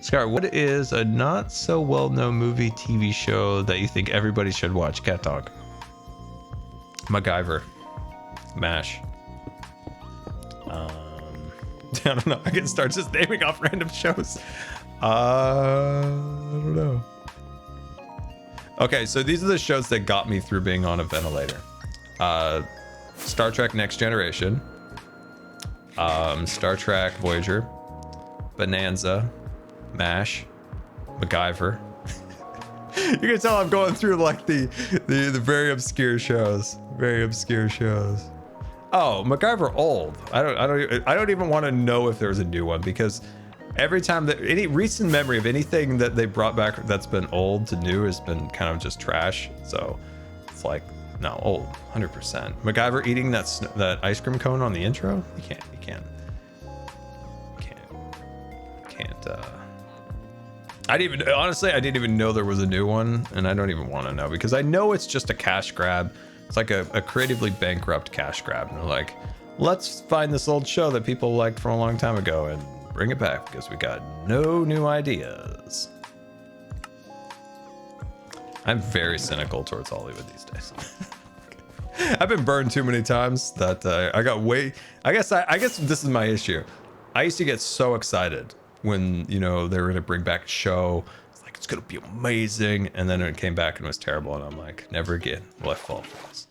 [SPEAKER 2] Scar, what is a not so well-known movie, TV show that you think everybody should watch? Cat Dog. MacGyver. MASH. I don't know. I can start just naming off random shows. I don't know. Okay, so these are the shows that got me through being on a ventilator. Star Trek Next Generation. Star Trek Voyager. Bonanza. MASH. MacGyver. You can tell I'm going through like the very obscure shows. Very obscure shows. Oh, MacGyver old. I don't even want to know if there's a new one, because every time that any recent memory of anything that they brought back that's been old to new has been kind of just trash. So it's like, no, old, 100%. MacGyver eating that ice cream cone on the intro. You can't. I didn't even know there was a new one, and I don't even want to know, because I know it's just a cash grab. It's like a creatively bankrupt cash grab, and they're like, let's find this old show that people liked from a long time ago and bring it back because we got no new ideas. I'm very cynical towards Hollywood these days. I've been burned too many times that I got way. I guess this is my issue. I used to get so excited when, you know, they were gonna bring back a show. It's like, it's gonna be amazing, and then it came back and it was terrible, and I'm like, never again will I fall for this.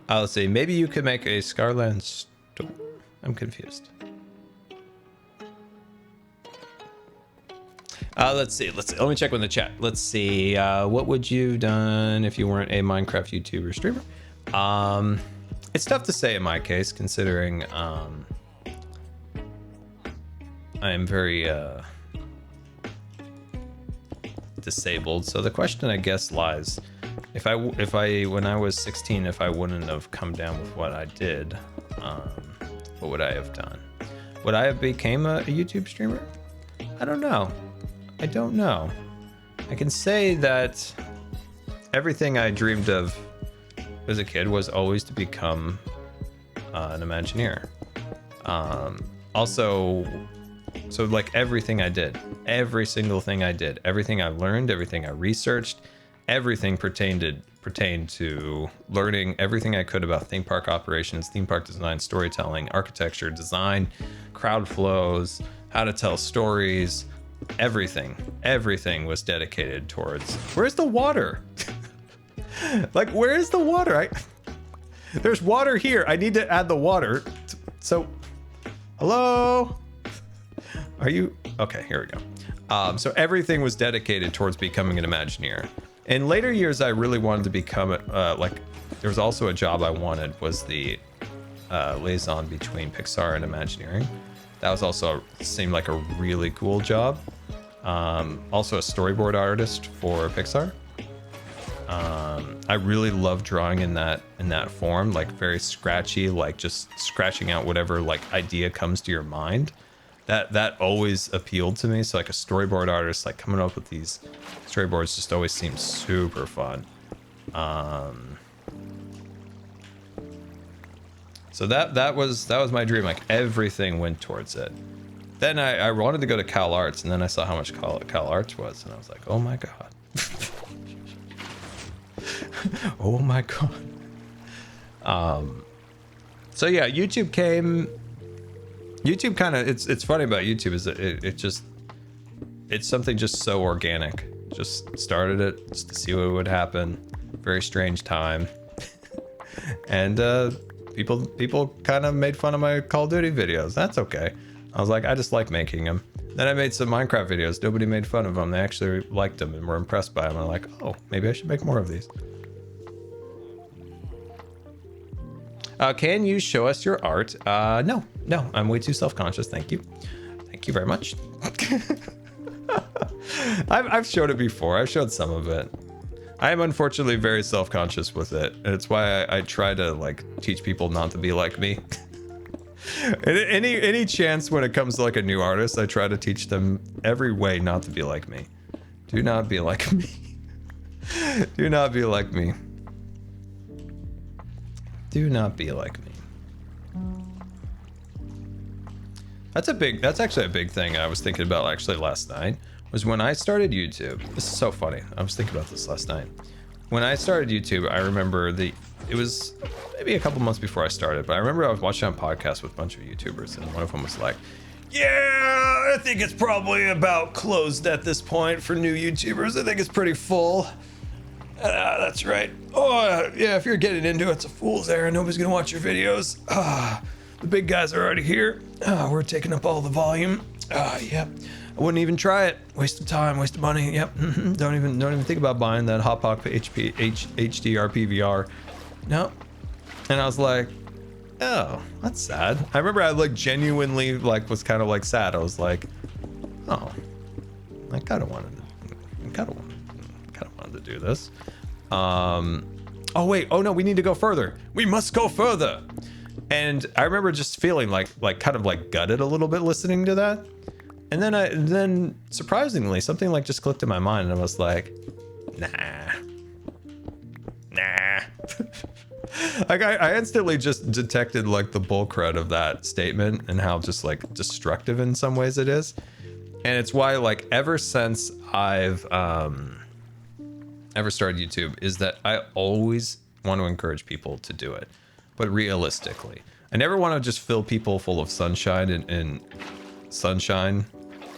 [SPEAKER 2] Let's see. Maybe you could make a Scarland store. I'm confused. Let's see. Let me check with the chat. Let's see. What would you have done if you weren't a Minecraft YouTuber streamer? It's tough to say in my case, considering I am very disabled. So the question, I guess, lies: if I when I was 16, if I wouldn't have come down with what I did, what would I have done? Would I have became a YouTube streamer? I don't know. I don't know. I can say that everything I dreamed of as a kid was always to become an Imagineer. Also, so like everything I did, every single thing I did, everything I learned, everything I researched, everything pertained to learning everything I could about theme park operations, theme park design, storytelling, architecture, design, crowd flows, how to tell stories. Everything was dedicated towards, where's the water? Like, where is the water? There's water here. I need to add the water. So, hello? Are you? Okay, here we go. So everything was dedicated towards becoming an Imagineer. In later years, I really wanted to become like, there was also a job I wanted, was the liaison between Pixar and Imagineering. That was also seemed like a really cool job. Also a storyboard artist for Pixar. I really love drawing in that form, like very scratchy, like just scratching out whatever like idea comes to your mind. that always appealed to me. So like a storyboard artist, like coming up with these storyboards just always seems super fun. So that was my dream. Like everything went towards it. Then I wanted to go to Cal Arts, and then I saw how much Cal Arts was, and I was like, oh my god. Oh my god. So yeah, YouTube kind of, it's funny about YouTube is that it's something just so organic. Just started it just to see what would happen. Very strange time. And people kind of made fun of my Call of Duty videos. That's okay. I was like, I just like making them. Then I made some Minecraft videos. Nobody made fun of them. They actually liked them and were impressed by them. I'm like, oh, maybe I should make more of these. Can you show us your art? No, I'm way too self-conscious. Thank you very much. I've showed it before. I've showed some of it. I am unfortunately very self-conscious with it, and it's why I try to like teach people not to be like me. any chance when it comes to like a new artist, I try to teach them every way not to be like me. Do not be like me. Do not be like me. Do not be like me. That's actually a big thing I was thinking about actually last night, was when I started YouTube. This is so funny. I was thinking about this last night. When I started YouTube, I remember it was maybe a couple months before I started, but I remember I was watching a podcast with a bunch of YouTubers, and one of them was like, yeah, I think it's probably about closed at this point for new YouTubers. I think it's pretty full. That's right. Oh, yeah, if you're getting into it, it's a fool's errand. Nobody's gonna watch your videos. The big guys are already here. We're taking up all the volume. Yep. I wouldn't even try it. Waste of time, waste of money. Yep. Don't even think about buying that Hotpock HDR PVR. No. And I was like, oh, that's sad. I remember I like genuinely like was kind of like sad. I was like, oh, I kind of wanted to do this. Oh wait, oh no, we need to go further. We must go further. And I remember just feeling like kind of like gutted a little bit listening to that. And then surprisingly, something like just clicked in my mind, and I was like, nah. Like I instantly just detected like the bull crud of that statement and how just like destructive in some ways it is. And it's why like ever since I've ever started YouTube is that I always want to encourage people to do it, but realistically. I never want to just fill people full of sunshine and sunshine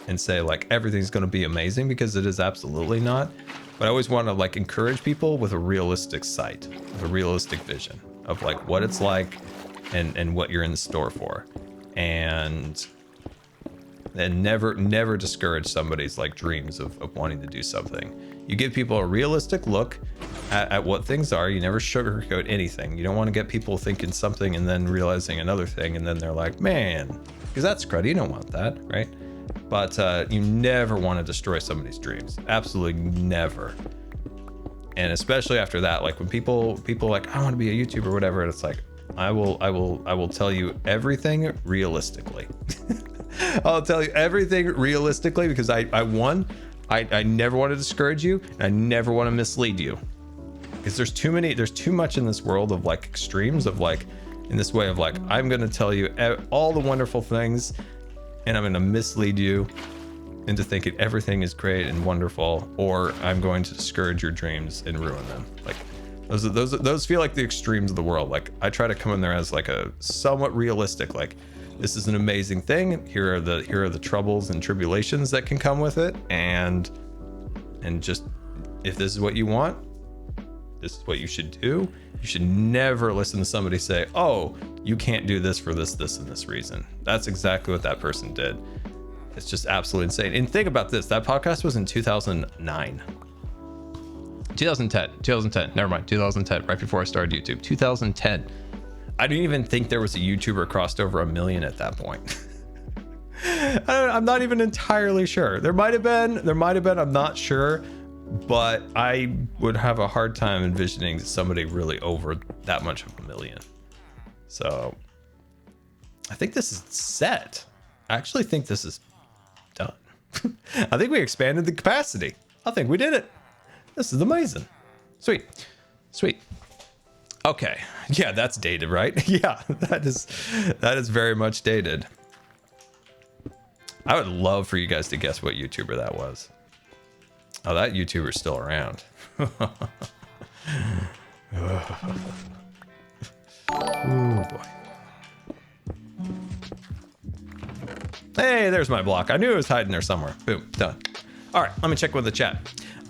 [SPEAKER 2] and say like everything's going to be amazing, because it is absolutely not. But I always want to like encourage people with a realistic sight, with a realistic vision of like what it's like and what you're in the store for. And never discourage somebody's like dreams of wanting to do something. You give people a realistic look at what things are. You never sugarcoat anything. You don't want to get people thinking something and then realizing another thing, and then they're like, man, because that's cruddy. You don't want that, right? But you never want to destroy somebody's dreams. Absolutely never. And especially after that, like when people like, I want to be a YouTuber or whatever, and it's like, I will tell you everything realistically. I'll tell you everything realistically, because I never want to discourage you, and I never want to mislead you, because there's too much in this world of like extremes of like, in this way of like, I'm going to tell you all the wonderful things, and I'm going to mislead you into thinking everything is great and wonderful, or I'm going to discourage your dreams and ruin them. Like those feel like the extremes of the world. Like I try to come in there as like a somewhat realistic, like, this is an amazing thing. Here are the troubles and tribulations that can come with it, and just, if this is what you want, this is what you should do. You should never listen to somebody say, oh, you can't do this for this and this reason. That's exactly what that person did. It's just absolutely insane. And think about this, that podcast was in 2009. 2010, never mind, 2010, right before I started YouTube. 2010. I didn't even think there was a YouTuber crossed over 1 million at that point. I'm not even entirely sure. There might have been, I'm not sure, but I would have a hard time envisioning somebody really over that much of 1 million. So I think this is set. I actually think this is done. I think we expanded the capacity. I think we did it. This is amazing. Sweet. Sweet. Okay. Yeah, that's dated, right? Yeah, that is very much dated. I would love for you guys to guess what YouTuber that was. Oh, that YouTuber's still around. Oh boy. Hey, there's my block. I knew it was hiding there somewhere. Boom, done. All right, let me check with the chat.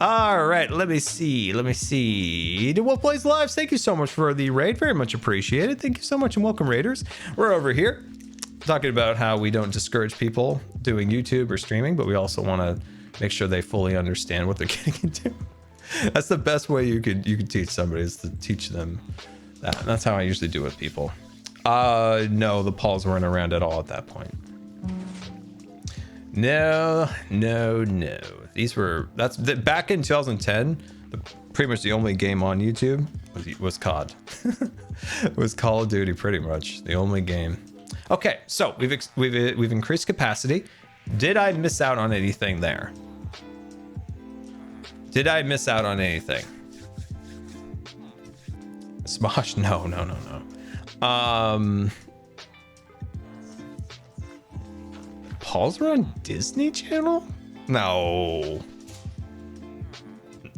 [SPEAKER 2] All right, let me see. The Wolf Plays Lives, thank you so much for the raid. Very much appreciated. Thank you so much and welcome, raiders. We're over here talking about how we don't discourage people doing YouTube or streaming, but we also want to make sure they fully understand what they're getting into. That's the best way you could teach somebody, is to teach them that. That's how I usually do with people. No, the Pauls weren't around at all at that point. No. Back in 2010, pretty much the only game on YouTube was COD. It was Call of Duty, pretty much the only game. Okay, so we've increased capacity. Did I miss out on anything there? Did I miss out on anything? Smosh? No. Paul's are on Disney Channel? No.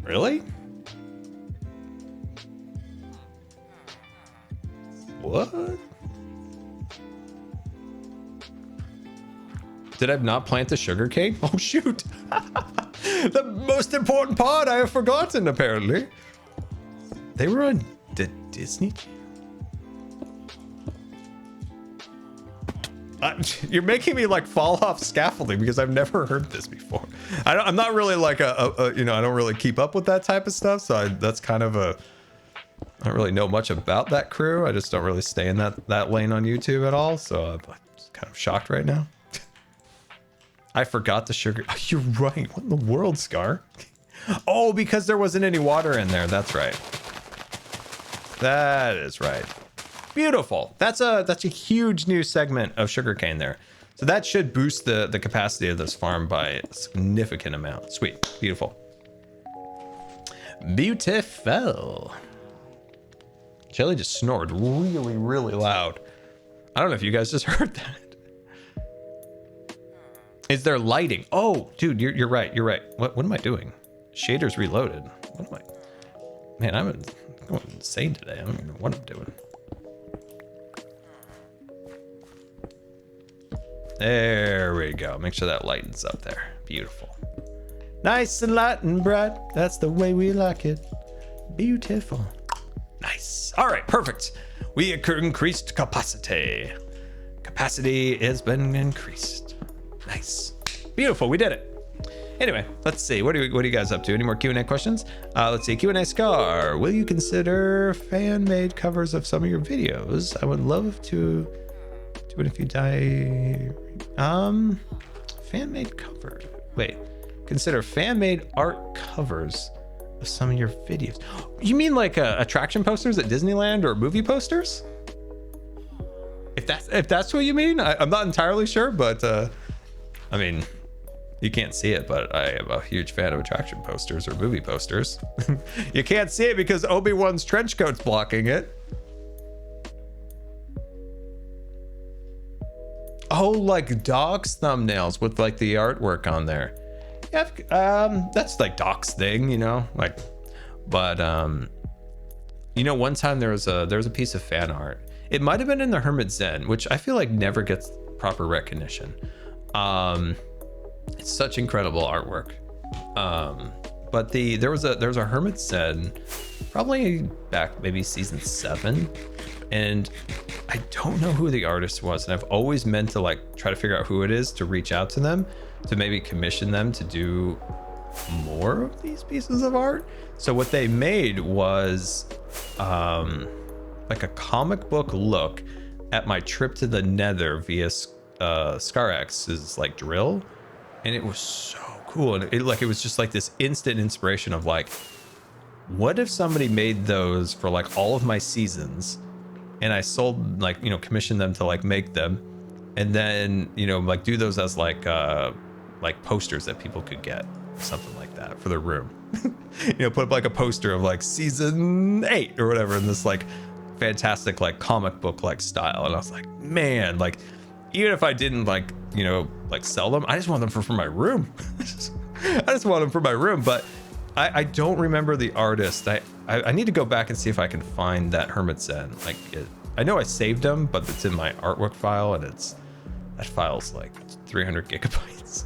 [SPEAKER 2] Really? What? Did I not plant the sugar cane? Oh, shoot. The most important part I have forgotten, apparently. They were on the Disney Channel? You're making me like fall off scaffolding because I've never heard this before. I'm not really like I don't really keep up with that type of stuff. So that's kind of I don't really know much about that crew. I just don't really stay in that lane on YouTube at all. So I'm just kind of shocked right now. I forgot the sugar. Oh, you're right. What in the world, Scar? Oh, because there wasn't any water in there. That's right. That is right. Beautiful. That's a huge new segment of sugarcane there. So that should boost the capacity of this farm by a significant amount. Sweet. Beautiful. Beautiful. Jelly just snored really, really loud. I don't know if you guys just heard that. Is there lighting? Oh, dude, you're right. You're right. What am I doing? Shaders reloaded. What am I? Man, I'm going insane today. I don't even know what I'm doing. There we go. Make sure that lightens up there. Beautiful. Nice and light and bright. That's the way we like it. Beautiful. Nice. All right, perfect. We increased capacity. Capacity has been increased. Nice. Beautiful. We did it. Anyway, let's see. What are you guys up to? Any more Q&A questions? Let's see. Q&A Scar. Will you consider fan-made covers of some of your videos? I would love to do it if you die. Fan-made cover. Wait. Consider fan-made art covers of some of your videos. You mean like attraction posters at Disneyland or movie posters? If that's what you mean, I'm not entirely sure, but I mean, you can't see it, but I am a huge fan of attraction posters or movie posters. You can't see it because Obi-Wan's trench coat's blocking it. Oh, like Doc's thumbnails with like the artwork on there. Yeah, that's like Doc's thing, you know, like, but you know, one time there was a piece of fan art. It might have been in the Hermit Zen, which I feel like never gets proper recognition. It's such incredible artwork. But there was a Hermit Zen, probably back maybe season 7, and I don't know who the artist was, and I've always meant to like try to figure out who it is to reach out to them to maybe commission them to do more of these pieces of art. So what they made was like a comic book look at my trip to the Nether via ScarX's like drill, and it was so cool. And it was just like this instant inspiration of like, what if somebody made those for like all of my seasons, and I sold, like, you know, commissioned them to like make them, and then, you know, like do those as like posters that people could get, something like that for their room. You know, put up like a poster of like season 8 or whatever in this like fantastic like comic book like style. And I was like, man, like even if I didn't like, you know, like sell them, I just want them for my room. I just want them for my room. But I don't remember the artist. I need to go back and see if I can find that Hermit Zen. Like I know I saved them, but it's in my artwork file, and that file's like 300 gigabytes.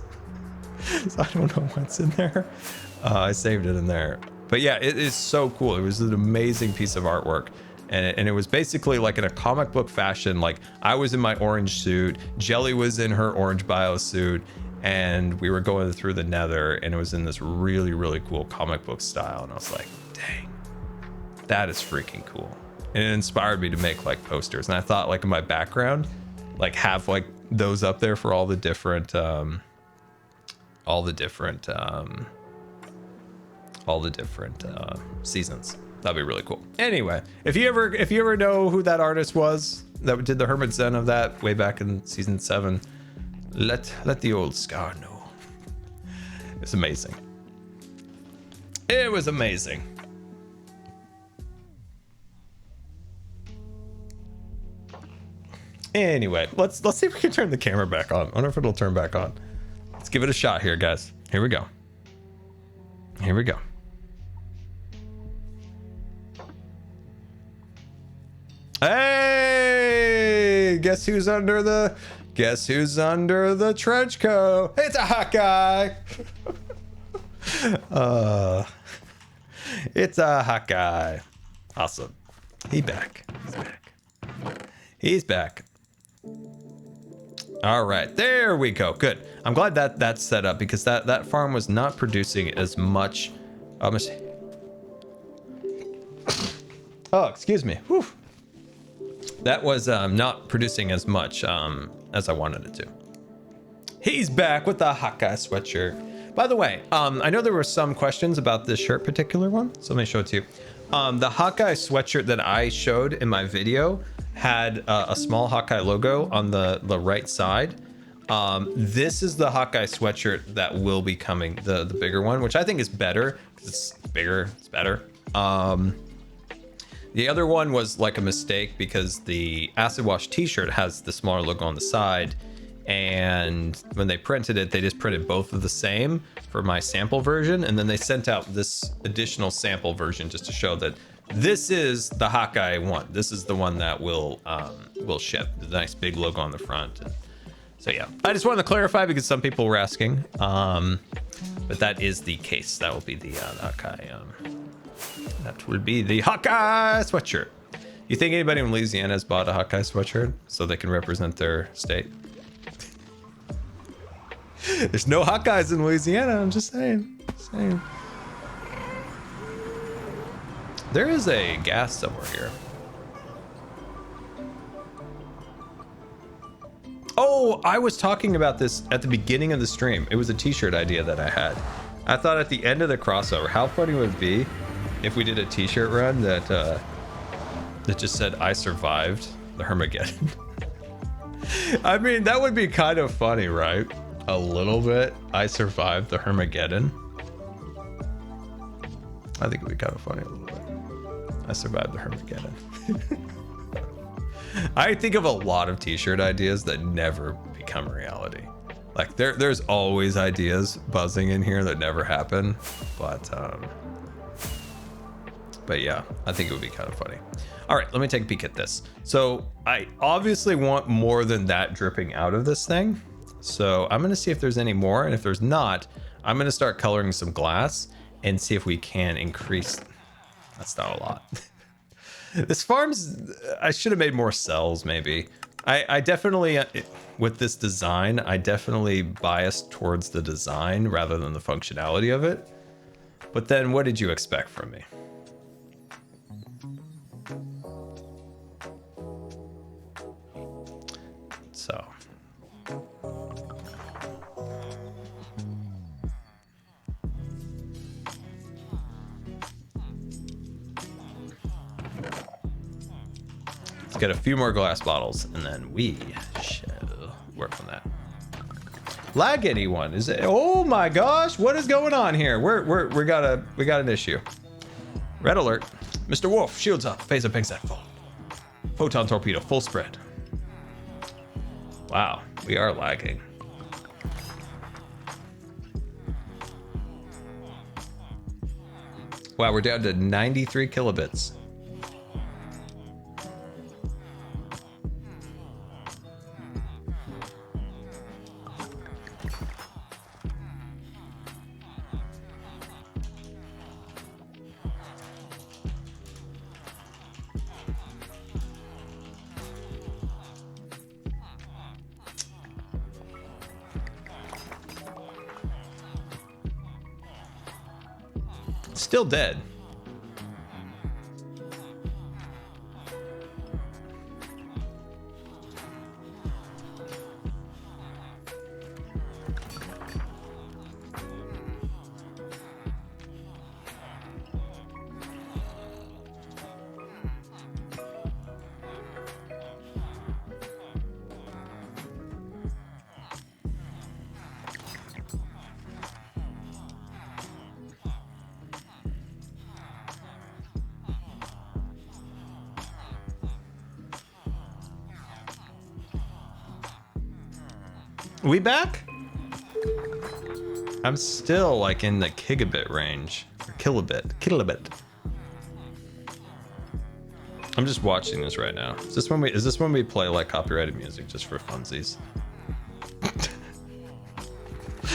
[SPEAKER 2] So I don't know what's in there. I saved it in there. But yeah, it is so cool. It was an amazing piece of artwork. And it was basically like in a comic book fashion. Like I was in my orange suit, Jelly was in her orange bio suit, and we were going through the nether, and it was in this really, really cool comic book style. And I was like, dang, that is freaking cool. And it inspired me to make like posters. And I thought like in my background, like have like those up there for all the different seasons. That'd be really cool. Anyway, if you ever know who that artist was that did the Hermit Zen of that way back in season 7, let the old Scar know. It's amazing. It was amazing. Anyway, let's see if we can turn the camera back on. I wonder if it'll turn back on. Let's give it a shot here, guys. Here we go. Here we go. Hey, guess who's under the trench coat? It's a Hawkeye. It's a Hawkeye. Awesome. He's back. He's back. All right, there we go. Good. I'm glad that that's set up, because that farm was not producing as much. Oh, excuse me. Whew. That was not producing as much as I wanted it to. He's back with the Hawkeye sweatshirt. By the way, I know there were some questions about this shirt particular one, so let me show it to you. The Hawkeye sweatshirt that I showed in my video had a small Hawkeye logo on the right side. This is the Hawkeye sweatshirt that will be coming, the bigger one, which I think is better because it's bigger, it's better. The other one was like a mistake because the acid wash t-shirt has the smaller logo on the side, and when they printed it, they just printed both of the same for my sample version, and then they sent out this additional sample version just to show that this is the Hawkeye one. This is the one that will ship. The nice big logo on the front. So yeah, I just wanted to clarify because some people were asking, but that is the case. That will be the Hawkeye. That will be the Hawkeye sweatshirt. You think anybody in Louisiana has bought a Hawkeye sweatshirt so they can represent their state? There's no Hawkeyes in Louisiana. I'm just saying. There is a gas somewhere here. Oh, I was talking about this at the beginning of the stream. It was a t-shirt idea that I had. I thought at the end of the crossover, how funny would it be if we did a t-shirt run that just said, I survived the Hermageddon. I mean, that would be kind of funny, right? A little bit. I survived the Hermageddon. I think it would be kind of funny a little bit. I survived the Hermageddon. I think of a lot of t-shirt ideas that never become reality. Like there's always ideas buzzing in here that never happen, but yeah, I think it would be kind of funny. All right, let me take a peek at this. So I obviously want more than that dripping out of this thing. So I'm gonna see if there's any more, and if there's not, I'm gonna start coloring some glass and see if we can increase. That's not a lot. This farm's, I should have made more cells maybe. I definitely, with this design, I definitely biased towards the design rather than the functionality of it. But then what did you expect from me? So. Let's get a few more glass bottles and then we shall lag anyone? Is it? Oh my gosh, what is going on here? We got an issue. Red alert. Mr. Wolf, shields up. Phase of ping set full. Photon torpedo, full spread. Wow, we are lagging. Wow, we're down to 93 kilobits. Still dead. We back? I'm still like in the gigabit range. Or kilobit. I'm just watching this right now. Is this when we play like copyrighted music just for funsies?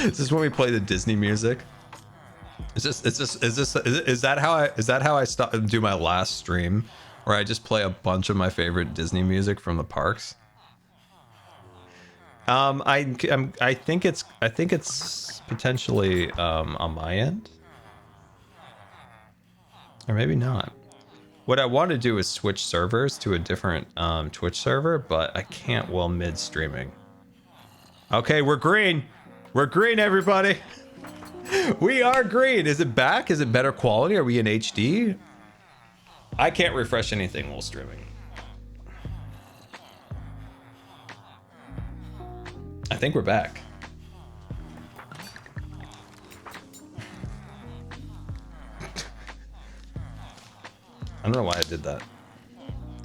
[SPEAKER 2] Is this when we play the Disney music? Is that how I do my last stream, where I just play a bunch of my favorite Disney music from the parks? I think it's potentially on my end, or maybe not. What I want to do is switch servers to a different Twitch server, but I can't while mid streaming. Okay, we're green. We're green, everybody. We are green. Is it back? Is it better quality? Are we in HD? I can't refresh anything while streaming. I think we're back. I don't know why I did that.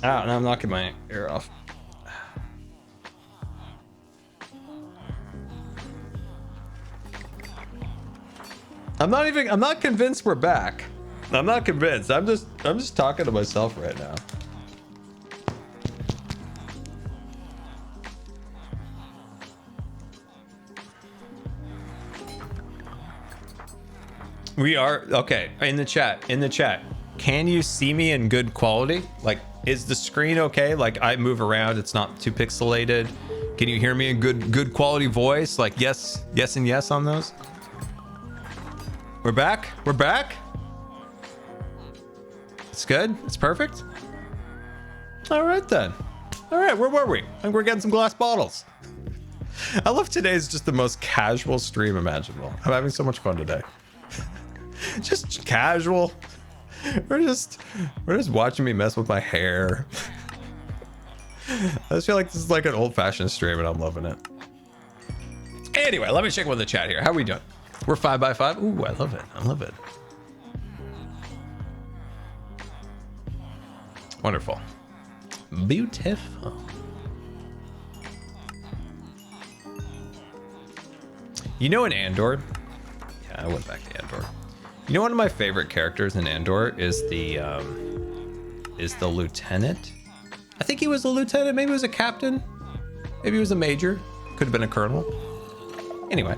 [SPEAKER 2] Ah, now I'm knocking my ear off. I'm not convinced we're back. I'm not convinced. I'm just talking to myself right now. We are okay. In the chat. Can you see me in good quality? Like, is the screen okay? Like, I move around, it's not too pixelated. Can you hear me in good quality voice? Like, yes and yes on those. We're back. It's good. It's perfect. All right then. All right, where were we? I think we're getting some glass bottles. I love today's just the most casual stream imaginable. I'm having so much fun today. Just casual. We're just watching me mess with my hair. I just feel like this is like an old-fashioned stream and I'm loving it. Anyway, let me check with the chat here. How are we doing? We're 5 by 5. Ooh, I love it. Wonderful. Beautiful. You know, in Andor, yeah, I went back to Andor. You know, one of my favorite characters in Andor is the lieutenant. I think he was a lieutenant. Maybe he was a captain. Maybe he was a major. Could have been a colonel. Anyway,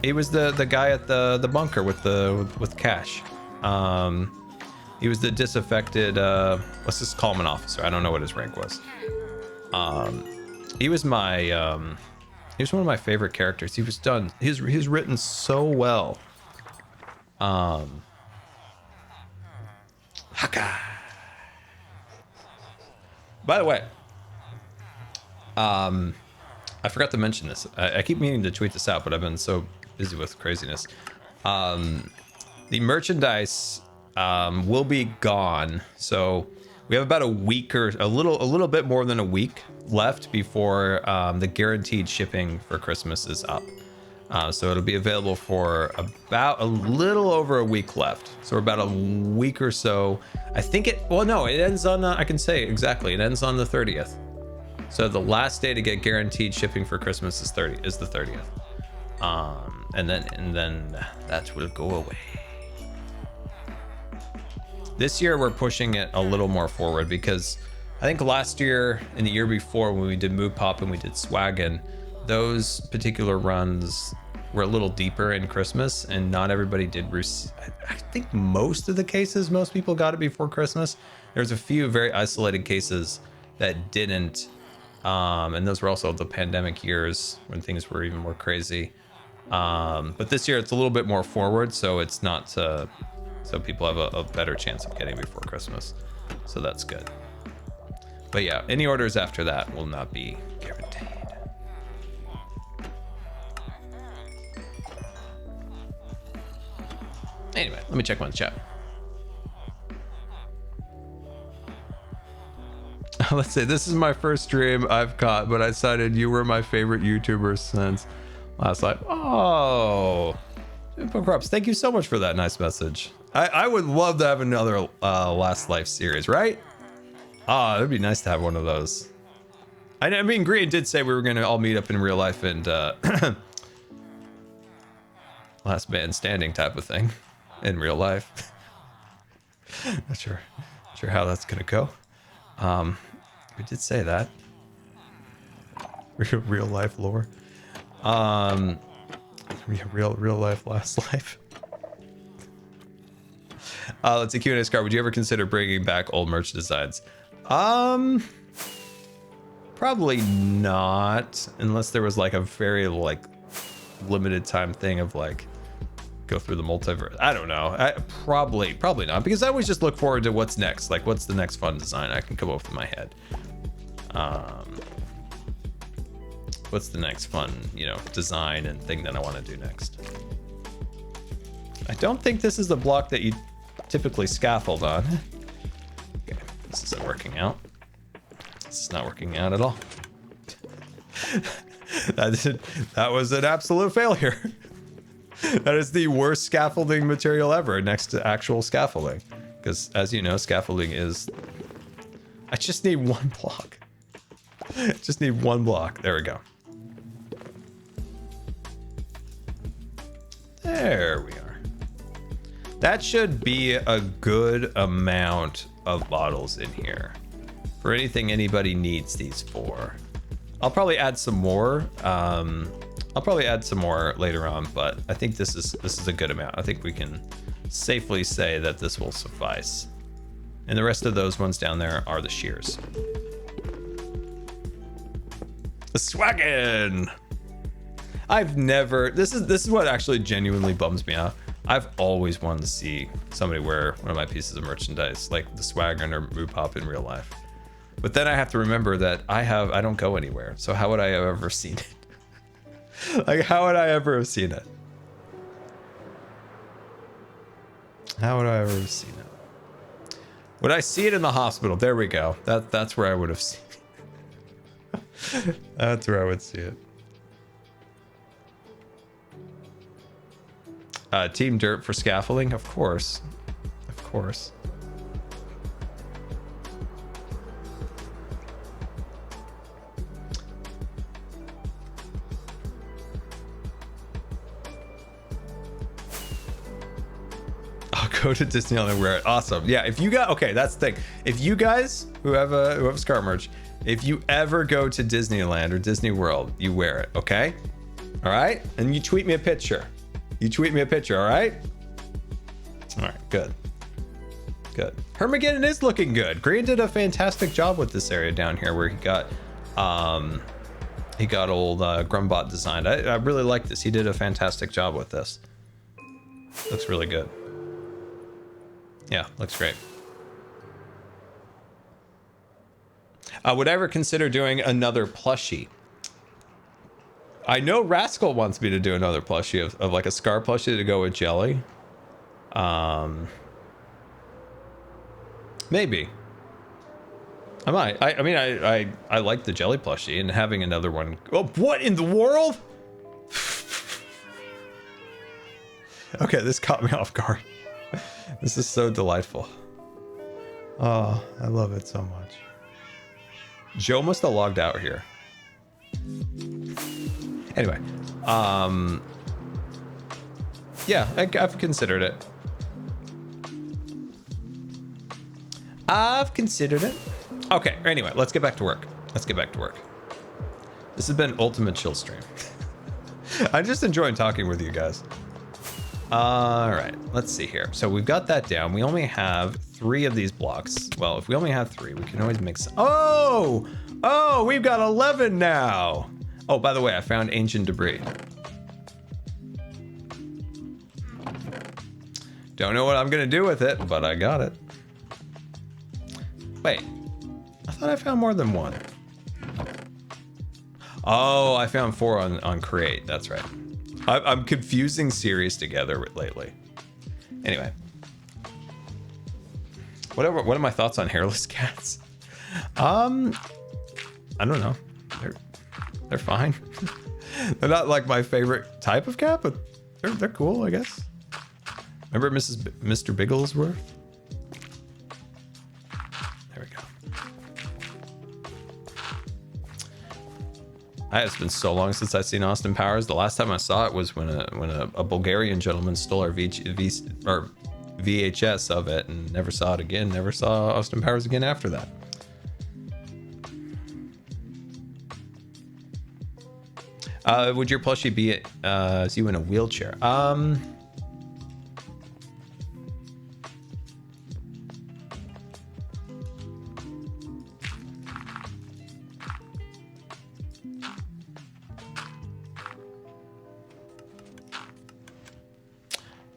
[SPEAKER 2] he was the guy at the bunker with Cash. He was the disaffected. Let's just call him an officer. I don't know what his rank was. He was my. He was one of my favorite characters. He was written so well. Haka. By the way, I forgot to mention this. I keep meaning to tweet this out, but I've been so busy with craziness. The merchandise will be gone. So We have about a week or a little bit more than a week left before the guaranteed shipping for Christmas is up. So it'll be available for about a little over a week left. So we're about a week or so. I think it, well, no, it ends on, I can say exactly, it ends on the 30th. So the last day to get guaranteed shipping for Christmas is the 30th. And then that will go away. This year we're pushing it a little more forward because I think last year and the year before when we did Moo Pop and we did Swaggin', those particular runs were a little deeper in Christmas and not everybody did receive. I think most of the cases, most people got it before Christmas. There's a few very isolated cases that didn't. And those were also the pandemic years when things were even more crazy. But this year it's a little bit more forward, so it's not, so people have a better chance of getting before Christmas. So that's good. But yeah, any orders after that will not be guaranteed. Anyway, let me check my chat. Let's say this is my first stream I've caught, but I decided you were my favorite YouTuber since last life. Oh, Crops, thank you so much for that nice message. I would love to have another Last Life series, right? Ah, it'd be nice to have one of those. I mean, Green did say we were going to all meet up in real life and last man standing type of thing in real life. Not sure how that's going to go. We did say that. Real life lore. Real life Last Life. Let's see, Q&A Scar, would you ever consider bringing back old merch designs? Probably not, unless there was like a very like limited time thing of like go through the multiverse. I don't know. Probably not, because I always just look forward to what's next. Like, what's the next fun design I can come up with in my head? What's the next fun, design and thing that I want to do next? I don't think this is the block that you typically scaffold on. Okay, this isn't working out. This is not working out at all. That was an absolute failure. That is the worst scaffolding material ever next to actual scaffolding. Because as you know, scaffolding is... I just need one block. Just need one block. There we go. There we are. That should be a good amount of bottles in here for anything anybody needs these for. I'll probably add some more. I'll probably add some more later on, but I think this is a good amount. I think we can safely say that this will suffice. And the rest of those ones down there are the shears. The Swaggin'! I've never, this is what actually genuinely bums me out. I've always wanted to see somebody wear one of my pieces of merchandise, like the Swaggin' or Moo Pop in real life. But then I have to remember that I don't go anywhere. So how would I have ever seen it? Like, how would I ever have seen it? How would I ever have seen it? Would I see it in the hospital? There we go. That's where I would have seen it. That's where I would see it. Team Dirt for scaffolding? Of course. Of course. I'll go to Disneyland and wear it. Awesome. Yeah, if you got, okay, that's the thing. If you guys who have Scar merch, if you ever go to Disneyland or Disney World, you wear it, okay? All right? And you tweet me a picture. You tweet me a picture, all right? All right, good. Good. Hermigeddon is looking good. Green did a fantastic job with this area down here where he got old Grumbot designed. I really like this. He did a fantastic job with this. Looks really good. Yeah, looks great. Would I ever consider doing another plushie? I know Rascal wants me to do another plushie of like a Scar plushie to go with Jelly. Maybe. I might. I mean, I like the jelly plushie, and having another one. Oh, what in the world? Okay, this caught me off guard. This is so delightful. Oh, I love it so much. Joe must have logged out here. Anyway, yeah, I've considered it. I've considered it. Okay, anyway, let's get back to work. Let's get back to work. This has been Ultimate Chill Stream. I'm just enjoying talking with you guys. All right, let's see here. So we've got that down. We only have 3 of these blocks. Well, if we only have 3, we can always make some. Oh, we've got 11 now. Oh, by the way, I found ancient debris. Don't know what I'm gonna do with it, but I got it. Wait, I thought I found more than 1. Oh, I found 4 on create. That's right. I'm confusing series together lately. Anyway, what are my thoughts on hairless cats? I don't know. They're fine. They're not like my favorite type of cat, but they're cool, I guess. Remember Mr. Bigglesworth? There we go. It's been so long since I've seen Austin Powers. The last time I saw it was when a Bulgarian gentleman stole our VHS of it and never saw it again. Never saw Austin Powers again after that. Would your plushie be as you in a wheelchair?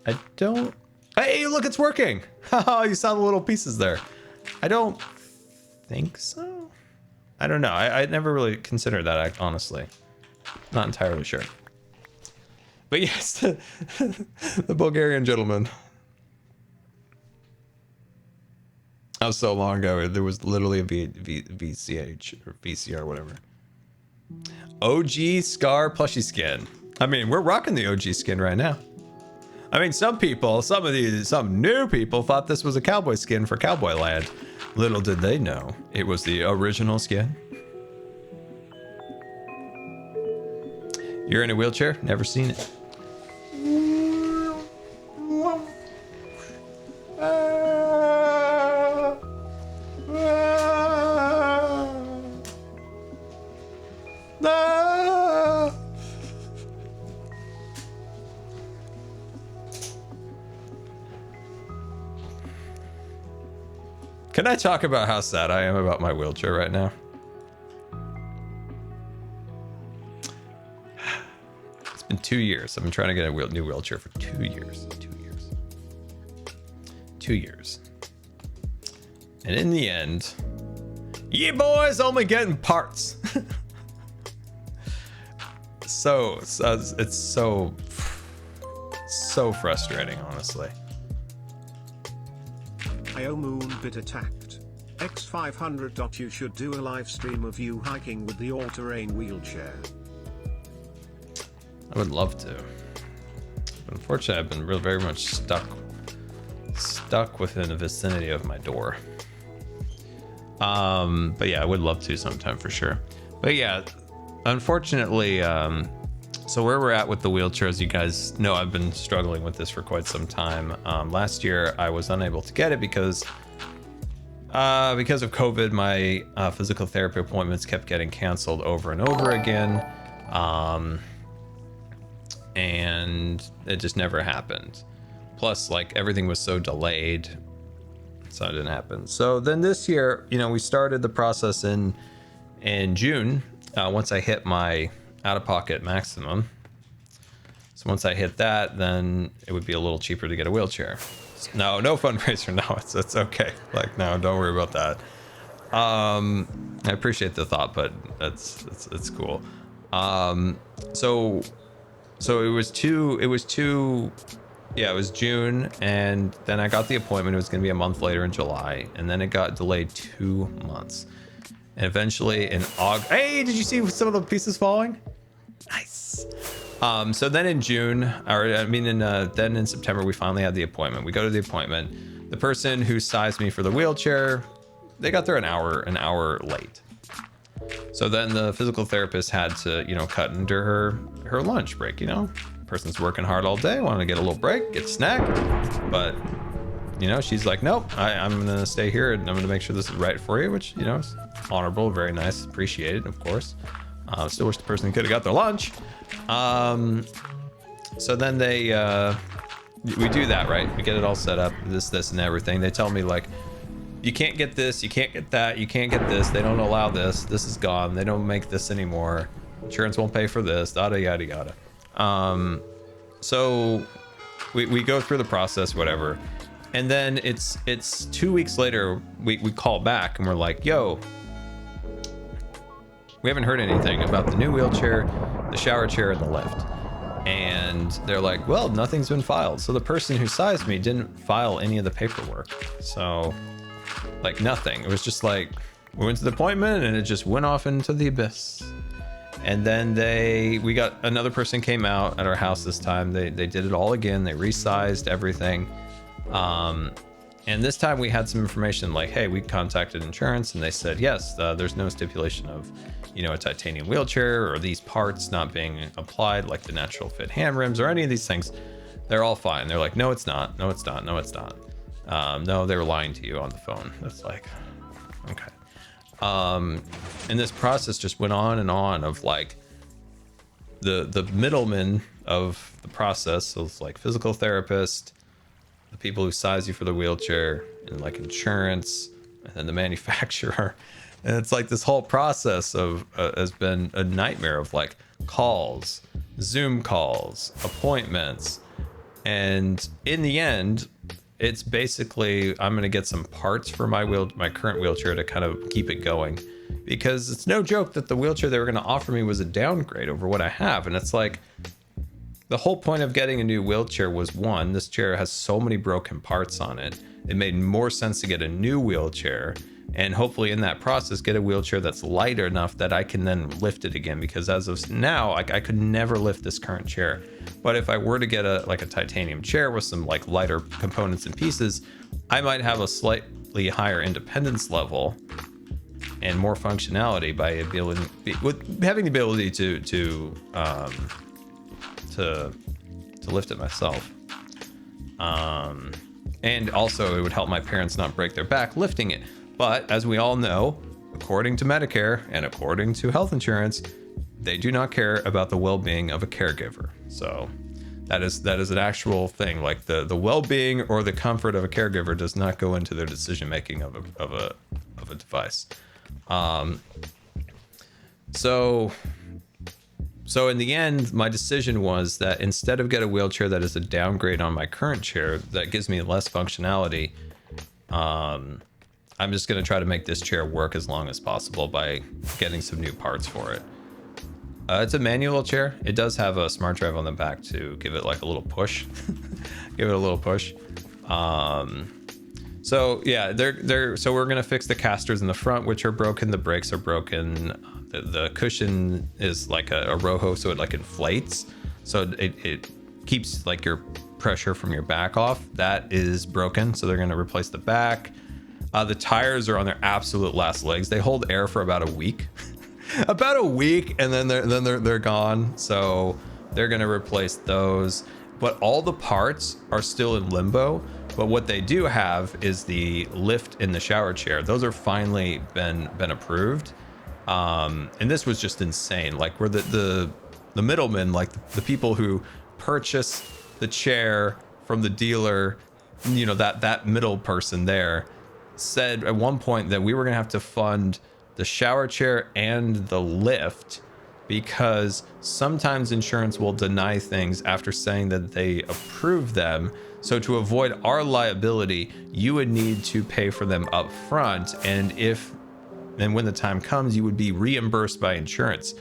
[SPEAKER 2] I don't. Hey, look, it's working. You saw the little pieces there. I don't think so. I don't know. I never really considered that, honestly. Not entirely sure. But yes, the Bulgarian gentleman. That was so long ago. There was literally a VCH or VCR, whatever. OG Scar plushie skin. I mean, we're rocking the OG skin right now. I mean, some new people thought this was a cowboy skin for Cowboy Land. Little did they know, it was the original skin. You're in a wheelchair? Never seen it. Can I talk about how sad I am about my wheelchair right now? It's been 2 years. I've been trying to get a new wheelchair for 2 years. 2 years. And in the end, you boys only getting parts. It's so frustrating, honestly.
[SPEAKER 3] Moon bit attacked. X500. You should do a live stream of you hiking with the all-terrain wheelchair.
[SPEAKER 2] I would love to. Unfortunately, I've been very much stuck within the vicinity of my door. But yeah, I would love to sometime for sure. But yeah, unfortunately, so where we're at with the wheelchairs, you guys know I've been struggling with this for quite some time. Last year, I was unable to get it because of COVID. My physical therapy appointments kept getting canceled over and over again. And it just never happened. Plus, like, everything was so delayed, so it didn't happen. So then this year, we started the process in June, once I hit my out-of-pocket maximum. So once I hit that, then it would be a little cheaper to get a wheelchair. No fundraiser. No, it's okay. Like, no, don't worry about that. I appreciate the thought, but it's cool. So it was too yeah, it was June, and then I got the appointment. It was going to be a month later in July, and then it got delayed 2 months. And eventually in August, hey, did you see some of the pieces falling? Nice. So then in June, or I mean, then in September, we finally had the appointment. We go to the appointment. The person who sized me for the wheelchair, they got there an hour late. So then the physical therapist had to, you know, cut into her lunch break, you know. Person's working hard all day, wanted to get a little break, get a snack, but you know, she's like, nope, I'm gonna stay here and I'm gonna make sure this is right for you, which, you know, is honorable, very nice, appreciated, of course. Still wish the person could have got their lunch. So then we do that, right? We get it all set up, this and everything. They tell me like, you can't get this, you can't get that, you can't get this, they don't allow this, this is gone, they don't make this anymore, insurance won't pay for this, yada yada yada. So we go through the process, whatever, and then it's 2 weeks later, we call back and we're like, yo, we haven't heard anything about the new wheelchair, the shower chair, and the lift. And they're like, well, nothing's been filed. So the person who sized me didn't file any of the paperwork. So like nothing. It was just like, we went to the appointment and it just went off into the abyss. And then we got another person came out at our house this time. They did it all again. They resized everything. And this time we had some information like, hey, we contacted insurance and they said, yes, there's no stipulation of, you know, a titanium wheelchair or these parts not being applied, like the natural fit hand rims or any of these things. They're all fine. They're like, no, it's not. No, it's not. No, it's not. No, they were lying to you on the phone. That's like, okay. And this process just went on and on of like the middlemen of the process. So it's like physical therapist, the people who size you for the wheelchair, and like insurance, and then the manufacturer. And it's like this whole process of has been a nightmare of like calls, Zoom calls, appointments. And in the end, it's basically, I'm going to get some parts for my current wheelchair to kind of keep it going, because it's no joke that the wheelchair they were going to offer me was a downgrade over what I have. And it's like, the whole point of getting a new wheelchair was, one, this chair has so many broken parts on it. It made more sense to get a new wheelchair, and hopefully in that process get a wheelchair that's lighter enough that I can then lift it again, because as of now, I could never lift this current chair. But if I were to get a titanium chair with some like lighter components and pieces, I might have a slightly higher independence level and more functionality by having the ability to lift it myself. And also it would help my parents not break their back lifting it. But as we all know, according to Medicare and according to health insurance, they do not care about the well-being of a caregiver. So that is an actual thing. Like the well-being or the comfort of a caregiver does not go into their decision-making of a device. So in the end, my decision was that instead of get a wheelchair that is a downgrade on my current chair that gives me less functionality, I'm just going to try to make this chair work as long as possible by getting some new parts for it. It's a manual chair. It does have a smart drive on the back to give it like a little push. Give it a little push. So yeah, so we're going to fix the casters in the front, which are broken. The brakes are broken. The cushion is like a Roho, so it like inflates. So it keeps like your pressure from your back off. That is broken. So they're going to replace the back. The tires are on their absolute last legs. They hold air for about a week. About a week, and then they're gone. So they're going to replace those. But all the parts are still in limbo. But what they do have is the lift in the shower chair. Those are finally been approved. And this was just insane. Like we're the middlemen, like the people who purchase the chair from the dealer, you know, that middle person there said at one point that we were gonna have to fund the shower chair and the lift, because sometimes insurance will deny things after saying that they approve them. So to avoid our liability, you would need to pay for them up front, and when the time comes, you would be reimbursed by insurance.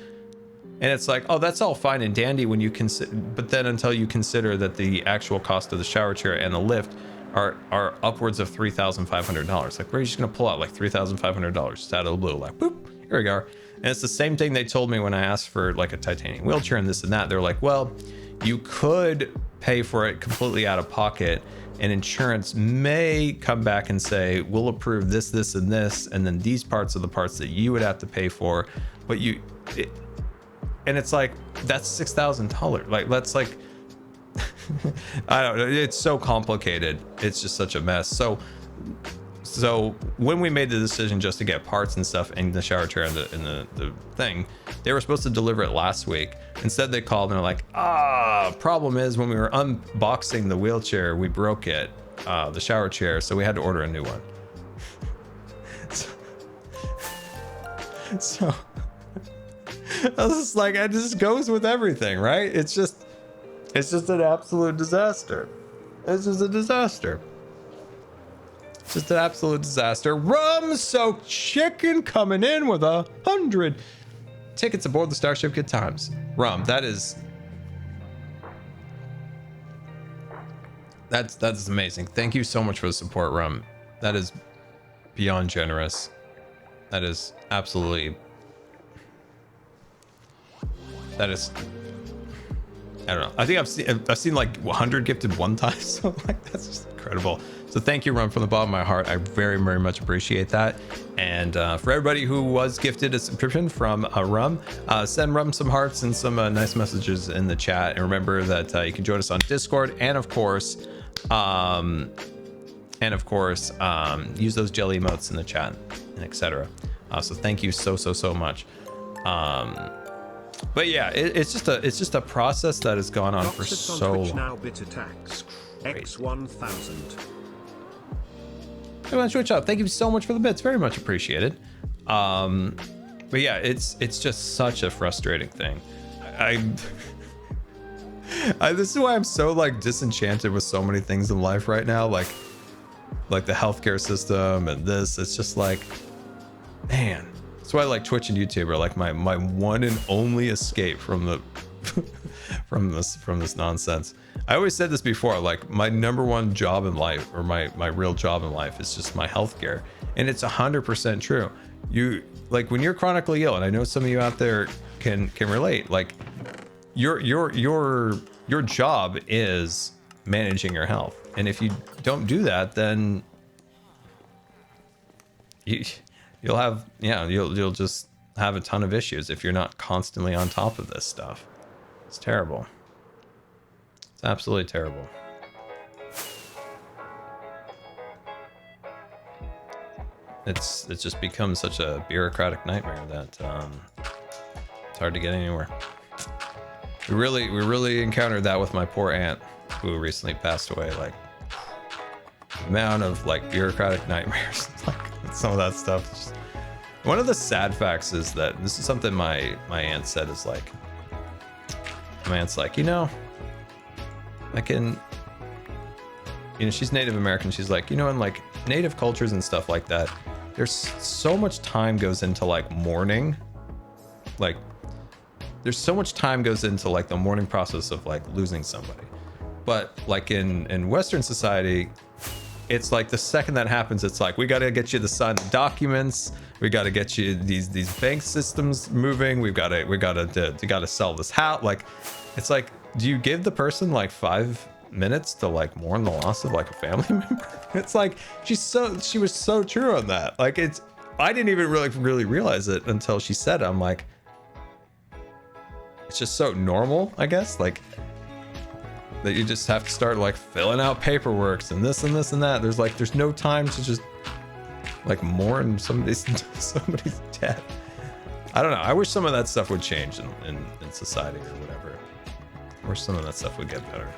[SPEAKER 2] And it's like, oh, that's all fine and dandy when you consider, but then until you consider that the actual cost of the shower chair and the lift are upwards of $3,500. Like, we're just gonna pull out like $3,500 just out of the blue, like, boop, here we go. And it's the same thing they told me when I asked for like a titanium wheelchair and this and that. They're like, well, you could pay for it completely out of pocket, and insurance may come back and say, we'll approve this, this, and this, and then these parts are the parts that you would have to pay for, but and it's like, that's $6,000. Like, that's like, I don't know. It's so complicated. It's just such a mess. So when we made the decision just to get parts and stuff and the shower chair and the thing, they were supposed to deliver it last week. Instead, they called and they're like, problem is when we were unboxing the wheelchair, we broke it, the shower chair. So we had to order a new one. So I was just like, it just goes with everything, right? It's just an absolute disaster. It's just a disaster. It's just an absolute disaster. Rum soaked chicken coming in with 100 tickets aboard the Starship Good Times. Rum, that's amazing. Thank you so much for the support, Rum. That is beyond generous. That is absolutely. That is, I don't know. I think I've seen like 100 gifted one time. So like, that's just incredible. So thank you, Rum, from the bottom of my heart. I very, very much appreciate that. And for everybody who was gifted a subscription from Rum, send Rum some hearts and some nice messages in the chat. And remember that you can join us on Discord, and of course, use those jelly emotes in the chat and etc. So thank you so much. But yeah, it's just a process that has gone on for so long.
[SPEAKER 3] Now bit attacks. X1000.
[SPEAKER 2] Everyone, switch up. Thank you so much for the bits. Very much appreciated. But yeah, it's just such a frustrating thing. This is why I'm so like disenchanted with so many things in life right now, like the healthcare system and this. It's just like, man. That's why like Twitch and YouTube are like my one and only escape from the from this nonsense. I always said this before, like my number one job in life, or my real job in life, is just my healthcare, and it's 100% true. You like when you're chronically ill, and I know some of you out there can relate. Like your job is managing your health, and if you don't do that, then you'll just have a ton of issues if you're not constantly on top of this stuff. It's terrible. It's absolutely terrible. It's just become such a bureaucratic nightmare that it's hard to get anywhere. We really encountered that with my poor aunt, who recently passed away. Like, the amount of like bureaucratic nightmares, like some of that stuff. Just, one of the sad facts is that this is something my aunt said, is like, my aunt's like, she's Native American. She's like, in like Native cultures and stuff like that, there's so much time goes into like mourning. Like, there's so much time goes into like the mourning process of like losing somebody. But like in Western society, it's like the second that happens, it's like, we got to get you the signed documents. We got to get you these bank systems moving. We got to sell this house. Like, it's like, do you give the person like 5 minutes to like mourn the loss of like a family member? It's like, she was so true on that. Like, I didn't even really realize it until she said it. I'm like, it's just so normal, I guess. Like, that you just have to start like filling out paperwork and this and this and that. There's no time to just like mourn somebody's death. I don't know. I wish some of that stuff would change in society or whatever. I wish some of that stuff would get better.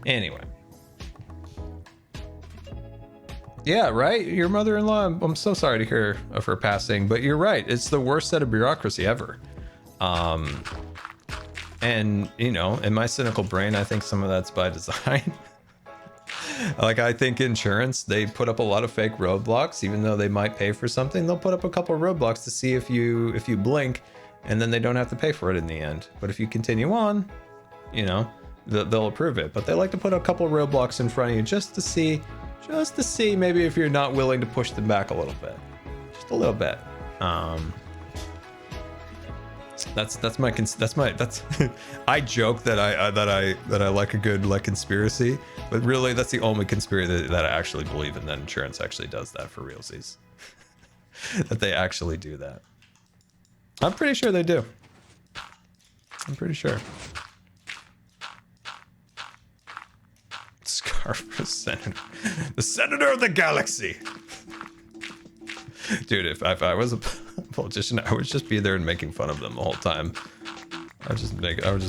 [SPEAKER 2] Anyway. Yeah, right? Your mother-in-law, I'm so sorry to hear of her passing, but you're right. It's the worst set of bureaucracy ever. And, in my cynical brain, I think some of that's by design. Like, I think insurance, they put up a lot of fake roadblocks, even though they might pay for something. They'll put up a couple of roadblocks to see if you blink, and then they don't have to pay for it in the end. But if you continue on, you know, they'll approve it. But they like to put a couple of roadblocks in front of you just to see maybe if you're not willing to push them back a little bit, just a little bit. That's I joke that I like a good like conspiracy, but really that's the only conspiracy that I actually believe in, that insurance actually does that for realsies. That they actually do that. I'm pretty sure they do. I'm pretty sure. Scar for senator. The senator of the galaxy. Dude, if I was a politician, I would just be there and making fun of them the whole time. I would just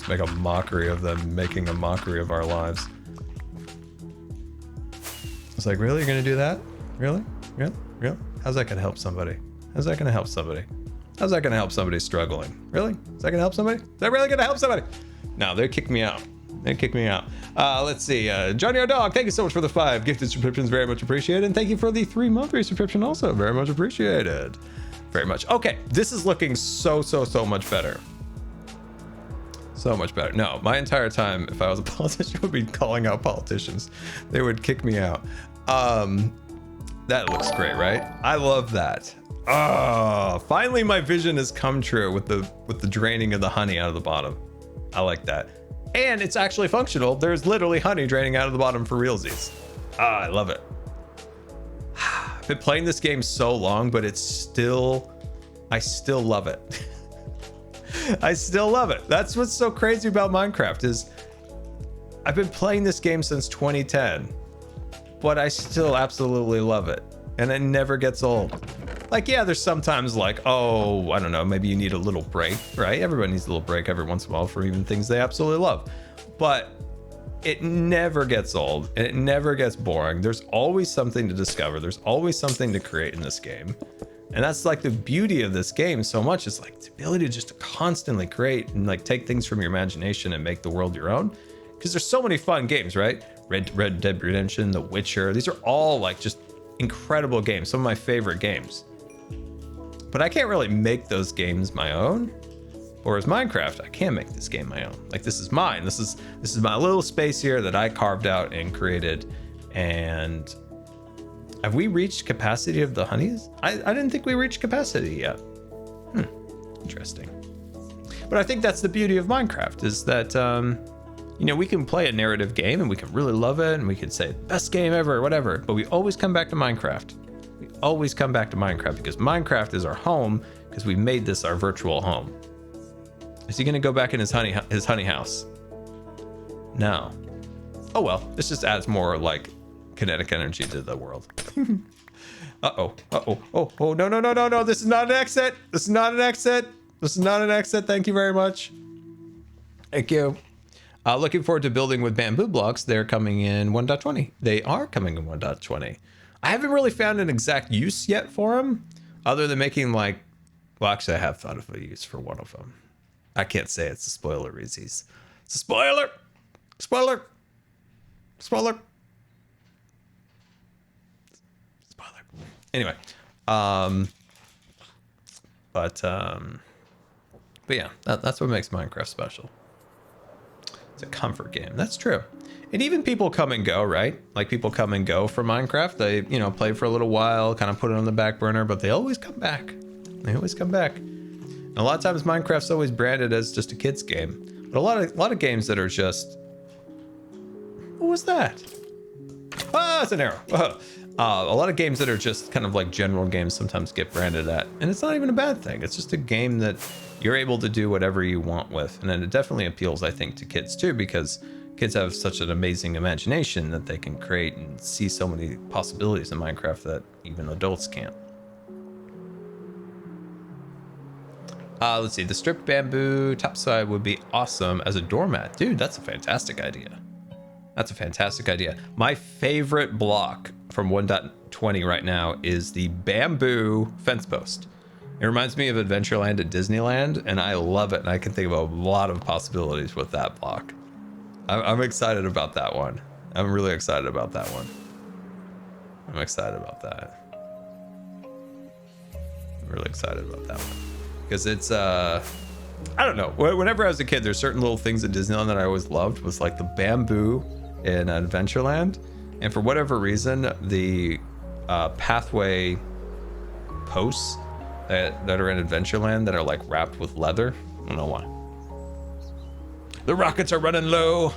[SPEAKER 2] make a mockery of them, making a mockery of our lives. It's like, really? You're gonna do that? Really? Really? Really? How's that gonna help somebody? How's that gonna help somebody? How's that gonna help somebody struggling? Really? Is that gonna help somebody? Is that really gonna help somebody? No, they kicked me out. They kicked me out. Let's see. Johnny our dog, thank you so much for the 5 gifted subscriptions. Very much appreciated. And thank you for the 3-month resubscription also. Very much appreciated. Very much. Okay, this is looking so much better. So much better. No, my entire time, if I was a politician, I would be calling out politicians. They would kick me out. That looks great, right? I love that. Oh, finally my vision has come true with the draining of the honey out of the bottom. I like that. And it's actually functional. There's literally honey draining out of the bottom for realsies. I love it. I've been playing this game so long, but I still love it. I still love it. That's what's so crazy about Minecraft is I've been playing this game since 2010, but I still absolutely love it. And it never gets old. Like, yeah, there's sometimes like, oh, I don't know, maybe you need a little break, right? Everybody needs a little break every once in a while for even things they absolutely love. But it never gets old and it never gets boring. There's always something to discover. There's always something to create in this game. And that's like the beauty of this game so much. It's like the ability to just constantly create and like take things from your imagination and make the world your own. Because there's so many fun games, right? Red Dead Redemption, The Witcher. These are all like just incredible games. Some of my favorite games. But I can't really make those games my own. Or as Minecraft, I can make this game my own. Like, this is mine. This is my little space here that I carved out and created. And have we reached capacity of the honeys? I didn't think we reached capacity yet. Interesting. But I think that's the beauty of Minecraft is that, you know, we can play a narrative game and we can really love it and we could say best game ever or whatever, but we always come back to Minecraft. We always come back to Minecraft because Minecraft is our home because we made this our virtual home. Is he gonna go back in his honey house? No. Oh well, this just adds more like kinetic energy to the world. Oh, no, this is not an exit. This is not an exit. This is not an exit. Thank you very much. Thank you. Looking forward to building with bamboo blocks. They're coming in 1.20. They are coming in 1.20. I haven't really found an exact use yet for them, other than making like, well, actually I have thought of a use for one of them. I can't say it's a spoiler, Reese's. It's a spoiler. Spoiler. Spoiler. Spoiler. Anyway, but yeah, that's what makes Minecraft special. It's a comfort game. That's true. And even people come and go, right? Like people come and go from Minecraft. They, you know, play for a little while, kind of put it on the back burner, but they always come back. They always come back. And a lot of times Minecraft's always branded as just a kid's game. But a lot of games that are just... What was that? Ah, it's an arrow. A lot of games that are just kind of like general games sometimes get branded at. And it's not even a bad thing. It's just a game that you're able to do whatever you want with. And then it definitely appeals, I think, to kids too, because kids have such an amazing imagination that they can create and see so many possibilities in Minecraft that even adults can't. Let's see. The stripped bamboo topside would be awesome as a doormat. Dude, that's a fantastic idea. That's a fantastic idea. My favorite block from 1.20 right now is the bamboo fence post. It reminds me of Adventureland at Disneyland, and I love it. And I can think of a lot of possibilities with that block. I'm excited about that one. I'm really excited about that one. I'm excited about that. I'm really excited about that one because it's I don't know. Whenever I was a kid, there's certain little things at Disneyland that I always loved. Was like the bamboo in Adventureland, and for whatever reason, the pathway posts that are in Adventureland that are like wrapped with leather. I don't know why. The rockets are running low.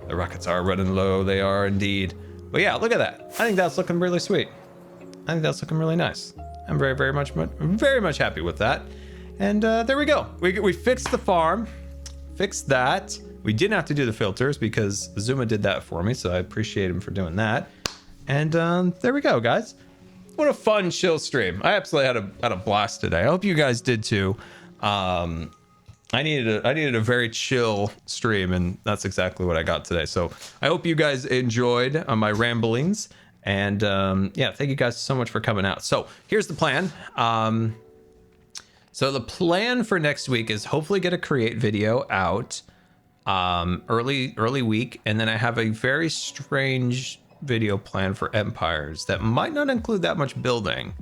[SPEAKER 2] The rockets are running low. They are indeed. But yeah, look at that. I think that's looking really sweet. I think that's looking really nice. I'm very much happy with that. And there we go. We fixed the farm, fixed that. We didn't have to do the filters because Zuma did that for me, so I appreciate him for doing that. And there we go, guys. What a fun chill stream. I absolutely had a blast today. I hope you guys did too. I needed a very chill stream, and that's exactly what I got today. So I hope you guys enjoyed my ramblings. And yeah, thank you guys so much for coming out. So here's the plan. So the plan for next week is hopefully get a create video out early week, and then I have a very strange video plan for Empires that might not include that much building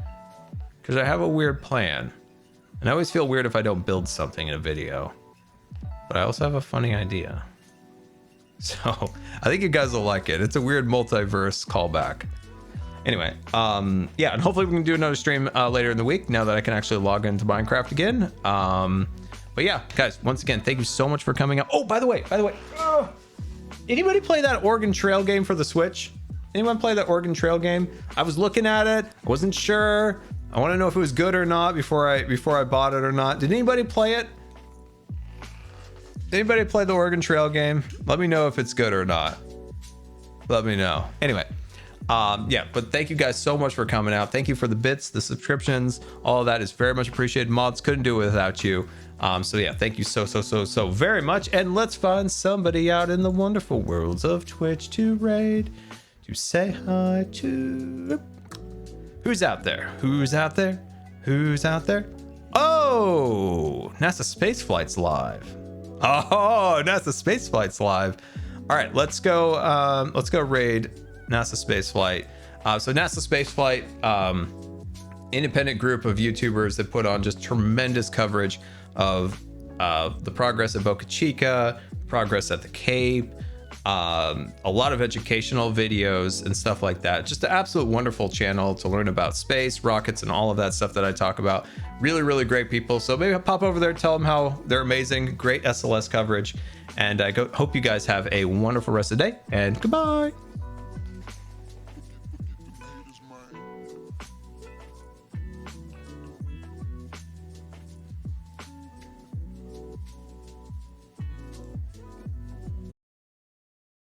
[SPEAKER 2] because I have a weird plan, and I always feel weird if I don't build something in a video, but I also have a funny idea. So I think you guys will like it. It's a weird multiverse callback. Anyway, yeah, and hopefully we can do another stream later in the week now that I can actually log into Minecraft again. But yeah, guys, once again, thank you so much for coming out. Oh, by the way, anybody play that Oregon Trail game for the Switch? Anyone play that Oregon Trail game? I was looking at it. I wasn't sure. I want to know if it was good or not before I bought it or not. Did anybody play it? Did anybody play the Oregon Trail game? Let me know if it's good or not. Let me know. Anyway, yeah, but thank you guys so much for coming out. Thank you for the bits, the subscriptions, all of that is very much appreciated. Mods, couldn't do it without you. So yeah, thank you so very much. And let's find somebody out in the wonderful worlds of Twitch to raid, to say hi to. Who's out there? Who's out there? Who's out there? Oh, NASA Spaceflight's live. Oh, NASA Spaceflight's live. All right, let's go raid NASA Spaceflight. So NASA Spaceflight, independent group of YouTubers that put on just tremendous coverage of the progress at Boca Chica, progress at the Cape, a lot of educational videos and stuff like that. Just an absolute wonderful channel to learn about space, rockets, and all of that stuff that I talk about. Really great people. So maybe pop over there, tell them how they're amazing, great SLS coverage. And I hope you guys have a wonderful rest of the day, and goodbye.